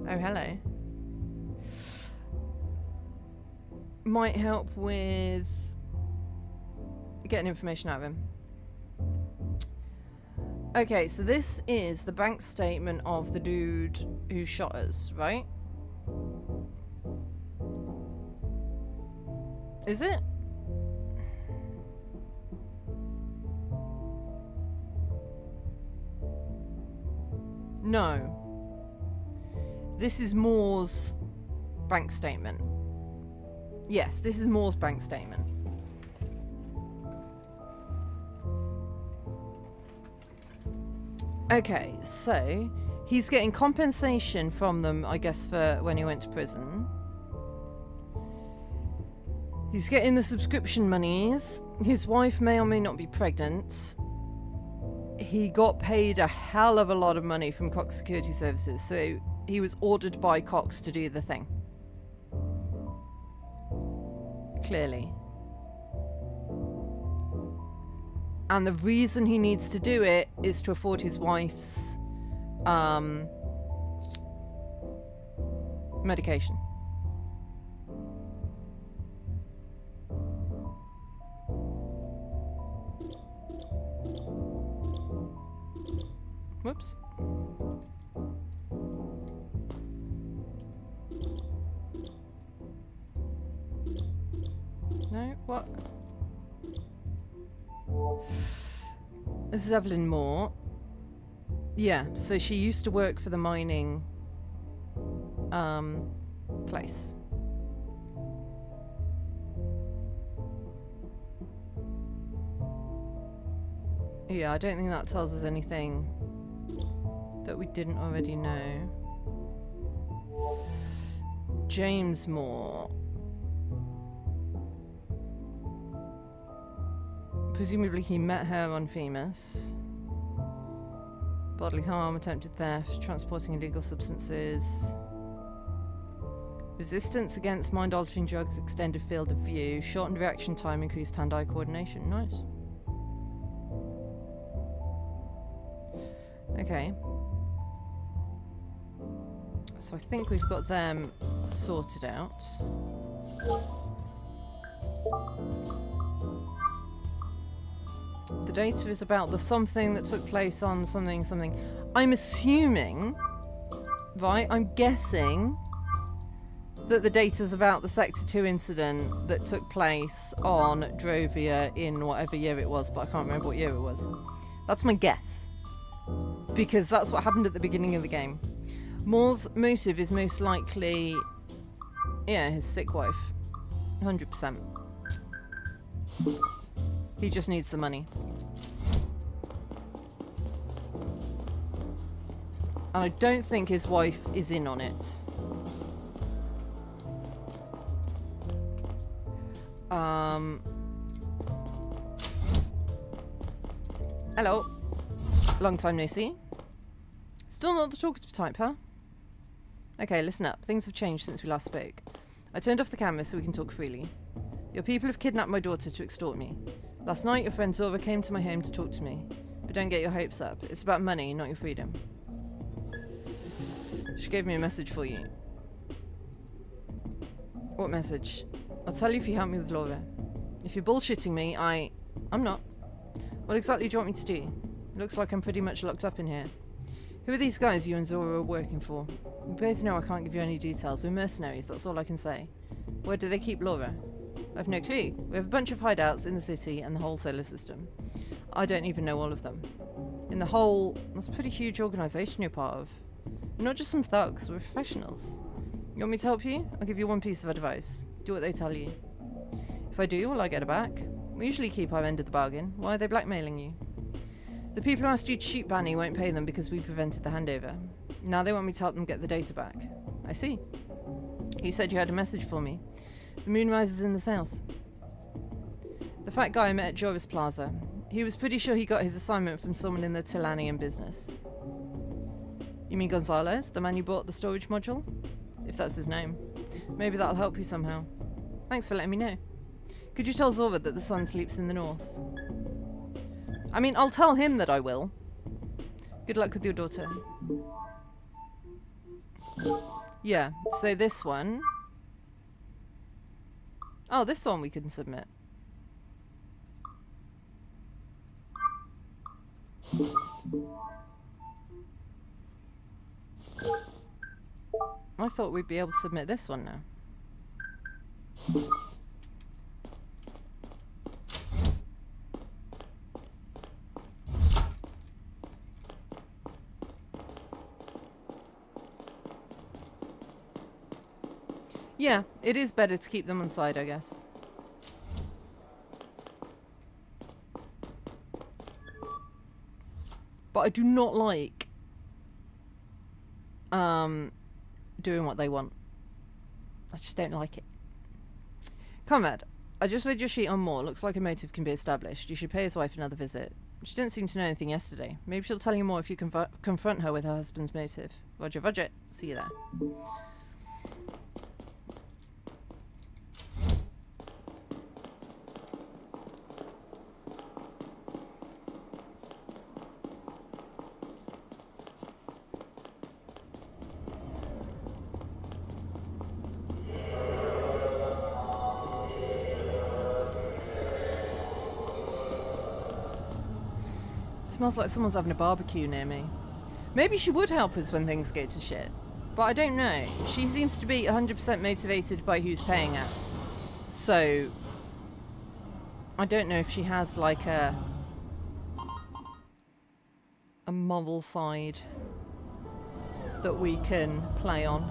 [SPEAKER 1] hello. Might help with getting information out of him. Okay, so this is the bank statement of the dude who shot us, right? Is it? No. This is Moore's bank statement. Yes, this is Moore's bank statement. Okay, so he's getting compensation from them, I guess, for when he went to prison. He's getting the subscription monies. His wife may or may not be pregnant. He got paid a hell of a lot of money from Cox Security Services, so he was ordered by Cox to do the thing. Clearly. And the reason he needs to do it is to afford his wife's medication. Whoops. No, what? This is Evelyn Moore. Yeah, so she used to work for the mining place. Yeah, I don't think that tells us anything that we didn't already know. James Moore. Presumably he met her on Femus. Bodily harm, attempted theft, transporting illegal substances. Resistance against mind-altering drugs, extended field of view, shortened reaction time, increased hand-eye coordination. Nice. Okay. So I think we've got them sorted out. The data is about the something that took place on something. I'm assuming, right, I'm guessing that the data's about the Sector 2 incident that took place on Drovia in whatever year it was, but I can't remember what year it was. That's my guess. Because that's what happened at the beginning of the game. Moore's motive is most likely, yeah, his sick wife. 100%. He just needs the money. And I don't think his wife is in on it. Hello. Long time no see. Still not the talkative type, huh? Okay, listen up. Things have changed since we last spoke. I turned off the camera so we can talk freely. Your people have kidnapped my daughter to extort me. Last night, your friend Zora came to my home to talk to me. But don't get your hopes up. It's about money, not your freedom. She gave me a message for you. What message? I'll tell you if you help me with Laura. If you're bullshitting me, I'm not. What exactly do you want me to do? Looks like I'm pretty much locked up in here. Who are these guys you and Zora are working for? We both know I can't give you any details. We're mercenaries, that's all I can say. Where do they keep Laura? I've no clue. We have a bunch of hideouts in the city and the whole solar system. I don't even know all of them. In the whole, that's a pretty huge organisation you're part of. We're not just some thugs, we're professionals. You want me to help you? I'll give you one piece of advice. Do what they tell you. If I do, will I get it back? We usually keep our end of the bargain. Why are they blackmailing you? The people who asked you to shoot Banny won't pay them because we prevented the handover. Now they want me to help them get the data back. I see. You said you had a message for me. The moon rises in the south. The fat guy I met at Joris Plaza. He was pretty sure he got his assignment from someone in the Tillanian business. You mean Gonzalez, the man you bought the storage module? If that's his name. Maybe that'll help you somehow. Thanks for letting me know. Could you tell Zora that the sun sleeps in the north? I mean, I'll tell him that I will. Good luck with your daughter. Yeah, so this one... Oh, this one we can submit. I thought we'd be able to submit this one now. Yeah, it is better to keep them on side, I guess. But I do not like doing what they want. I just don't like it. Comrade, I just read your sheet on Moore. Looks like a motive can be established. You should pay his wife another visit. She didn't seem to know anything yesterday. Maybe she'll tell you more if you confront her with her husband's motive. Roger, roger. See you there. Smells like someone's having a barbecue near me. Maybe she would help us when things go to shit. But I don't know. She seems to be 100% motivated by who's paying her. So... I don't know if she has like a moral side that we can play on.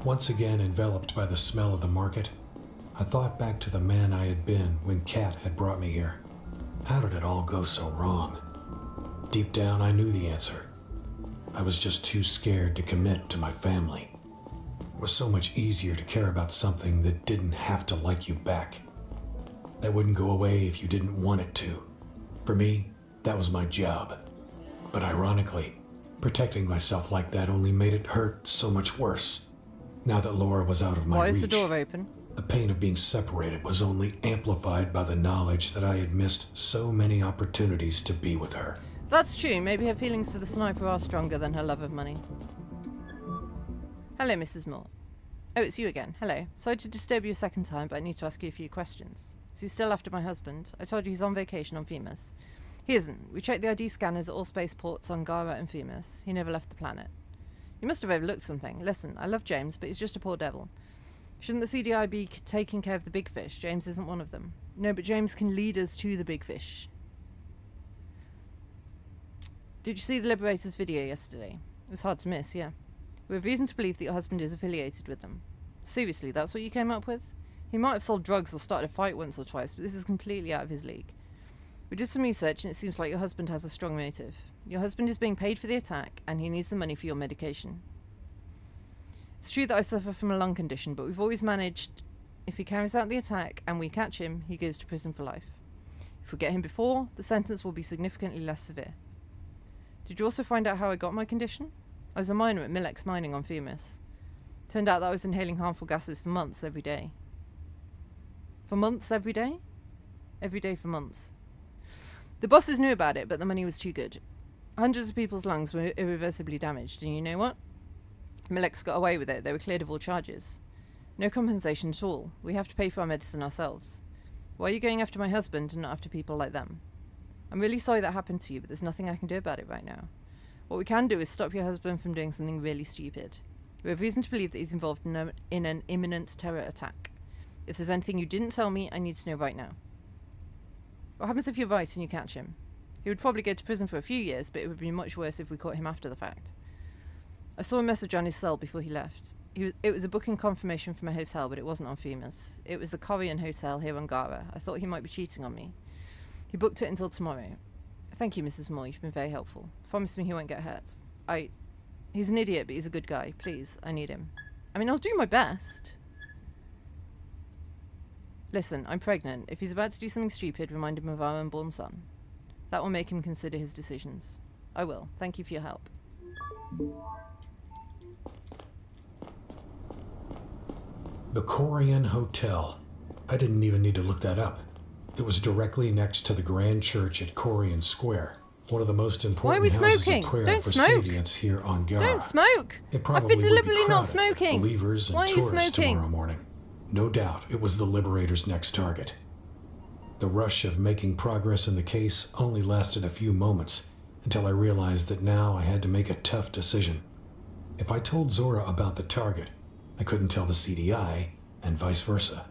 [SPEAKER 9] Once again enveloped by the smell of the market, I thought back to the man I had been when Kat had brought me here. How did it all go so wrong? Deep down, I knew the answer. I was just too scared to commit to my family. It was so much easier to care about something that didn't have to like you back. That wouldn't go away if you didn't want it to. For me, that was my job. But ironically, protecting myself like that only made it hurt so much worse. Now that Laura was out of my reach,
[SPEAKER 1] why is the door open?
[SPEAKER 9] The pain of being separated was only amplified by the knowledge that I had missed so many opportunities to be with her.
[SPEAKER 1] That's true. Maybe her feelings for the sniper are stronger than her love of money. Hello, Mrs. Moore. Oh, it's you again. Hello. Sorry to disturb you a second time, but I need to ask you a few questions. So you're still after my husband? I told you he's on vacation on Femus. He isn't. We checked the ID scanners at all spaceports on Gara and Femus. He never left the planet. You must have overlooked something. Listen, I love James, but he's just a poor devil. Shouldn't the CDI be taking care of the big fish? James isn't one of them. No, but James can lead us to the big fish. Did you see the Liberators video yesterday? It was hard to miss, yeah. We have reason to believe that your husband is affiliated with them. Seriously, that's what you came up with? He might have sold drugs or started a fight once or twice, but this is completely out of his league. We did some research and it seems like your husband has a strong motive. Your husband is being paid for the attack and he needs the money for your medication. It's true that I suffer from a lung condition, but we've always managed, if he carries out the attack and we catch him, he goes to prison for life. If we get him before, the sentence will be significantly less severe. Did you also find out how I got my condition? I was a miner at Milex Mining on Femus. Turned out that I was inhaling harmful gases for months every day. For months every day? Every day for months. The bosses knew about it, but the money was too good. Hundreds of people's lungs were irreversibly damaged, and you know what? Milex got away with it. They were cleared of all charges. No compensation at all. We have to pay for our medicine ourselves. Why are you going after my husband and not after people like them? I'm really sorry that happened to you, but there's nothing I can do about it right now. What we can do is stop your husband from doing something really stupid. We have reason to believe that he's involved in an imminent terror attack. If there's anything you didn't tell me, I need to know right now. What happens if you're right and you catch him? He would probably go to prison for a few years, but it would be much worse if we caught him after the fact. I saw a message on his cell before he left. It was a booking confirmation from a hotel, but it wasn't on Femus. It was the Korean hotel here on Gara. I thought he might be cheating on me. He booked it until tomorrow. Thank you, Mrs. Moore. You've been very helpful. Promise me he won't get hurt. He's an idiot, but he's a good guy. Please, I need him. I mean, I'll do my best. Listen, I'm pregnant. If he's about to do something stupid, remind him of our unborn son. That will make him consider his decisions. I will. Thank you for your help.
[SPEAKER 9] The Korean Hotel. I didn't even need to look that up. It was directly next to the Grand Church at Korean Square, one of the most important houses of prayer for Sadians here on Gara.
[SPEAKER 1] Don't smoke!
[SPEAKER 9] It probably
[SPEAKER 1] I've been deliberately
[SPEAKER 9] would be
[SPEAKER 1] not
[SPEAKER 9] crowded,
[SPEAKER 1] smoking!
[SPEAKER 9] Believers and
[SPEAKER 1] Why are you
[SPEAKER 9] tourists
[SPEAKER 1] smoking?
[SPEAKER 9] tomorrow morning. No doubt it was the Liberator's next target. The rush of making progress in the case only lasted a few moments until I realized that now I had to make a tough decision. If I told Zora about the target, I couldn't tell the CDI, and vice versa.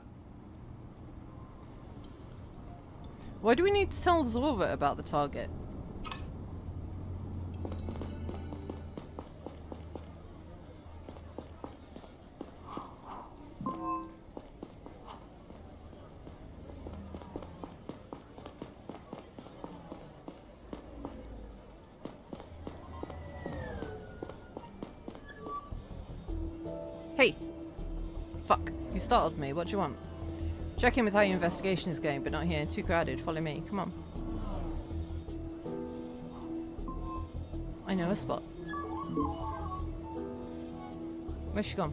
[SPEAKER 1] Why do we need to tell Zora about the target? Hey! Fuck. You startled me. What do you want? Check in with how your investigation is going, but not here. Too crowded. Follow me. Come on. I know a spot. Where's she gone?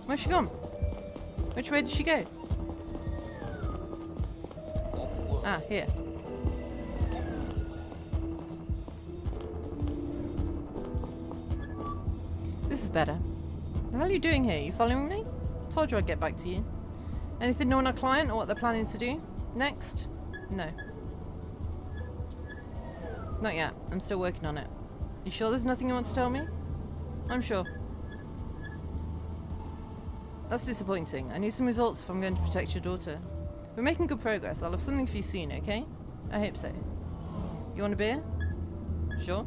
[SPEAKER 1] Where's she gone? Which way did she go? Ah, here. This is better. What the hell are you doing here? You following me? Told you I'd get back to you. Anything knowing our client or what they're planning to do? Next? No. Not yet. I'm still working on it. You sure there's nothing you want to tell me? I'm sure. That's disappointing. I need some results if I'm going to protect your daughter. We're making good progress. I'll have something for you soon, okay? I hope so. You want a beer? Sure.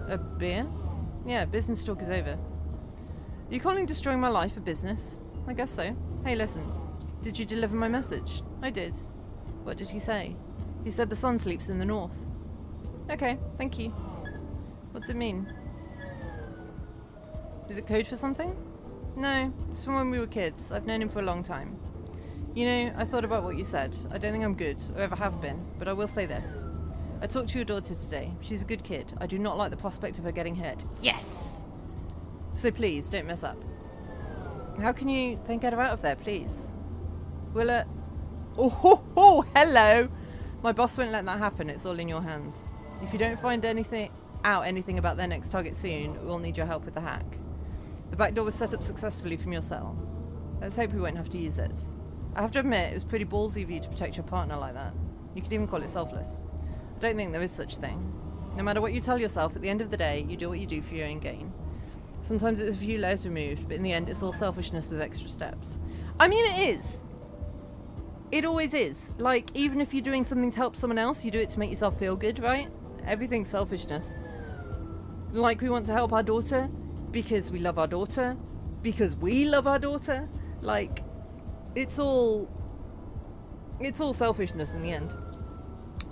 [SPEAKER 1] A beer? Yeah, business talk is over. Are you calling destroying my life a business? I guess so. Hey, listen. Did you deliver my message? I did. What did he say? He said the sun sleeps in the north. Okay, thank you. What's it mean? Is it code for something? No, it's from when we were kids. I've known him for a long time. You know, I thought about what you said. I don't think I'm good, or ever have been, but I will say this. I talked to your daughter today. She's a good kid. I do not like the prospect of her getting hurt. Yes! So please, don't mess up. How can you then get her out of there, please? Will Oh, ho, ho, hello! My boss won't let that happen. It's all in your hands. If you don't find anything about their next target soon, we'll need your help with the hack. The back door was set up successfully from your cell. Let's hope we won't have to use it. I have to admit, it was pretty ballsy of you to protect your partner like that. You could even call it selfless. I don't think there is such a thing. No matter what you tell yourself, at the end of the day, you do what you do for your own gain. Sometimes it's a few layers removed, but in the end, it's all selfishness with extra steps. I mean, it is. It always is. Like, even if you're doing something to help someone else, you do it to make yourself feel good, right? Everything's selfishness. Like, we want to help our daughter because we love our daughter, because we love our daughter. Like, it's all selfishness in the end.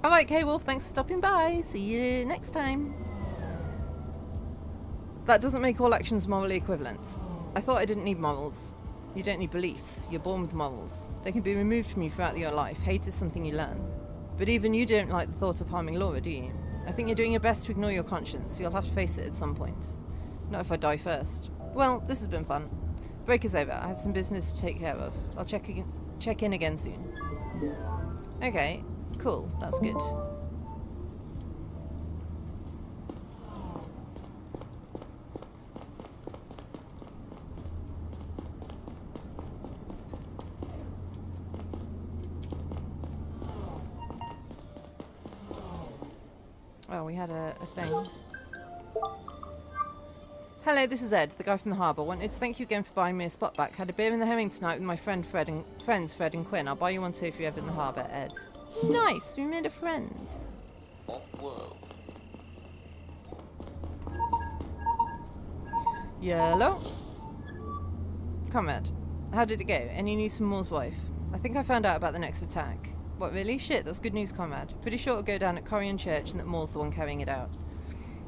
[SPEAKER 1] Alright, K-Wolf, thanks for stopping by. See you next time. That doesn't make all actions morally equivalent. I thought I didn't need morals. You don't need beliefs. You're born with morals. They can be removed from you throughout your life. Hate is something you learn. But even you don't like the thought of harming Laura, do you? I think you're doing your best to ignore your conscience. You'll have to face it at some point. Not if I die first. Well, this has been fun. Break is over. I have some business to take care of. I'll check in again soon. Okay. Cool, that's good. Well, we had a thing. Hello, this is Ed, the guy from the harbour. Wanted to thank you again for buying me a spot back. Had a beer in the Herring tonight with my friends Fred and Quinn. I'll buy you one too if you're ever in the harbour, Ed. Nice, we made a friend.
[SPEAKER 6] Oh, whoa.
[SPEAKER 1] Yellow. Comrade, how did it go? Any news from Moore's wife? I think I found out about the next attack. What, really? Shit, that's good news, comrade. Pretty sure it'll go down at Corian Church and that Moore's the one carrying it out.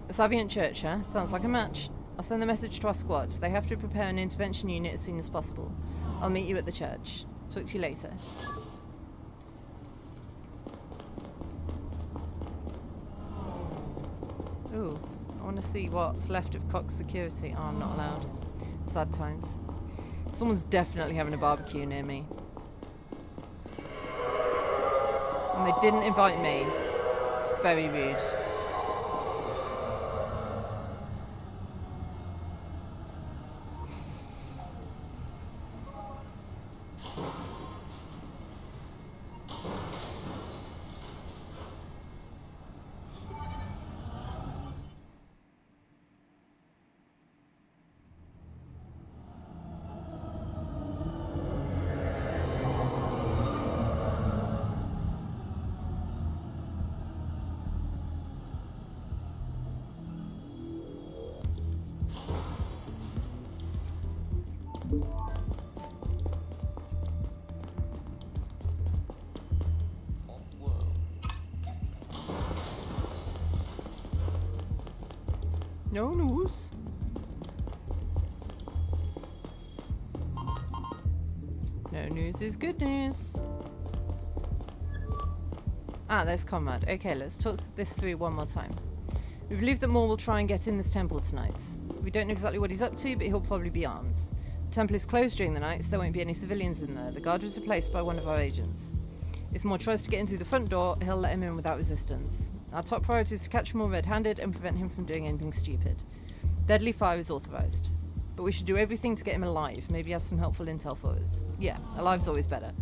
[SPEAKER 1] A Savient Church, huh? Sounds like a match. I'll send the message to our squads. They have to prepare an intervention unit as soon as possible. I'll meet you at the church. Talk to you later. Ooh, I want to see what's left of Cox security. Oh, I'm not allowed. Sad times. Someone's definitely having a barbecue near me. And they didn't invite me. It's very rude. No news. No news is good news. Ah, there's Comrade. Okay, let's talk this through one more time. We believe that Moore will try and get in this temple tonight. We don't know exactly what he's up to, but he'll probably be armed. The temple is closed during the night, so there won't be any civilians in there. The guard was replaced by one of our agents. If Moore tries to get in through the front door, he'll let him in without resistance. Our top priority is to catch Moore red-handed and prevent him from doing anything stupid. Deadly fire is authorized. But we should do everything to get him alive. Maybe he has some helpful intel for us. Yeah, alive's always better.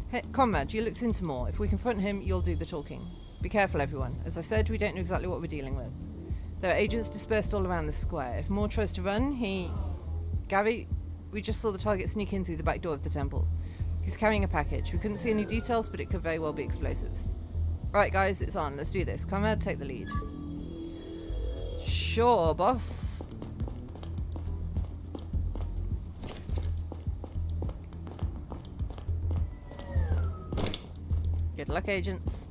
[SPEAKER 1] Hey, Comrade, you looked into Moore. If we confront him, you'll do the talking. Be careful, everyone. As I said, we don't know exactly what we're dealing with. There are agents dispersed all around the square. If Moore tries to run, Gary, we just saw the target sneak in through the back door of the temple. He's carrying a package. We couldn't see any details, but it could very well be explosives. Right, guys, it's on. Let's do this. Comrade, take the lead. Sure, boss. Good luck, agents.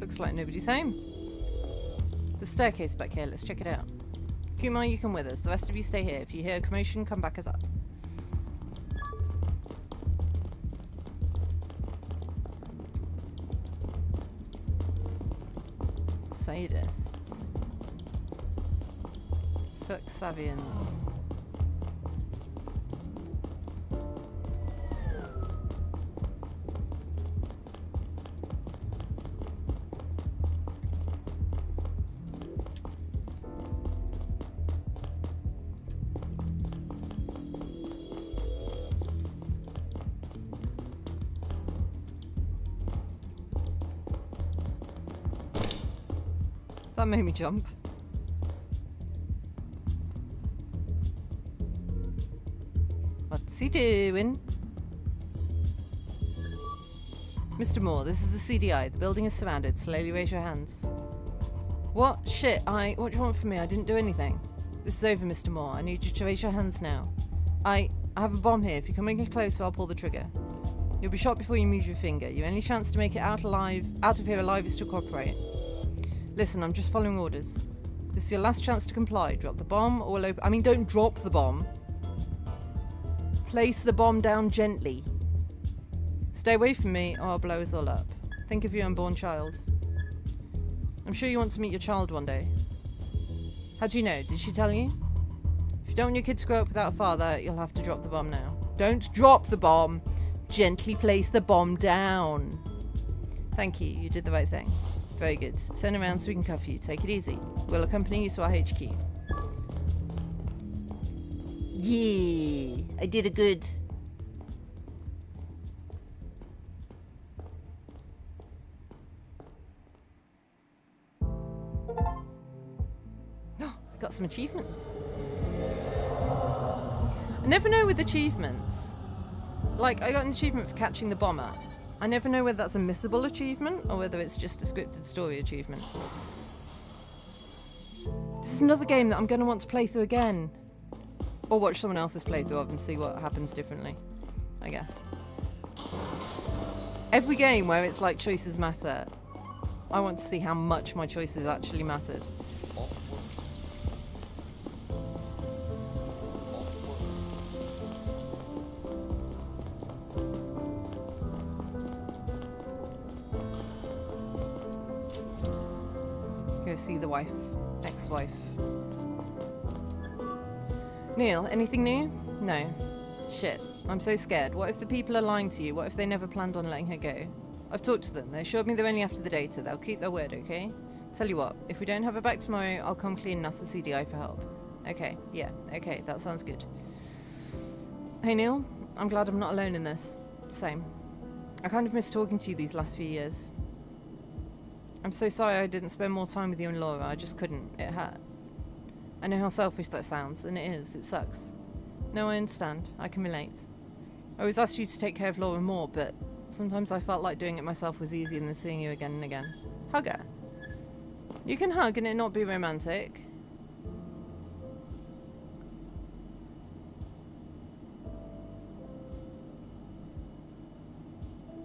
[SPEAKER 1] Looks like nobody's home. The staircase back here, let's check it out. Kumar, you come with us. The rest of you stay here. If you hear a commotion, come back us up. Sadists. Fuck Savians. That made me jump. What's he doing? Mr. Moore, this is the CDI. The building is surrounded. Slowly raise your hands. What? Shit, what do you want from me? I didn't do anything. This is over, Mr. Moore. I need you to raise your hands now. I have a bomb here. If you come any closer, I'll pull the trigger. You'll be shot before you move your finger. Your only chance to make it out of here alive is to cooperate. Listen, I'm just following orders. This is your last chance to comply. Drop the bomb or we'll open... don't drop the bomb. Place the bomb down gently. Stay away from me or I'll blow us all up. Think of your unborn child. I'm sure you want to meet your child one day. How do you know? Did she tell you? If you don't want your kid to grow up without a father, you'll have to drop the bomb now. Don't drop the bomb. Gently place the bomb down. Thank you. You did the right thing. Very good. Turn around so we can cuff you. Take it easy. We'll accompany you to our HQ. Yeah, I did a good. I got some achievements. I never know with achievements. Like, I got an achievement for catching the bomber. I never know whether that's a missable achievement or whether it's just a scripted story achievement. This is another game that I'm going to want to play through again. Or watch someone else's playthrough of and see what happens differently, I guess. Every game where it's like choices matter, I want to see how much my choices actually mattered. Go see the wife, ex-wife. Neil, anything new? No. Shit, I'm so scared. What if the people are lying to you? What if they never planned on letting her go? I've talked to them. They assured me they're only after the data. They'll keep their word, okay? Tell you what, if we don't have her back tomorrow, I'll come clean and ask the CDI for help. Okay, yeah, okay, that sounds good. Hey Neil, I'm glad I'm not alone in this. Same. I kind of missed talking to you these last few years. I'm so sorry I didn't spend more time with you and Laura. I just couldn't. It hurt. I know how selfish that sounds, and it is. It sucks. No, I understand. I can relate. I always asked you to take care of Laura more, but sometimes I felt like doing it myself was easier than seeing you again and again. Hug her. You can hug and it not be romantic.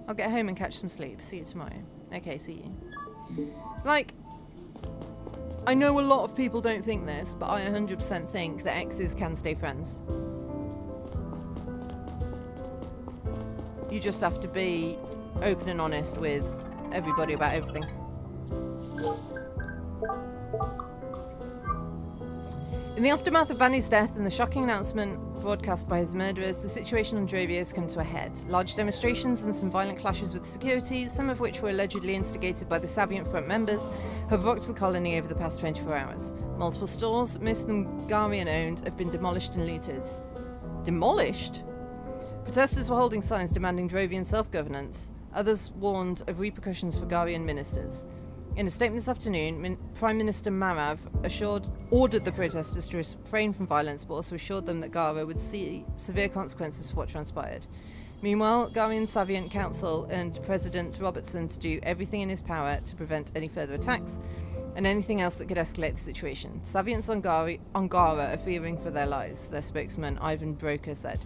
[SPEAKER 1] I'll get home and catch some sleep. See you tomorrow. Okay, see you. Like, I know a lot of people don't think this, but I 100% think that exes can stay friends. You just have to be open and honest with everybody about everything. In the aftermath of Banny's death and the shocking announcement broadcast by his murderers, the situation on Drovia has come to a head. Large demonstrations and some violent clashes with security, some of which were allegedly instigated by the Savient Front members, have rocked the colony over the past 24 hours. Multiple stores, most of them Garian-owned, have been demolished and looted. Demolished? Protesters were holding signs demanding Drovian self-governance. Others warned of repercussions for Garian ministers. In a statement this afternoon, Prime Minister Marav ordered the protesters to refrain from violence, but also assured them that Gara would see severe consequences for what transpired. Meanwhile, Garian Savient Council and President Robertson to do everything in his power to prevent any further attacks and anything else that could escalate the situation. Savients on Gara are fearing for their lives, their spokesman Ivan Broker said.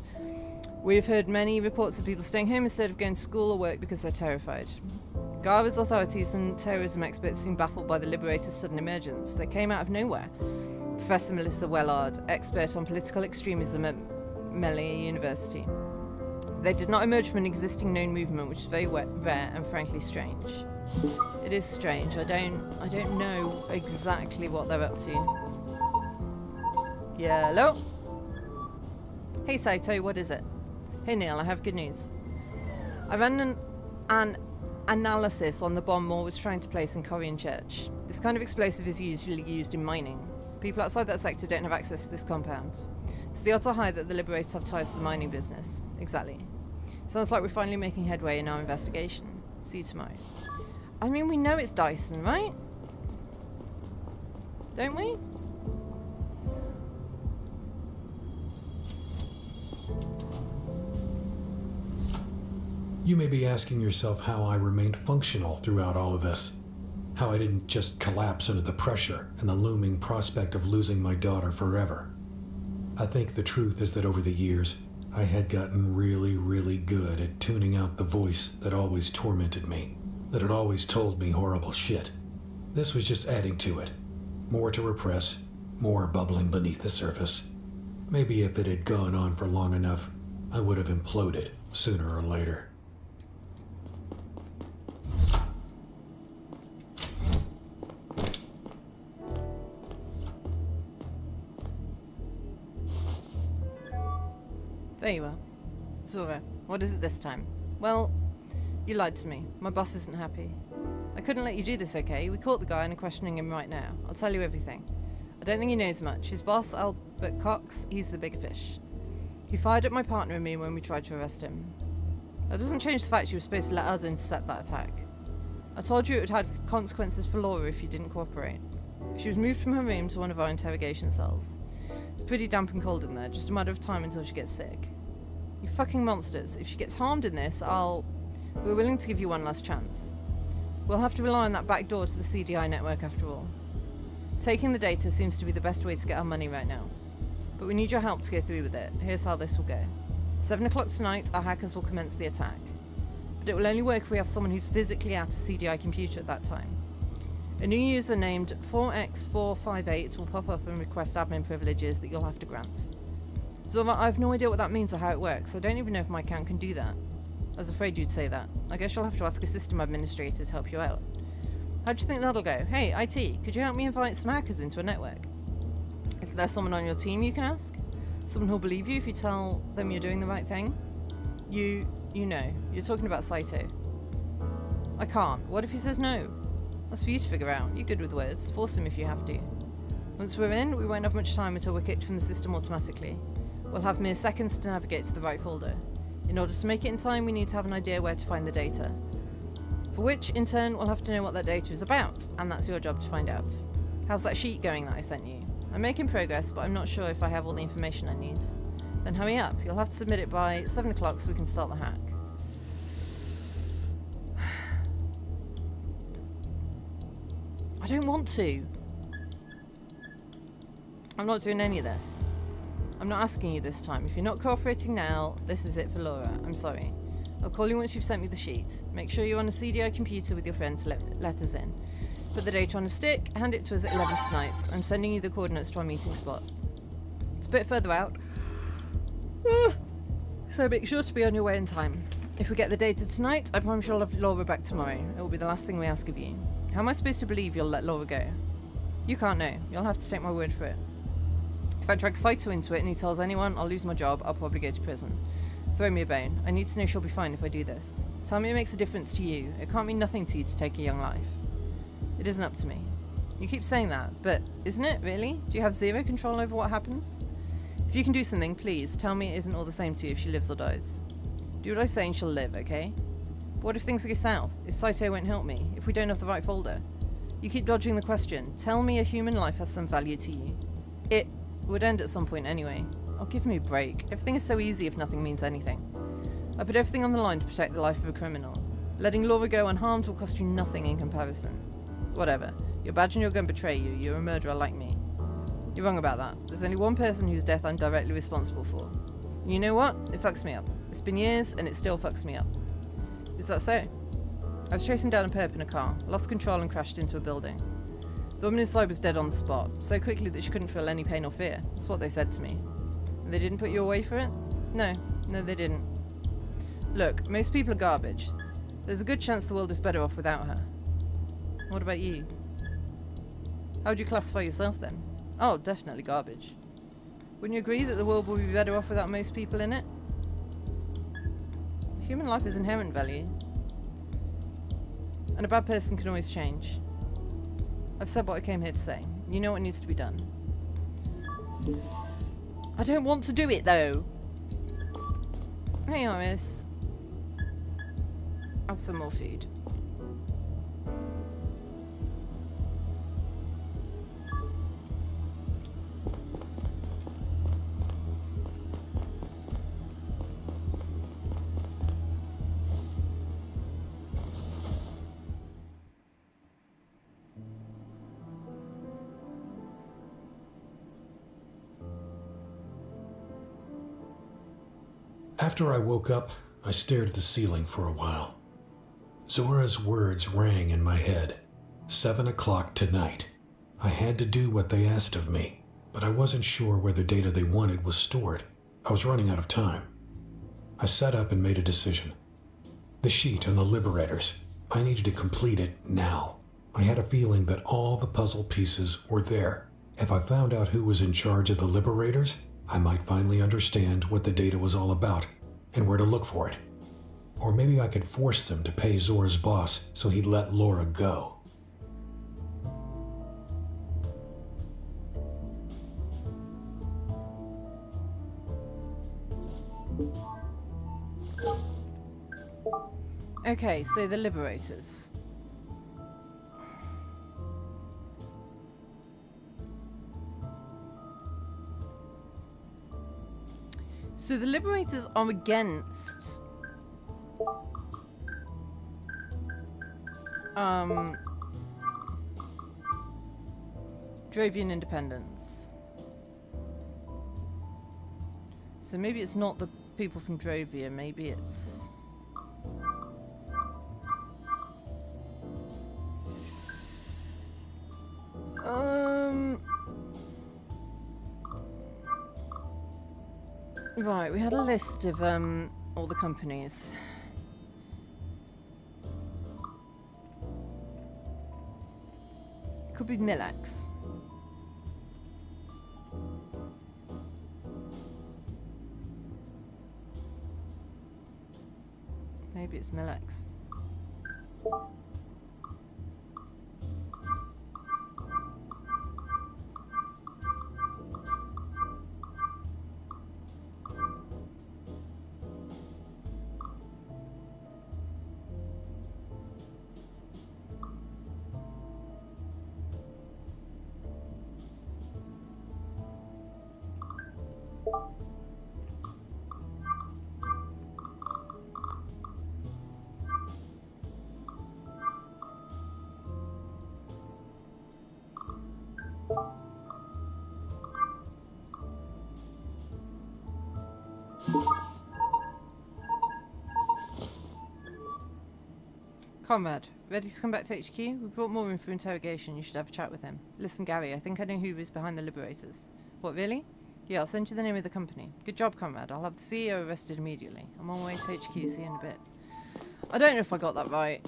[SPEAKER 1] We have heard many reports of people staying home instead of going to school or work because they're terrified. Gara's authorities and terrorism experts seem baffled by the Liberators' sudden emergence. They came out of nowhere. Professor Melissa Wellard, expert on political extremism at Melee University. They did not emerge from an existing known movement, which is very rare and frankly strange. It is strange. I don't know exactly what they're up to. Yeah, hello? Hey Saito, what is it? Hey Neil, I have good news. I ran an analysis on the bomb Moore was trying to place in Korean Church. This kind of explosive is usually used in mining. People outside that sector don't have access to this compound. So the odds are high that the Liberators have ties to the mining business. Exactly. Sounds like we're finally making headway in our investigation. See you tomorrow. I mean, we know it's Dyson, right? Don't we?
[SPEAKER 9] You may be asking yourself how I remained functional throughout all of this. How I didn't just collapse under the pressure and the looming prospect of losing my daughter forever. I think the truth is that over the years, I had gotten really, really good at tuning out the voice that always tormented me, that had always told me horrible shit. This was just adding to it. More to repress, more bubbling beneath the surface. Maybe if it had gone on for long enough, I would have imploded sooner or later.
[SPEAKER 1] There you are. Zora, what is it this time? Well, you lied to me. My boss isn't happy. I couldn't let you do this, okay? We caught the guy and are questioning him right now. I'll tell you everything. I don't think he knows much. His boss, Albert Cox, he's the big fish. He fired at my partner and me when we tried to arrest him. That doesn't change the fact you were supposed to let us intercept that attack. I told you it would have consequences for Laura if you didn't cooperate. She was moved from her room to one of our interrogation cells. It's pretty damp and cold in there, just a matter of time until she gets sick. You fucking monsters. If she gets harmed in this, we're willing to give you one last chance. We'll have to rely on that back door to the CDI network after all. Taking the data seems to be the best way to get our money right now. But we need your help to go through with it. Here's how this will go. 7 o'clock tonight, our hackers will commence the attack. But it will only work if we have someone who's physically at a CDI computer at that time. A new user named 4x458 will pop up and request admin privileges that you'll have to grant. Zora, I have no idea what that means or how it works. I don't even know if my account can do that. I was afraid you'd say that. I guess you'll have to ask a system administrator to help you out. How do you think that'll go? Hey, IT, could you help me invite some hackers into a network? Is there someone on your team you can ask? Someone who'll believe you if you tell them you're doing the right thing? You know. You're talking about Saito. I can't. What if he says no? That's for you to figure out. You're good with words. Force him if you have to. Once we're in, we won't have much time until we're kicked from the system automatically. We'll have mere seconds to navigate to the right folder. In order to make it in time, we need to have an idea where to find the data. For which, in turn, we'll have to know what that data is about, and that's your job to find out. How's that sheet going that I sent you? I'm making progress, but I'm not sure if I have all the information I need. Then hurry up. You'll have to submit it by 7 o'clock so we can start the hack. I don't want to. I'm not doing any of this. I'm not asking you this time. If you're not cooperating now, this is it for Laura. I'm sorry. I'll call you once you've sent me the sheet. Make sure you're on a CDI computer with your friend to let us in. Put the data on a stick, hand it to us at 11 tonight. I'm sending you the coordinates to our meeting spot. It's a bit further out, so make sure to be on your way in time. If we get the data tonight, I promise you'll have Laura back tomorrow. It will be the last thing we ask of you. How am I supposed to believe you'll let Laura go? You can't know. You'll have to take my word for it. If I drag Saito into it and he tells anyone I'll lose my job, I'll probably go to prison. Throw me a bone. I need to know she'll be fine if I do this. Tell me it makes a difference to you. It can't mean nothing to you to take a young life. It isn't up to me. You keep saying that, but isn't it, really? Do you have zero control over what happens? If you can do something, please, tell me it isn't all the same to you if she lives or dies. Do what I say and she'll live, okay? But what if things go south? If Saito won't help me? If we don't have the right folder? You keep dodging the question. Tell me a human life has some value to you. It would end at some point anyway. Oh, give me a break. Everything is so easy if nothing means anything. I put everything on the line to protect the life of a criminal. Letting Laura go unharmed will cost you nothing in comparison. Whatever. Your badge and your gun betray you. You're a murderer like me. You're wrong about that. There's only one person whose death I'm directly responsible for. And you know what? It fucks me up. It's been years and it still fucks me up. Is that so? I was chasing down a perp in a car, lost control and crashed into a building. The woman inside was dead on the spot, so quickly that she couldn't feel any pain or fear. That's what they said to me. And they didn't put you away for it? No, they didn't. Look, most people are garbage. There's a good chance the world is better off without her. What about you? How would you classify yourself then? Oh, definitely garbage. Wouldn't you agree that the world would be better off without most people in it? Human life is inherent value. And a bad person can always change. I've said what I came here to say. You know what needs to be done. I don't want to do it, though. Hey, Iris. Have some more food.
[SPEAKER 9] After I woke up, I stared at the ceiling for a while. Zora's words rang in my head. 7 o'clock tonight. I had to do what they asked of me, but I wasn't sure where the data they wanted was stored. I was running out of time. I sat up and made a decision. The sheet on the Liberators. I needed to complete it now. I had a feeling that all the puzzle pieces were there. If I found out who was in charge of the Liberators, I might finally understand what the data was all about and where to look for it. Or maybe I could force them to pay Zora's boss so he'd let Laura go.
[SPEAKER 1] Okay, so the Liberators. So the Liberators are against Dravian independence. So maybe it's not the people from Drovia, maybe it's... Right, we had a list of all the companies. Could be Milex. Maybe it's Milex. Comrade, ready to come back to HQ? We brought Morin for interrogation. You should have a chat with him. Listen, Gary, I think I know who is behind the Liberators. What, really? Yeah, I'll send you the name of the company. Good job, Comrade. I'll have the CEO arrested immediately. I'm on my way to HQ. See you in a bit. I don't know if I got that right.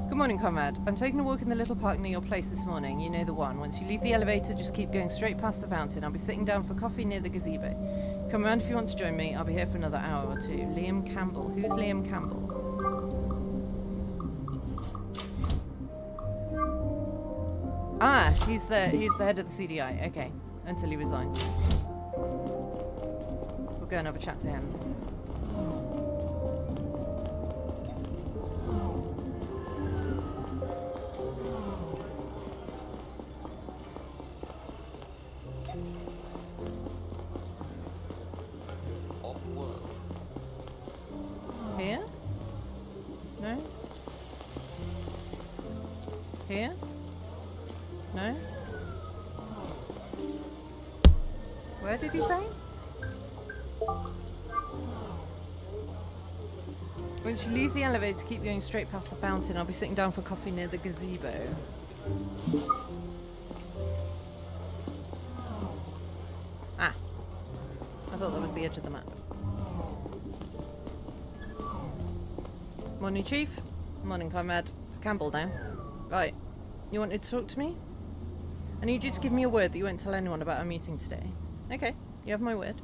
[SPEAKER 1] Good morning, comrade. I'm taking a walk in the little park near your place this morning. You know the one. Once you leave the elevator, just keep going straight past the fountain. I'll be sitting down for coffee near the gazebo. Come around if you want to join me. I'll be here for another hour or two. Liam Campbell. Who's Liam Campbell? Ah, he's the head of the CDI. Okay, until he resigned. We'll go and have a chat to him. Here? No? Here? No? Where did he say? Once you leave the elevator, keep going straight past the fountain. I'll be sitting down for coffee near the gazebo. Ah. I thought that was the edge of the map. Morning, Chief. Morning, comrade. It's Campbell now. Right. You wanted to talk to me? I need you to give me a word that you won't tell anyone about our meeting today. Okay, you have my word.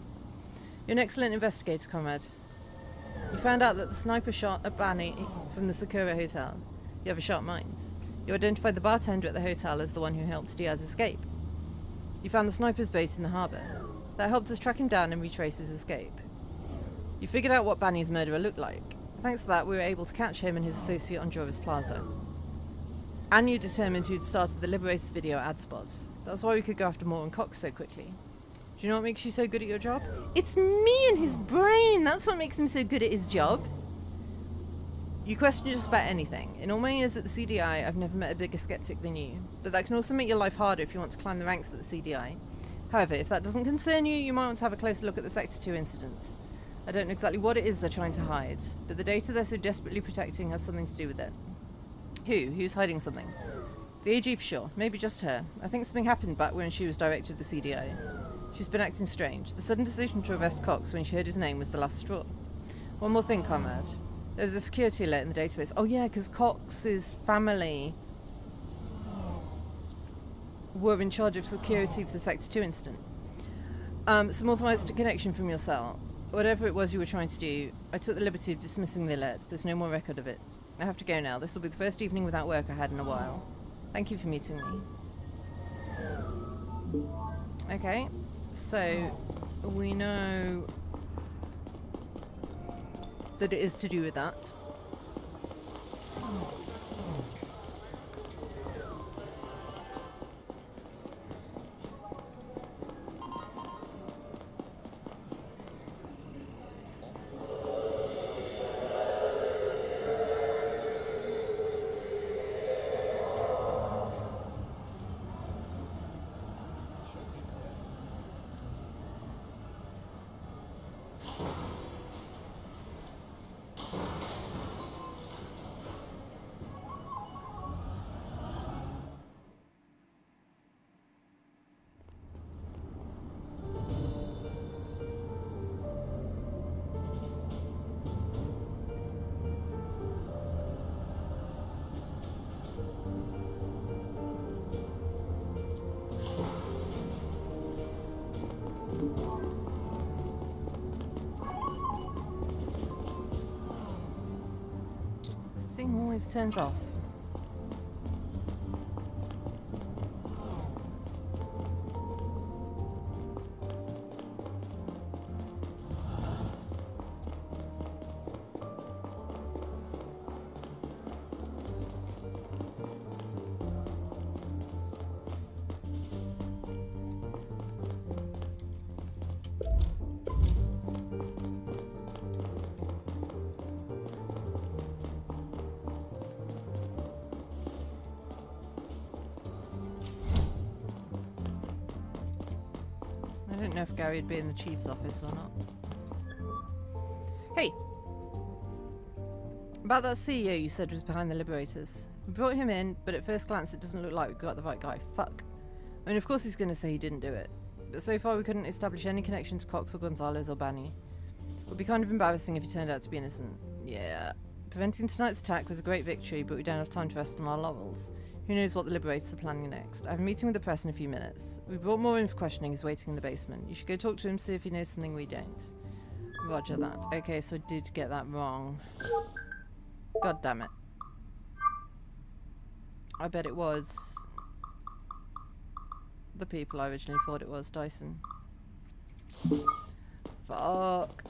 [SPEAKER 1] You're an excellent investigator, comrades. You found out that the sniper shot at Banny from the Sakura Hotel. You have a sharp mind. You identified the bartender at the hotel as the one who helped Diaz escape. You found the sniper's base in the harbour. That helped us track him down and retrace his escape. You figured out what Banny's murderer looked like. Thanks to that, we were able to catch him and his associate on Joris Plaza. And you determined who'd started the Liberators video ad spots. That's why we could go after Morton Cox so quickly. Do you know what makes you so good at your job? It's me and his brain! That's what makes him so good at his job. You question just about anything. In all my years at the CDI, I've never met a bigger skeptic than you. But that can also make your life harder if you want to climb the ranks at the CDI. However, if that doesn't concern you, you might want to have a closer look at the Sector 2 incidents. I don't know exactly what it is they're trying to hide, but the data they're so desperately protecting has something to do with it. Who? Who's hiding something? The AG for sure. Maybe just her. I think something happened back when she was director of the CDI. She's been acting strange. The sudden decision to arrest Cox when she heard his name was the last straw. One more thing, comrade. There was a security alert in the database. Oh yeah, because Cox's family were in charge of security for the Sector 2 incident. Some authorized connection from your cell. Whatever it was you were trying to do, I took the liberty of dismissing the alert. There's no more record of it. I have to go now. This will be the first evening without work I had in a while. Thank you for meeting me. Okay, so we know that it is to do with that. Thing always turns off. I don't know if Gary would be in the chief's office or not. Hey! About that CEO you said was behind the Liberators. We brought him in, but at first glance it doesn't look like we got the right guy. Fuck. I mean, of course he's going to say he didn't do it. But so far we couldn't establish any connection to Cox or Gonzalez or Banny. It would be kind of embarrassing if he turned out to be innocent. Yeah. Preventing tonight's attack was a great victory, but we don't have time to rest on our laurels. Who knows what the Liberators are planning next? I have a meeting with the press in a few minutes. We brought more in for questioning. He's waiting in the basement. You should go talk to him, see if he knows something we don't. Roger that. Okay, so I did get that wrong. God damn it. I bet it was the people I originally thought it was, Dyson. Fuck.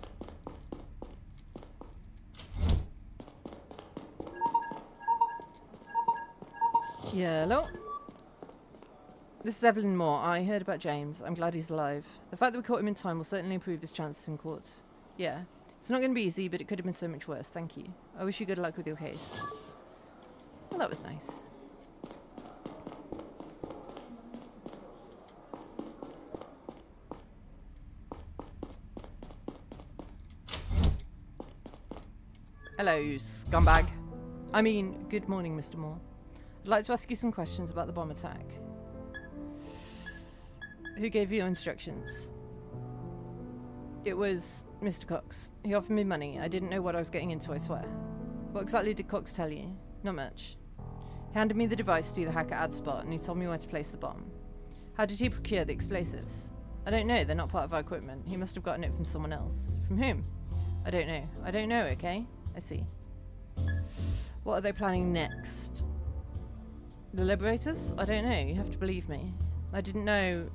[SPEAKER 1] Yeah, hello? This is Evelyn Moore. I heard about James. I'm glad he's alive. The fact that we caught him in time will certainly improve his chances in court. Yeah. It's not going to be easy, but it could have been so much worse. Thank you. I wish you good luck with your case. Well, that was nice. Hello, scumbag. I mean, good morning, Mr. Moore. I'd like to ask you some questions about the bomb attack. Who gave you your instructions? It was Mr. Cox. He offered me money. I didn't know what I was getting into, I swear. What exactly did Cox tell you? Not much. He handed me the device to do the hacker ad spot, and he told me where to place the bomb. How did he procure the explosives? I don't know. They're not part of our equipment. He must have gotten it from someone else. From whom? I don't know. I don't know, okay? I see. What are they planning next? The Liberators? I don't know. You have to believe me. I didn't know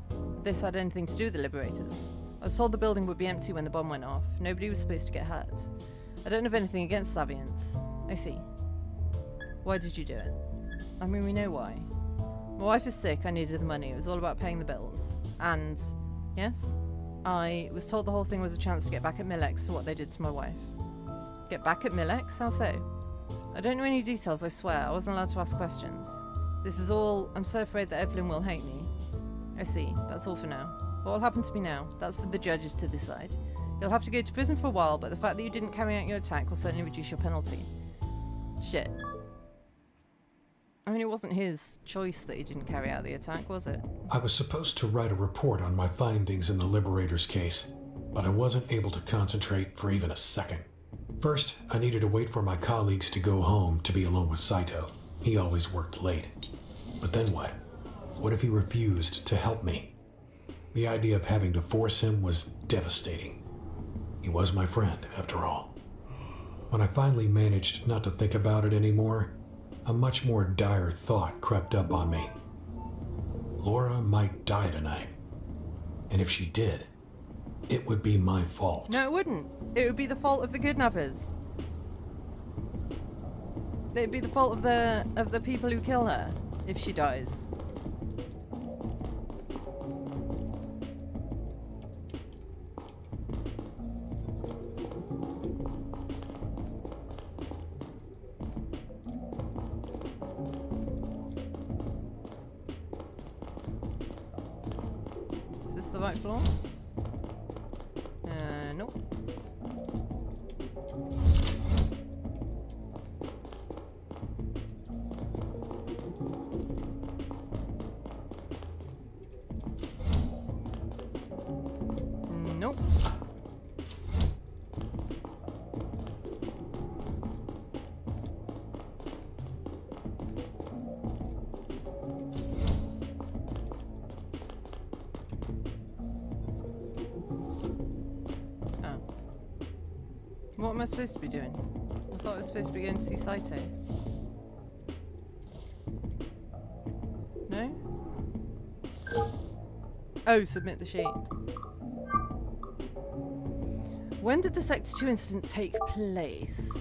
[SPEAKER 1] this had anything to do with the Liberators. I was told the building would be empty when the bomb went off. Nobody was supposed to get hurt. I don't have anything against Savians. I see. Why did you do it? I mean, we know why. My wife is sick. I needed the money. It was all about paying the bills. And, yes, I was told the whole thing was a chance to get back at Millex for what they did to my wife. Get back at Millex? How so? I don't know any details, I swear. I wasn't allowed to ask questions. This is all... I'm so afraid that Evelyn will hate me. I see. That's all for now. What will happen to me now? That's for the judges to decide. You'll have to go to prison for a while, but the fact that you didn't carry out your attack will certainly reduce your penalty. Shit. I mean, it wasn't his choice that he didn't carry out the attack, was it?
[SPEAKER 9] I was supposed to write a report on my findings in the Liberator's case, but I wasn't able to concentrate for even a second. First, I needed to wait for my colleagues to go home to be alone with Saito. He always worked late. But then what? What if he refused to help me? The idea of having to force him was devastating. He was my friend, after all. When I finally managed not to think about it anymore, a much more dire thought crept up on me. Laura might die tonight. And if she did, it would be my fault.
[SPEAKER 1] No, it wouldn't. It would be the fault of the kidnappers. It'd be the fault of the people who kill her if she dies. Is this the right floor? Nope. Nope. What am I supposed to be doing? I thought I was supposed to be going to see Saito. No? Oh, submit the sheet. When did the Sector 2 incident take place?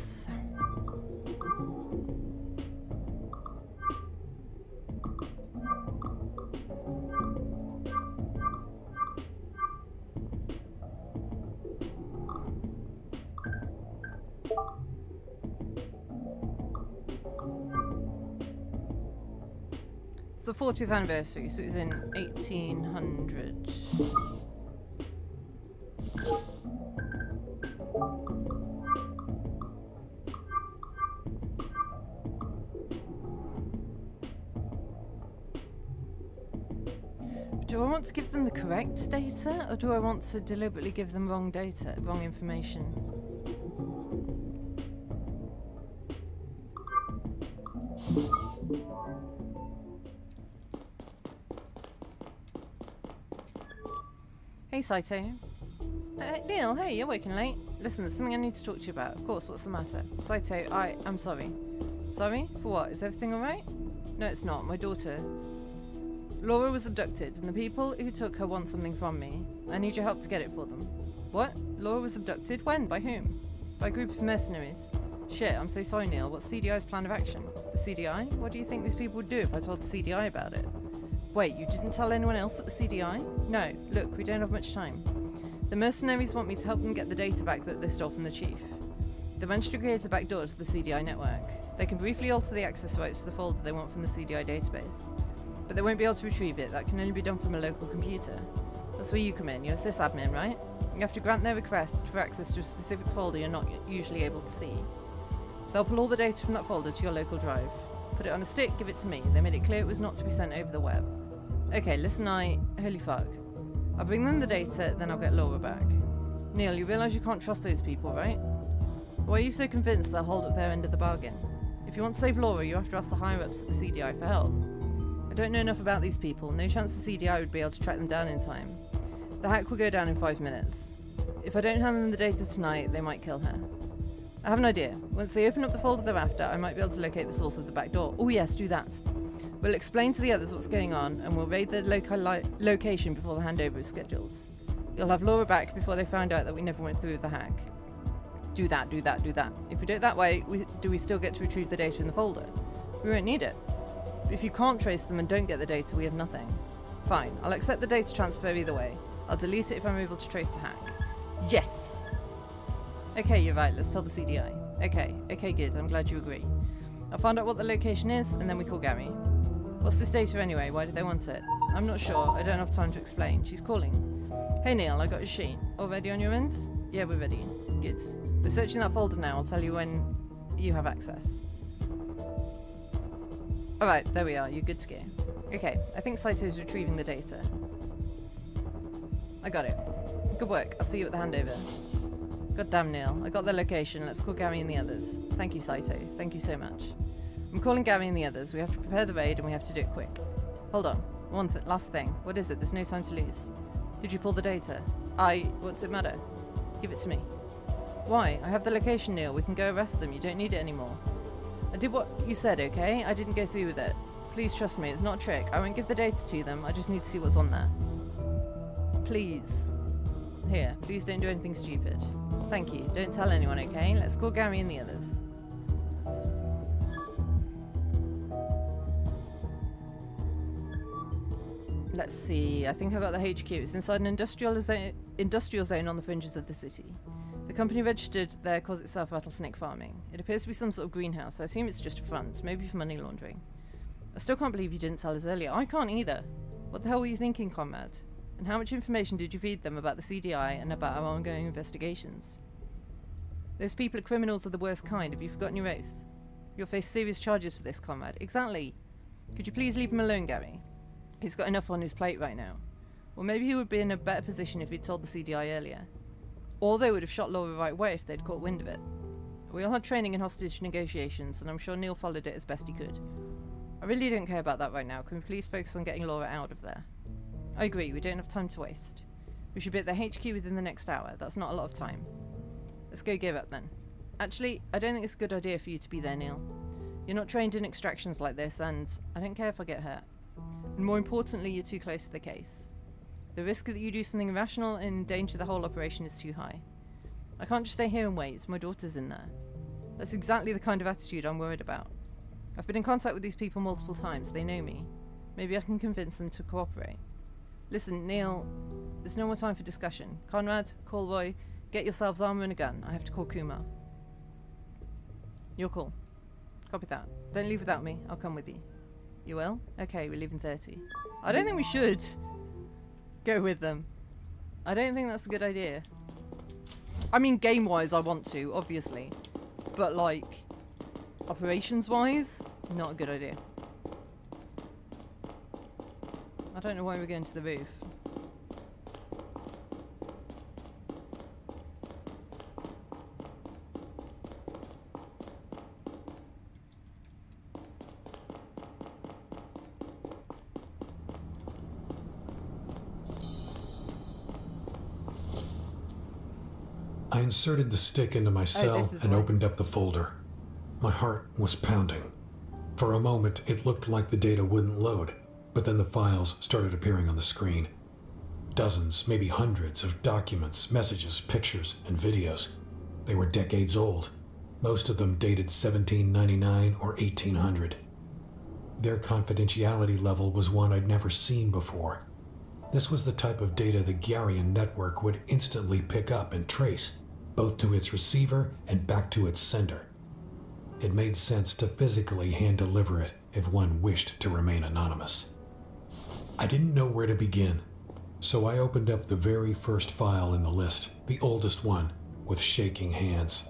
[SPEAKER 1] It's the 40th anniversary, so it was in 1800. Do I want to give them the correct data, or do I want to deliberately give them wrong data, wrong information? Hey, Saito. Neil, hey, you're waking late. Listen, there's something I need to talk to you about. Of course, what's the matter? Saito, I'm sorry. Sorry? For what? Is everything alright? No, it's not. My daughter. Laura was abducted, and the people who took her want something from me. I need your help to get it for them. What? Laura was abducted? When? By whom? By a group of mercenaries. Shit, I'm so sorry, Neil. What's CDI's plan of action? The CDI? What do you think these people would do if I told the CDI about it? Wait, you didn't tell anyone else at the CDI? No, look, we don't have much time. The mercenaries want me to help them get the data back that they stole from the chief. They managed to create a backdoor to the CDI network. They can briefly alter the access rights to the folder they want from the CDI database. But they won't be able to retrieve it. That can only be done from a local computer. That's where you come in. You're a sysadmin, right? You have to grant their request for access to a specific folder you're not usually able to see. They'll pull all the data from that folder to your local drive. Put it on a stick, give it to me. They made it clear it was not to be sent over the web. Okay, listen, holy fuck. I'll bring them the data, then I'll get Laura back. Neil, you realise you can't trust those people, right? Why are you so convinced they'll hold up their end of the bargain? If you want to save Laura, you have to ask the higher-ups at the CDI for help. I don't know enough about these people. No chance the CDI would be able to track them down in time. The hack will go down in 5 minutes. If I don't hand them the data tonight, they might kill her. I have an idea. Once they open up the folder they're after, I might be able to locate the source of the back door. Oh yes, do that. We'll explain to the others what's going on, and we'll raid the location before the handover is scheduled. You'll have Laura back before they find out that we never went through with the hack. Do that, do that, do that. If we do it that way, do we still get to retrieve the data in the folder? We won't need it. But if you can't trace them and don't get the data, we have nothing. Fine, I'll accept the data transfer either way. I'll delete it if I'm able to trace the hack. Yes! Okay, you're right, let's tell the CDI. Okay, good, I'm glad you agree. I'll find out what the location is, and then we call Gary. What's this data anyway? Why do they want it? I'm not sure, I don't have time to explain. She's calling. Hey Neil, I got your sheet. All ready on your end? Yeah, we're ready. Good. We're searching that folder now, I'll tell you when you have access. Alright, there we are. You're good to go. Okay, I think Saito's retrieving the data. I got it. Good work. I'll see you at the handover. God damn, Neil. I got the location. Let's call Gary and the others. Thank you, Saito. Thank you so much. I'm calling Gary and the others. We have to prepare the raid and we have to do it quick. Hold on. Last thing. What is it? There's no time to lose. Did you pull the data? What's it matter? Give it to me. Why? I have the location, Neil. We can go arrest them. You don't need it anymore. I did what you said, okay? I didn't go through with it. Please trust me. It's not a trick. I won't give the data to them. I just need to see what's on there. Please. Here. Please don't do anything stupid. Thank you. Don't tell anyone, okay? Let's call Gary and the others. Let's see. I think I got the HQ. It's inside an industrial zone on the fringes of the city. The company registered there calls itself Rattlesnake Farming. It appears to be some sort of greenhouse. I assume it's just a front, maybe for money laundering. I still can't believe you didn't tell us earlier. I can't either. What the hell were you thinking, comrade? And how much information did you feed them about the CDI and about our ongoing investigations? Those people are criminals of the worst kind. Have you forgotten your oath? You'll face serious charges for this, comrade. Exactly. Could you please leave him alone, Gary? He's got enough on his plate right now. Or maybe he would be in a better position if he'd told the CDI earlier. Or they would have shot Laura right away if they'd caught wind of it. We all had training in hostage negotiations, and I'm sure Neil followed it as best he could. I really don't care about that right now. Can we please focus on getting Laura out of there? I agree, we don't have time to waste. We should be at the HQ within the next hour. That's not a lot of time. Let's go give up then. Actually, I don't think it's a good idea for you to be there, Neil. You're not trained in extractions like this, and I don't care if I get hurt. And more importantly, you're too close to the case. The risk that you do something irrational and endanger the whole operation is too high. I can't just stay here and wait. My daughter's in there. That's exactly the kind of attitude I'm worried about. I've been in contact with these people multiple times. They know me. Maybe I can convince them to cooperate. Listen, Neil, there's no more time for discussion. Conrad, call Roy. Get yourselves armor and a gun. I have to call Kumar. Your call. Copy that. Don't leave without me. I'll come with you. You will? Okay, we leave in 30. I don't think we should go with them. I don't think that's a good idea. I mean, game-wise, I want to, obviously. But, like, operations-wise, not a good idea. I don't know why we're going to the roof.
[SPEAKER 9] I inserted the stick into my cell and opened up the folder. My heart was pounding. For a moment, it looked like the data wouldn't load, but then the files started appearing on the screen. Dozens, maybe hundreds of documents, messages, pictures, and videos. They were decades old. Most of them dated 1799 or 1800. Their confidentiality level was one I'd never seen before. This was the type of data the Garian network would instantly pick up and trace, both to its receiver and back to its sender. It made sense to physically hand-deliver it if one wished to remain anonymous. I didn't know where to begin, so I opened up the very first file in the list, the oldest one, with shaking hands.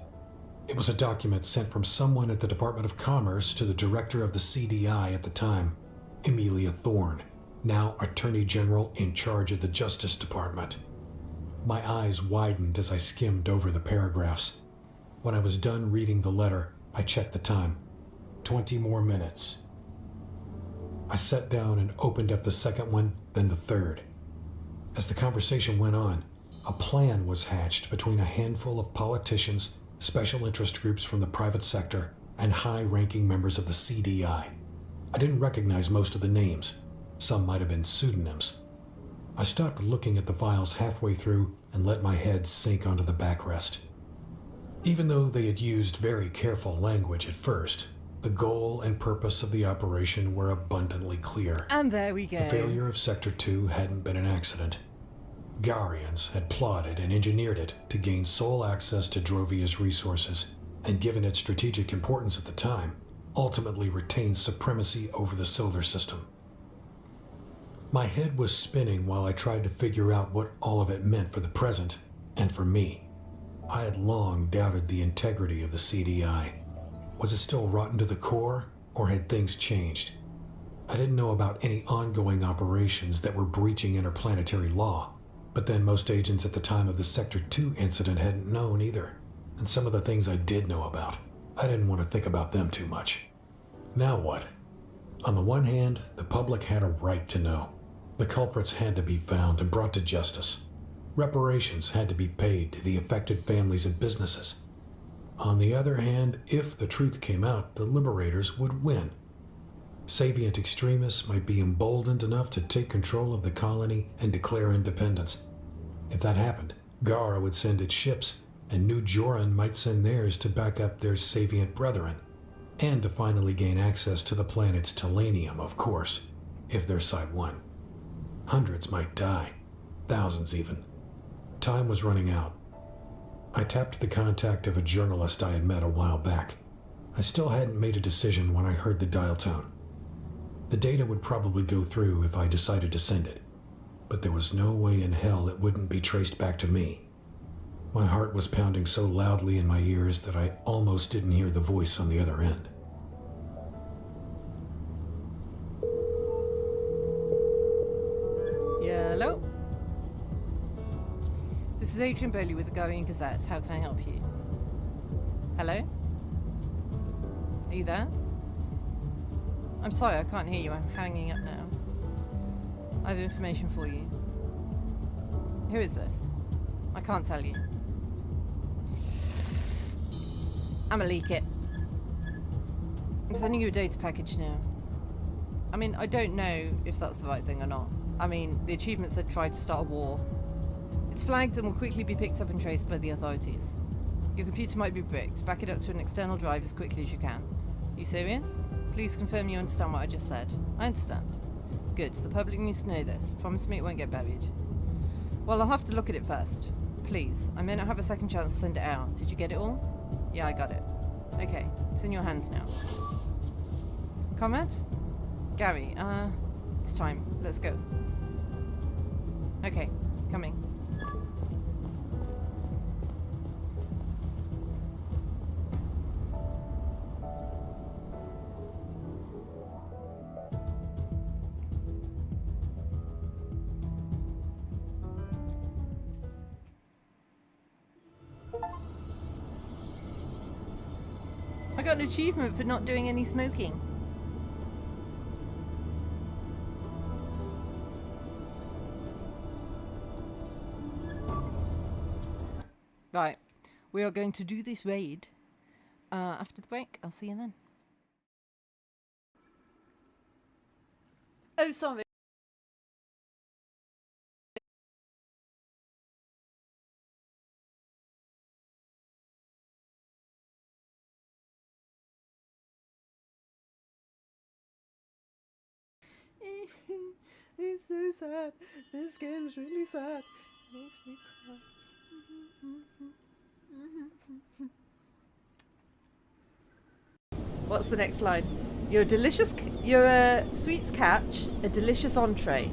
[SPEAKER 9] It was a document sent from someone at the Department of Commerce to the director of the CDI at the time, Emilia Thorne, now Attorney General in charge of the Justice Department. My eyes widened as I skimmed over the paragraphs. When I was done reading the letter, I checked the time. 20 more minutes. I sat down and opened up the second one, then the third. As the conversation went on, a plan was hatched between a handful of politicians, special interest groups from the private sector, and high-ranking members of the CDI. I didn't recognize most of the names. Some might have been pseudonyms. I stopped looking at the files halfway through and let my head sink onto the backrest. Even though they had used very careful language at first, the goal and purpose of the operation were abundantly clear.
[SPEAKER 1] And there we go.
[SPEAKER 9] The failure of Sector 2 hadn't been an accident. Garians had plotted and engineered it to gain sole access to Drovia's resources, and given its strategic importance at the time, ultimately retained supremacy over the solar system. My head was spinning while I tried to figure out what all of it meant for the present, and for me. I had long doubted the integrity of the CDI. Was it still rotten to the core, or had things changed? I didn't know about any ongoing operations that were breaching interplanetary law, but then most agents at the time of the Sector 2 incident hadn't known either. And some of the things I did know about, I didn't want to think about them too much. Now what? On the one hand, the public had a right to know. The culprits had to be found and brought to justice. Reparations had to be paid to the affected families and businesses. On the other hand, if the truth came out, the liberators would win. Savient extremists might be emboldened enough to take control of the colony and declare independence. If that happened, Gara would send its ships, and New Joran might send theirs to back up their Savient brethren, and to finally gain access to the planet's Telenium, of course, if their side won. Hundreds might die, thousands even. Time was running out. I tapped the contact of a journalist I had met a while back. I still hadn't made a decision when I heard the dial tone. The data would probably go through if I decided to send it, but there was no way in hell it wouldn't be traced back to me. My heart was pounding so loudly in my ears that I almost didn't hear the voice on the other end.
[SPEAKER 1] Hello? This is Adrian Bowley with the Guardian Gazette. How can I help you? Hello? Are you there? I'm sorry, I can't hear you. I'm hanging up now. I have information for you. Who is this? I can't tell you. I'ma leak it. I'm sending you a data package now. I mean, I don't know if that's the right thing or not. I mean, the achievement said try to start a war. It's flagged and will quickly be picked up and traced by the authorities. Your computer might be bricked. Back it up to an external drive as quickly as you can. You serious? Please confirm you understand what I just said. I understand. Good. The public needs to know this. Promise me it won't get buried. Well, I'll have to look at it first. Please. I may not have a second chance to send it out. Did you get it all? Yeah, I got it. Okay. It's in your hands now. Comrades? Gary, it's time. Let's go. Okay. Coming. I got an achievement for not doing any smoking. Right, we are going to do this raid after the break. I'll see you then. Oh, sorry. It's so sad. This game's really sad. It makes me cry. What's the next line? You're a sweets catch, a delicious entree.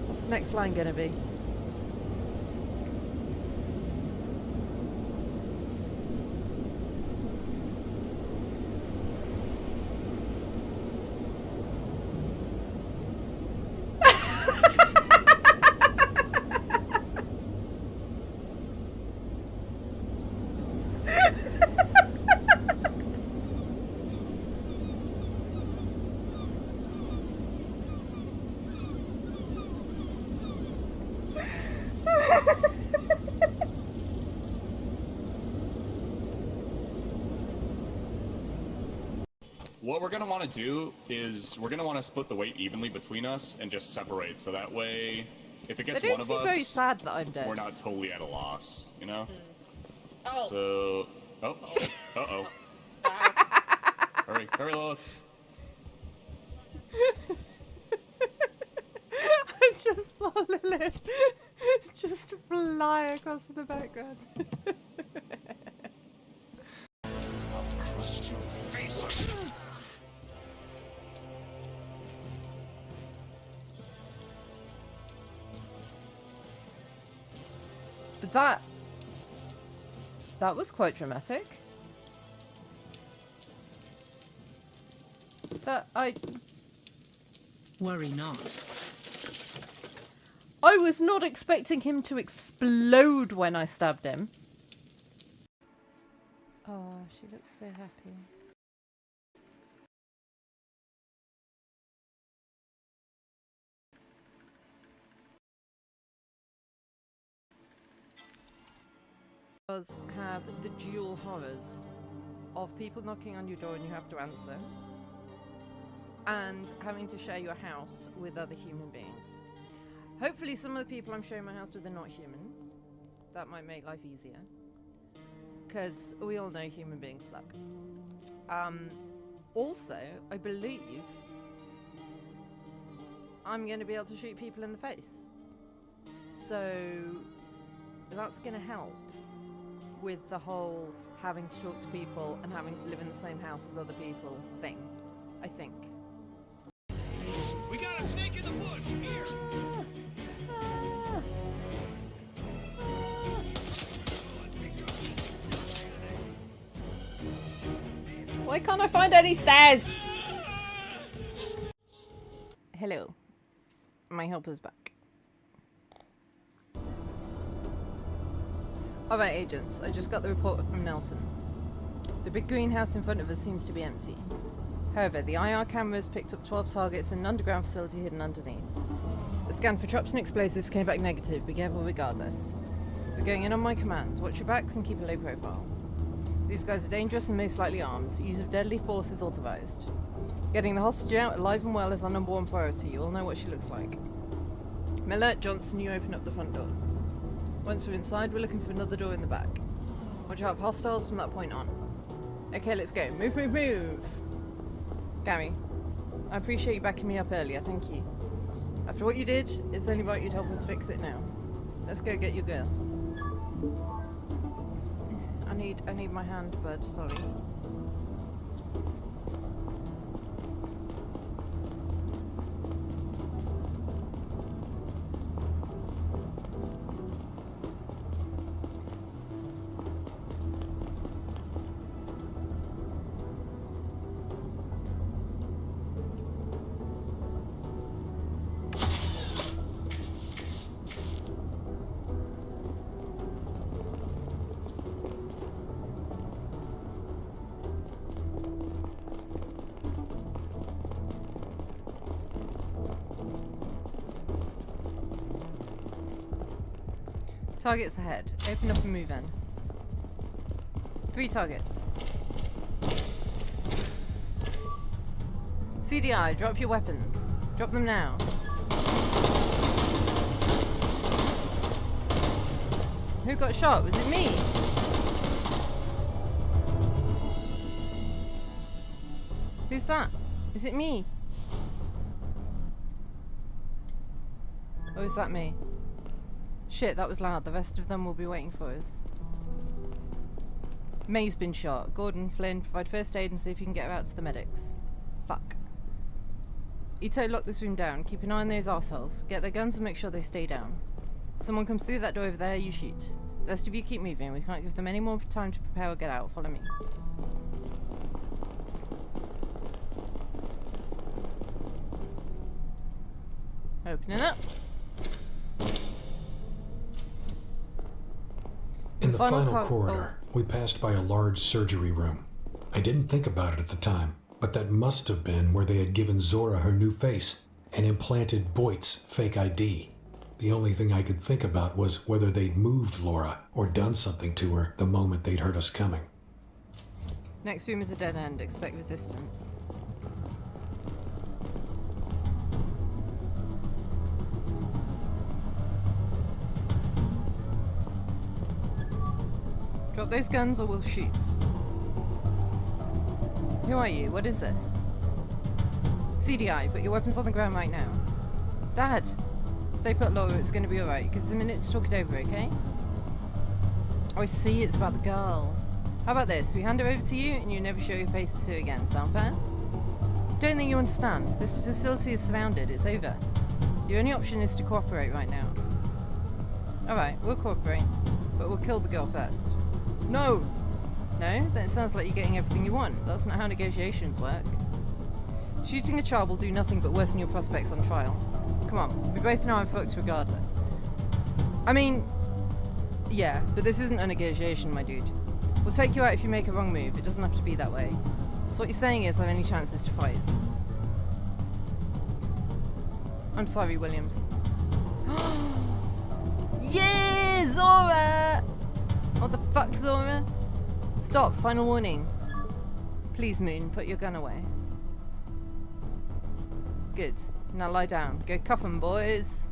[SPEAKER 1] What's the next line gonna be?
[SPEAKER 4] What we're going to want to do is we're going to want to split the weight evenly between us and just separate, so that way if it gets one of us,
[SPEAKER 1] very sad that I'm dead.
[SPEAKER 4] we're not totally at a loss, you know?
[SPEAKER 5] Oh.
[SPEAKER 4] So, uh-oh. Hurry, Lilith.
[SPEAKER 1] I just saw Lilith just fly across the background. That was quite dramatic.
[SPEAKER 2] Worry not.
[SPEAKER 1] I was not expecting him to explode when I stabbed him. Oh, she looks so happy. Does have the dual horrors of people knocking on your door and you have to answer, and having to share your house with other human beings. Hopefully some of the people I'm sharing my house with are not human. That might make life easier. Because we all know human beings suck. Also, I believe I'm going to be able to shoot people in the face. So that's going to help with the whole having to talk to people and having to live in the same house as other people thing, I think.
[SPEAKER 3] We got a snake in the bush here.
[SPEAKER 1] Why can't I find any stairs? Hello. My helper's back. Alright, agents. I just got the report from Nelson. The big greenhouse in front of us seems to be empty. However, the IR cameras picked up 12 targets in an underground facility hidden underneath. A scan for traps and explosives came back negative. Be careful regardless. We're going in on my command. Watch your backs and keep a low profile. These guys are dangerous and most likely armed. Use of deadly force is authorized. Getting the hostage out alive and well is our #1 priority. You all know what she looks like. Miller, Johnson, you open up the front door. Once we're inside, we're looking for another door in the back. Watch out for hostiles from that point on. Okay, let's go. Move, move, move! Gary, I appreciate you backing me up earlier. Thank you. After what you did, it's only right you'd help us fix it now. Let's go get your girl. I need my hand, bud. Sorry. Targets ahead. Open up and move in. 3 targets. CDI, drop your weapons. Drop them now. Who got shot? Was it me? Who's that? Is it me? Or is that me? Shit, that was loud. The rest of them will be waiting for us. May's been shot. Gordon, Flynn, provide first aid and see if you can get her out to the medics. Fuck. Ito, lock this room down. Keep an eye on those arseholes. Get their guns and make sure they stay down. Someone comes through that door over there, you shoot. The rest of you keep moving. We can't give them any more time to prepare or get out. Follow me. Opening up.
[SPEAKER 9] In the final corridor, we passed by a large surgery room. I didn't think about it at the time, but that must have been where they had given Zora her new face and implanted Boyd's fake ID. The only thing I could think about was whether they'd moved Laura or done something to her the moment they'd heard us coming.
[SPEAKER 1] Next room is a dead end. Expect resistance. Drop those guns or we'll shoot. Who are you? What is this? CDI, put your weapons on the ground right now. Dad! Stay put, Laura, it's gonna be alright. Give us a minute to talk it over, okay? Oh, I see, it's about the girl. How about this? We hand her over to you and you never show your face to her again. Sound fair? Don't think you understand. This facility is surrounded. It's over. Your only option is to cooperate right now. Alright, we'll cooperate. But we'll kill the girl first. No! No? Then it sounds like you're getting everything you want. That's not how negotiations work. Shooting a child will do nothing but worsen your prospects on trial. Come on, we both know I'm fucked regardless. I mean, yeah, but this isn't a negotiation, my dude. We'll take you out if you make a wrong move. It doesn't have to be that way. So what you're saying is I have any chances to fight. I'm sorry, Williams. Yeah, Zora! What the fuck, Zora? Stop, final warning. Please, Moon, put your gun away. Good. Now lie down. Go cuff 'em, boys.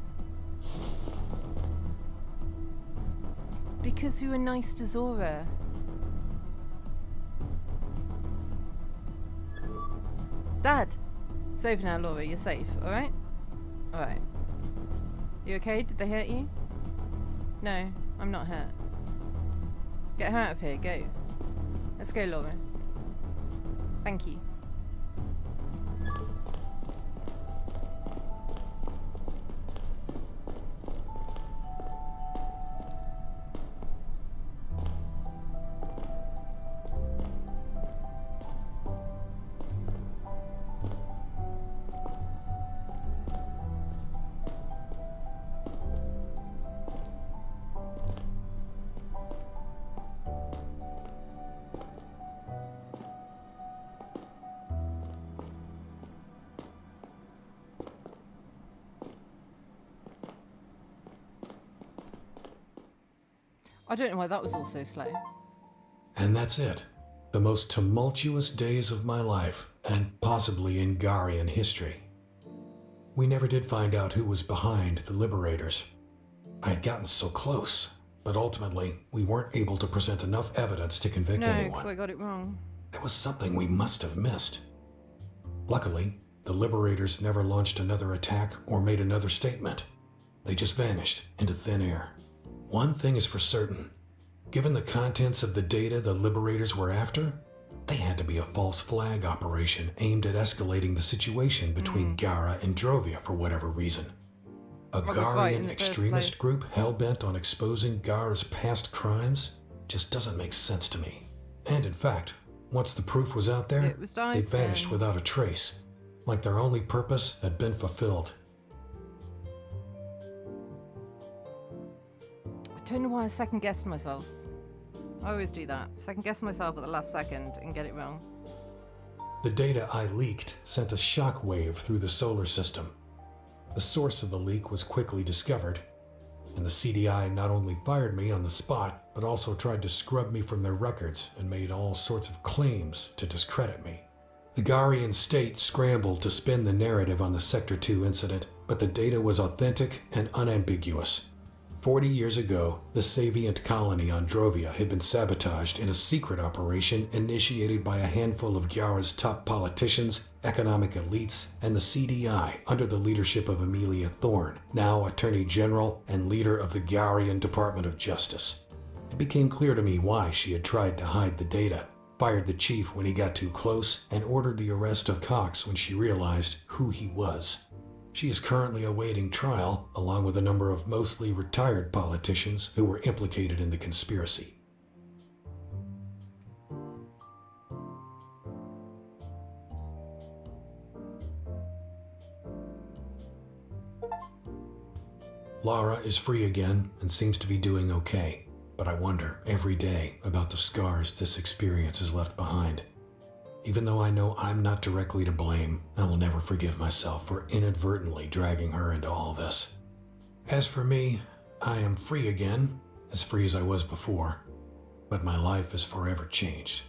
[SPEAKER 1] Because we were nice to Zora. Dad! Safe now, Laura. You're safe, alright? Alright. You okay? Did they hurt you? No, I'm not hurt. Get her out of here, go. Let's go, Laura. Thank you. I don't know why that was all so slow.
[SPEAKER 9] And that's it. The most tumultuous days of my life, and possibly in Garian history. We never did find out who was behind the Liberators. I had gotten so close, but ultimately we weren't able to present enough evidence to convict
[SPEAKER 1] No,
[SPEAKER 9] anyone.
[SPEAKER 1] because I got it wrong.
[SPEAKER 9] There was something we must have missed. Luckily, the Liberators never launched another attack or made another statement. They just vanished into thin air. One thing is for certain. Given the contents of the data the Liberators were after, they had to be a false flag operation aimed at escalating the situation between Gara and Drovia for whatever reason. A Garian extremist group hell-bent on exposing Gara's past crimes just doesn't make sense to me. And in fact, once the proof was out there, they vanished without a trace, like their only purpose had been fulfilled.
[SPEAKER 1] I don't know why I second-guessed myself. I always do that. Second-guess myself at the last second and get it wrong.
[SPEAKER 9] The data I leaked sent a shockwave through the solar system. The source of the leak was quickly discovered, and the CDI not only fired me on the spot, but also tried to scrub me from their records and made all sorts of claims to discredit me. The Garian state scrambled to spin the narrative on the Sector 2 incident, but the data was authentic and unambiguous. 40 years ago, the Savient colony on Drovia had been sabotaged in a secret operation initiated by a handful of Gyara's top politicians, economic elites, and the CDI under the leadership of Amelia Thorne, now Attorney General and leader of the Garian Department of Justice. It became clear to me why she had tried to hide the data, fired the chief when he got too close, and ordered the arrest of Cox when she realized who he was. She is currently awaiting trial, along with a number of mostly retired politicians who were implicated in the conspiracy. Lara is free again and seems to be doing okay, but I wonder every day about the scars this experience has left behind. Even though I know I'm not directly to blame, I will never forgive myself for inadvertently dragging her into all this. As for me, I am free again, as free as I was before, but my life is forever changed.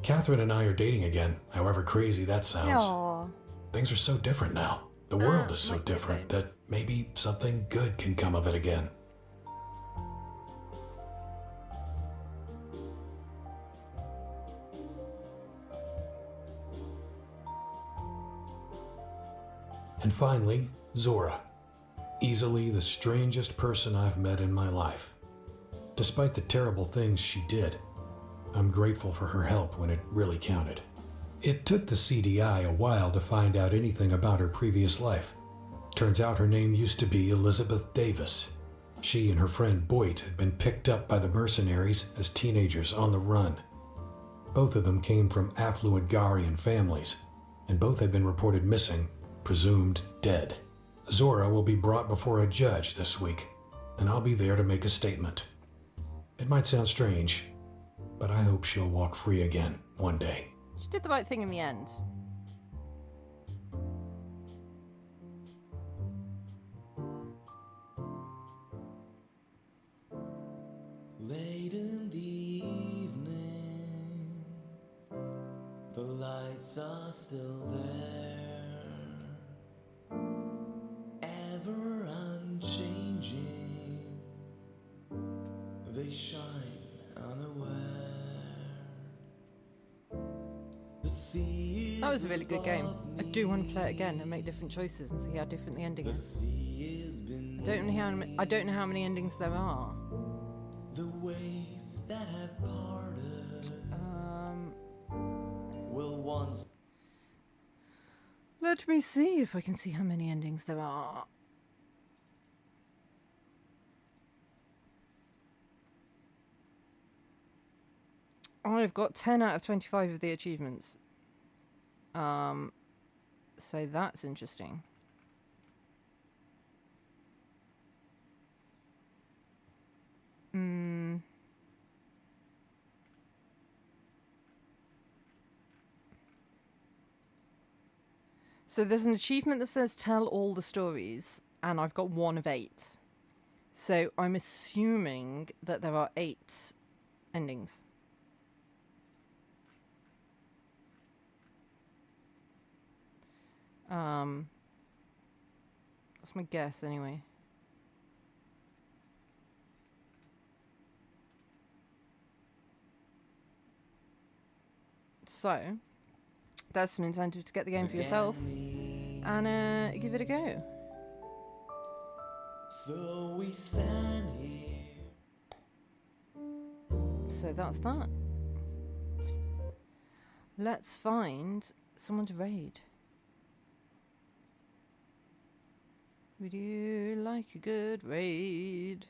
[SPEAKER 9] Catherine and I are dating again, however crazy that sounds.
[SPEAKER 1] Aww.
[SPEAKER 9] Things are so different now. The world is so different that maybe something good can come of it again. And finally, Zora. Easily the strangest person I've met in my life. Despite the terrible things she did, I'm grateful for her help when it really counted. It took the CDI a while to find out anything about her previous life. Turns out her name used to be Elizabeth Davis. She and her friend Boyd had been picked up by the mercenaries as teenagers on the run. Both of them came from affluent Garian families. and both have been reported missing, presumed dead. Zora will be brought before a judge this week, and I'll be there to make a statement. It might sound strange, but I hope she'll walk free again one day.
[SPEAKER 1] She did the right thing in the end.
[SPEAKER 12] Late in the evening, the lights are still there, ever unchanging, they shine unaware. The sea
[SPEAKER 1] That was a really good game. I do want to play it again and make different choices and see how different the ending is. I don't know how many endings there are.
[SPEAKER 12] The waves that have parted will once.
[SPEAKER 1] Let me see if I can see how many endings there are. I've got 10 out of 25 of the achievements. So that's interesting. So there's an achievement that says tell all the stories, and I've got 1 of 8. So I'm assuming that there are 8 endings. That's my guess anyway. So that's some incentive to get the game for yourself and give it a go.
[SPEAKER 12] So we stand here.
[SPEAKER 1] So that's that. Let's find someone to raid. Would you like a good raid?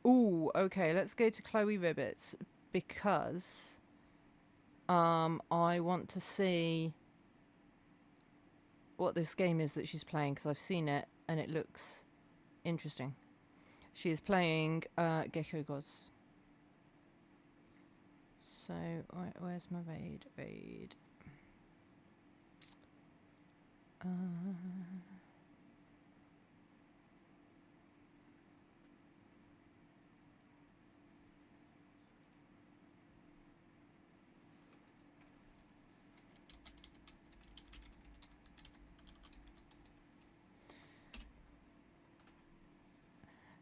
[SPEAKER 1] Ooh, okay, let's go to Chloe Ribbits because I want to see what this game is that she's playing because I've seen it and it looks interesting. She is playing Gecko Gods. So, where's my raid? Raid.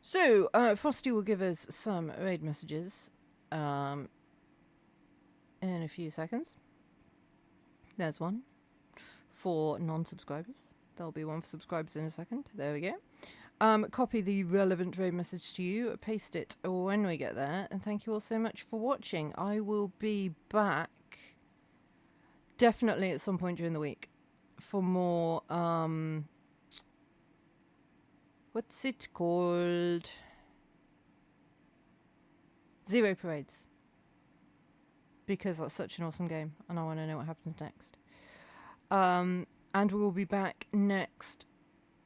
[SPEAKER 1] So, Frosty will give us some raid messages in a few seconds. There's one for non-subscribers. There'll be one for subscribers in a second. There we go. Copy the relevant raid message to you, paste it when we get there, and thank you all so much for watching. I will be back definitely at some point during the week for more what's it called? Zero Parades. Because that's such an awesome game and I want to know what happens next. And we'll be back next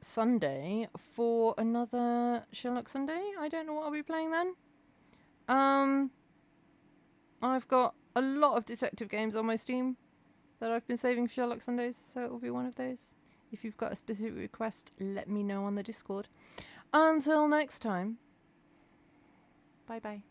[SPEAKER 1] Sunday for another Sherlock Sunday. I don't know what I'll be playing then. I've got a lot of detective games on my Steam that I've been saving for Sherlock Sundays, so it will be one of those. If you've got a specific request, let me know on the Discord. Until next time, bye bye.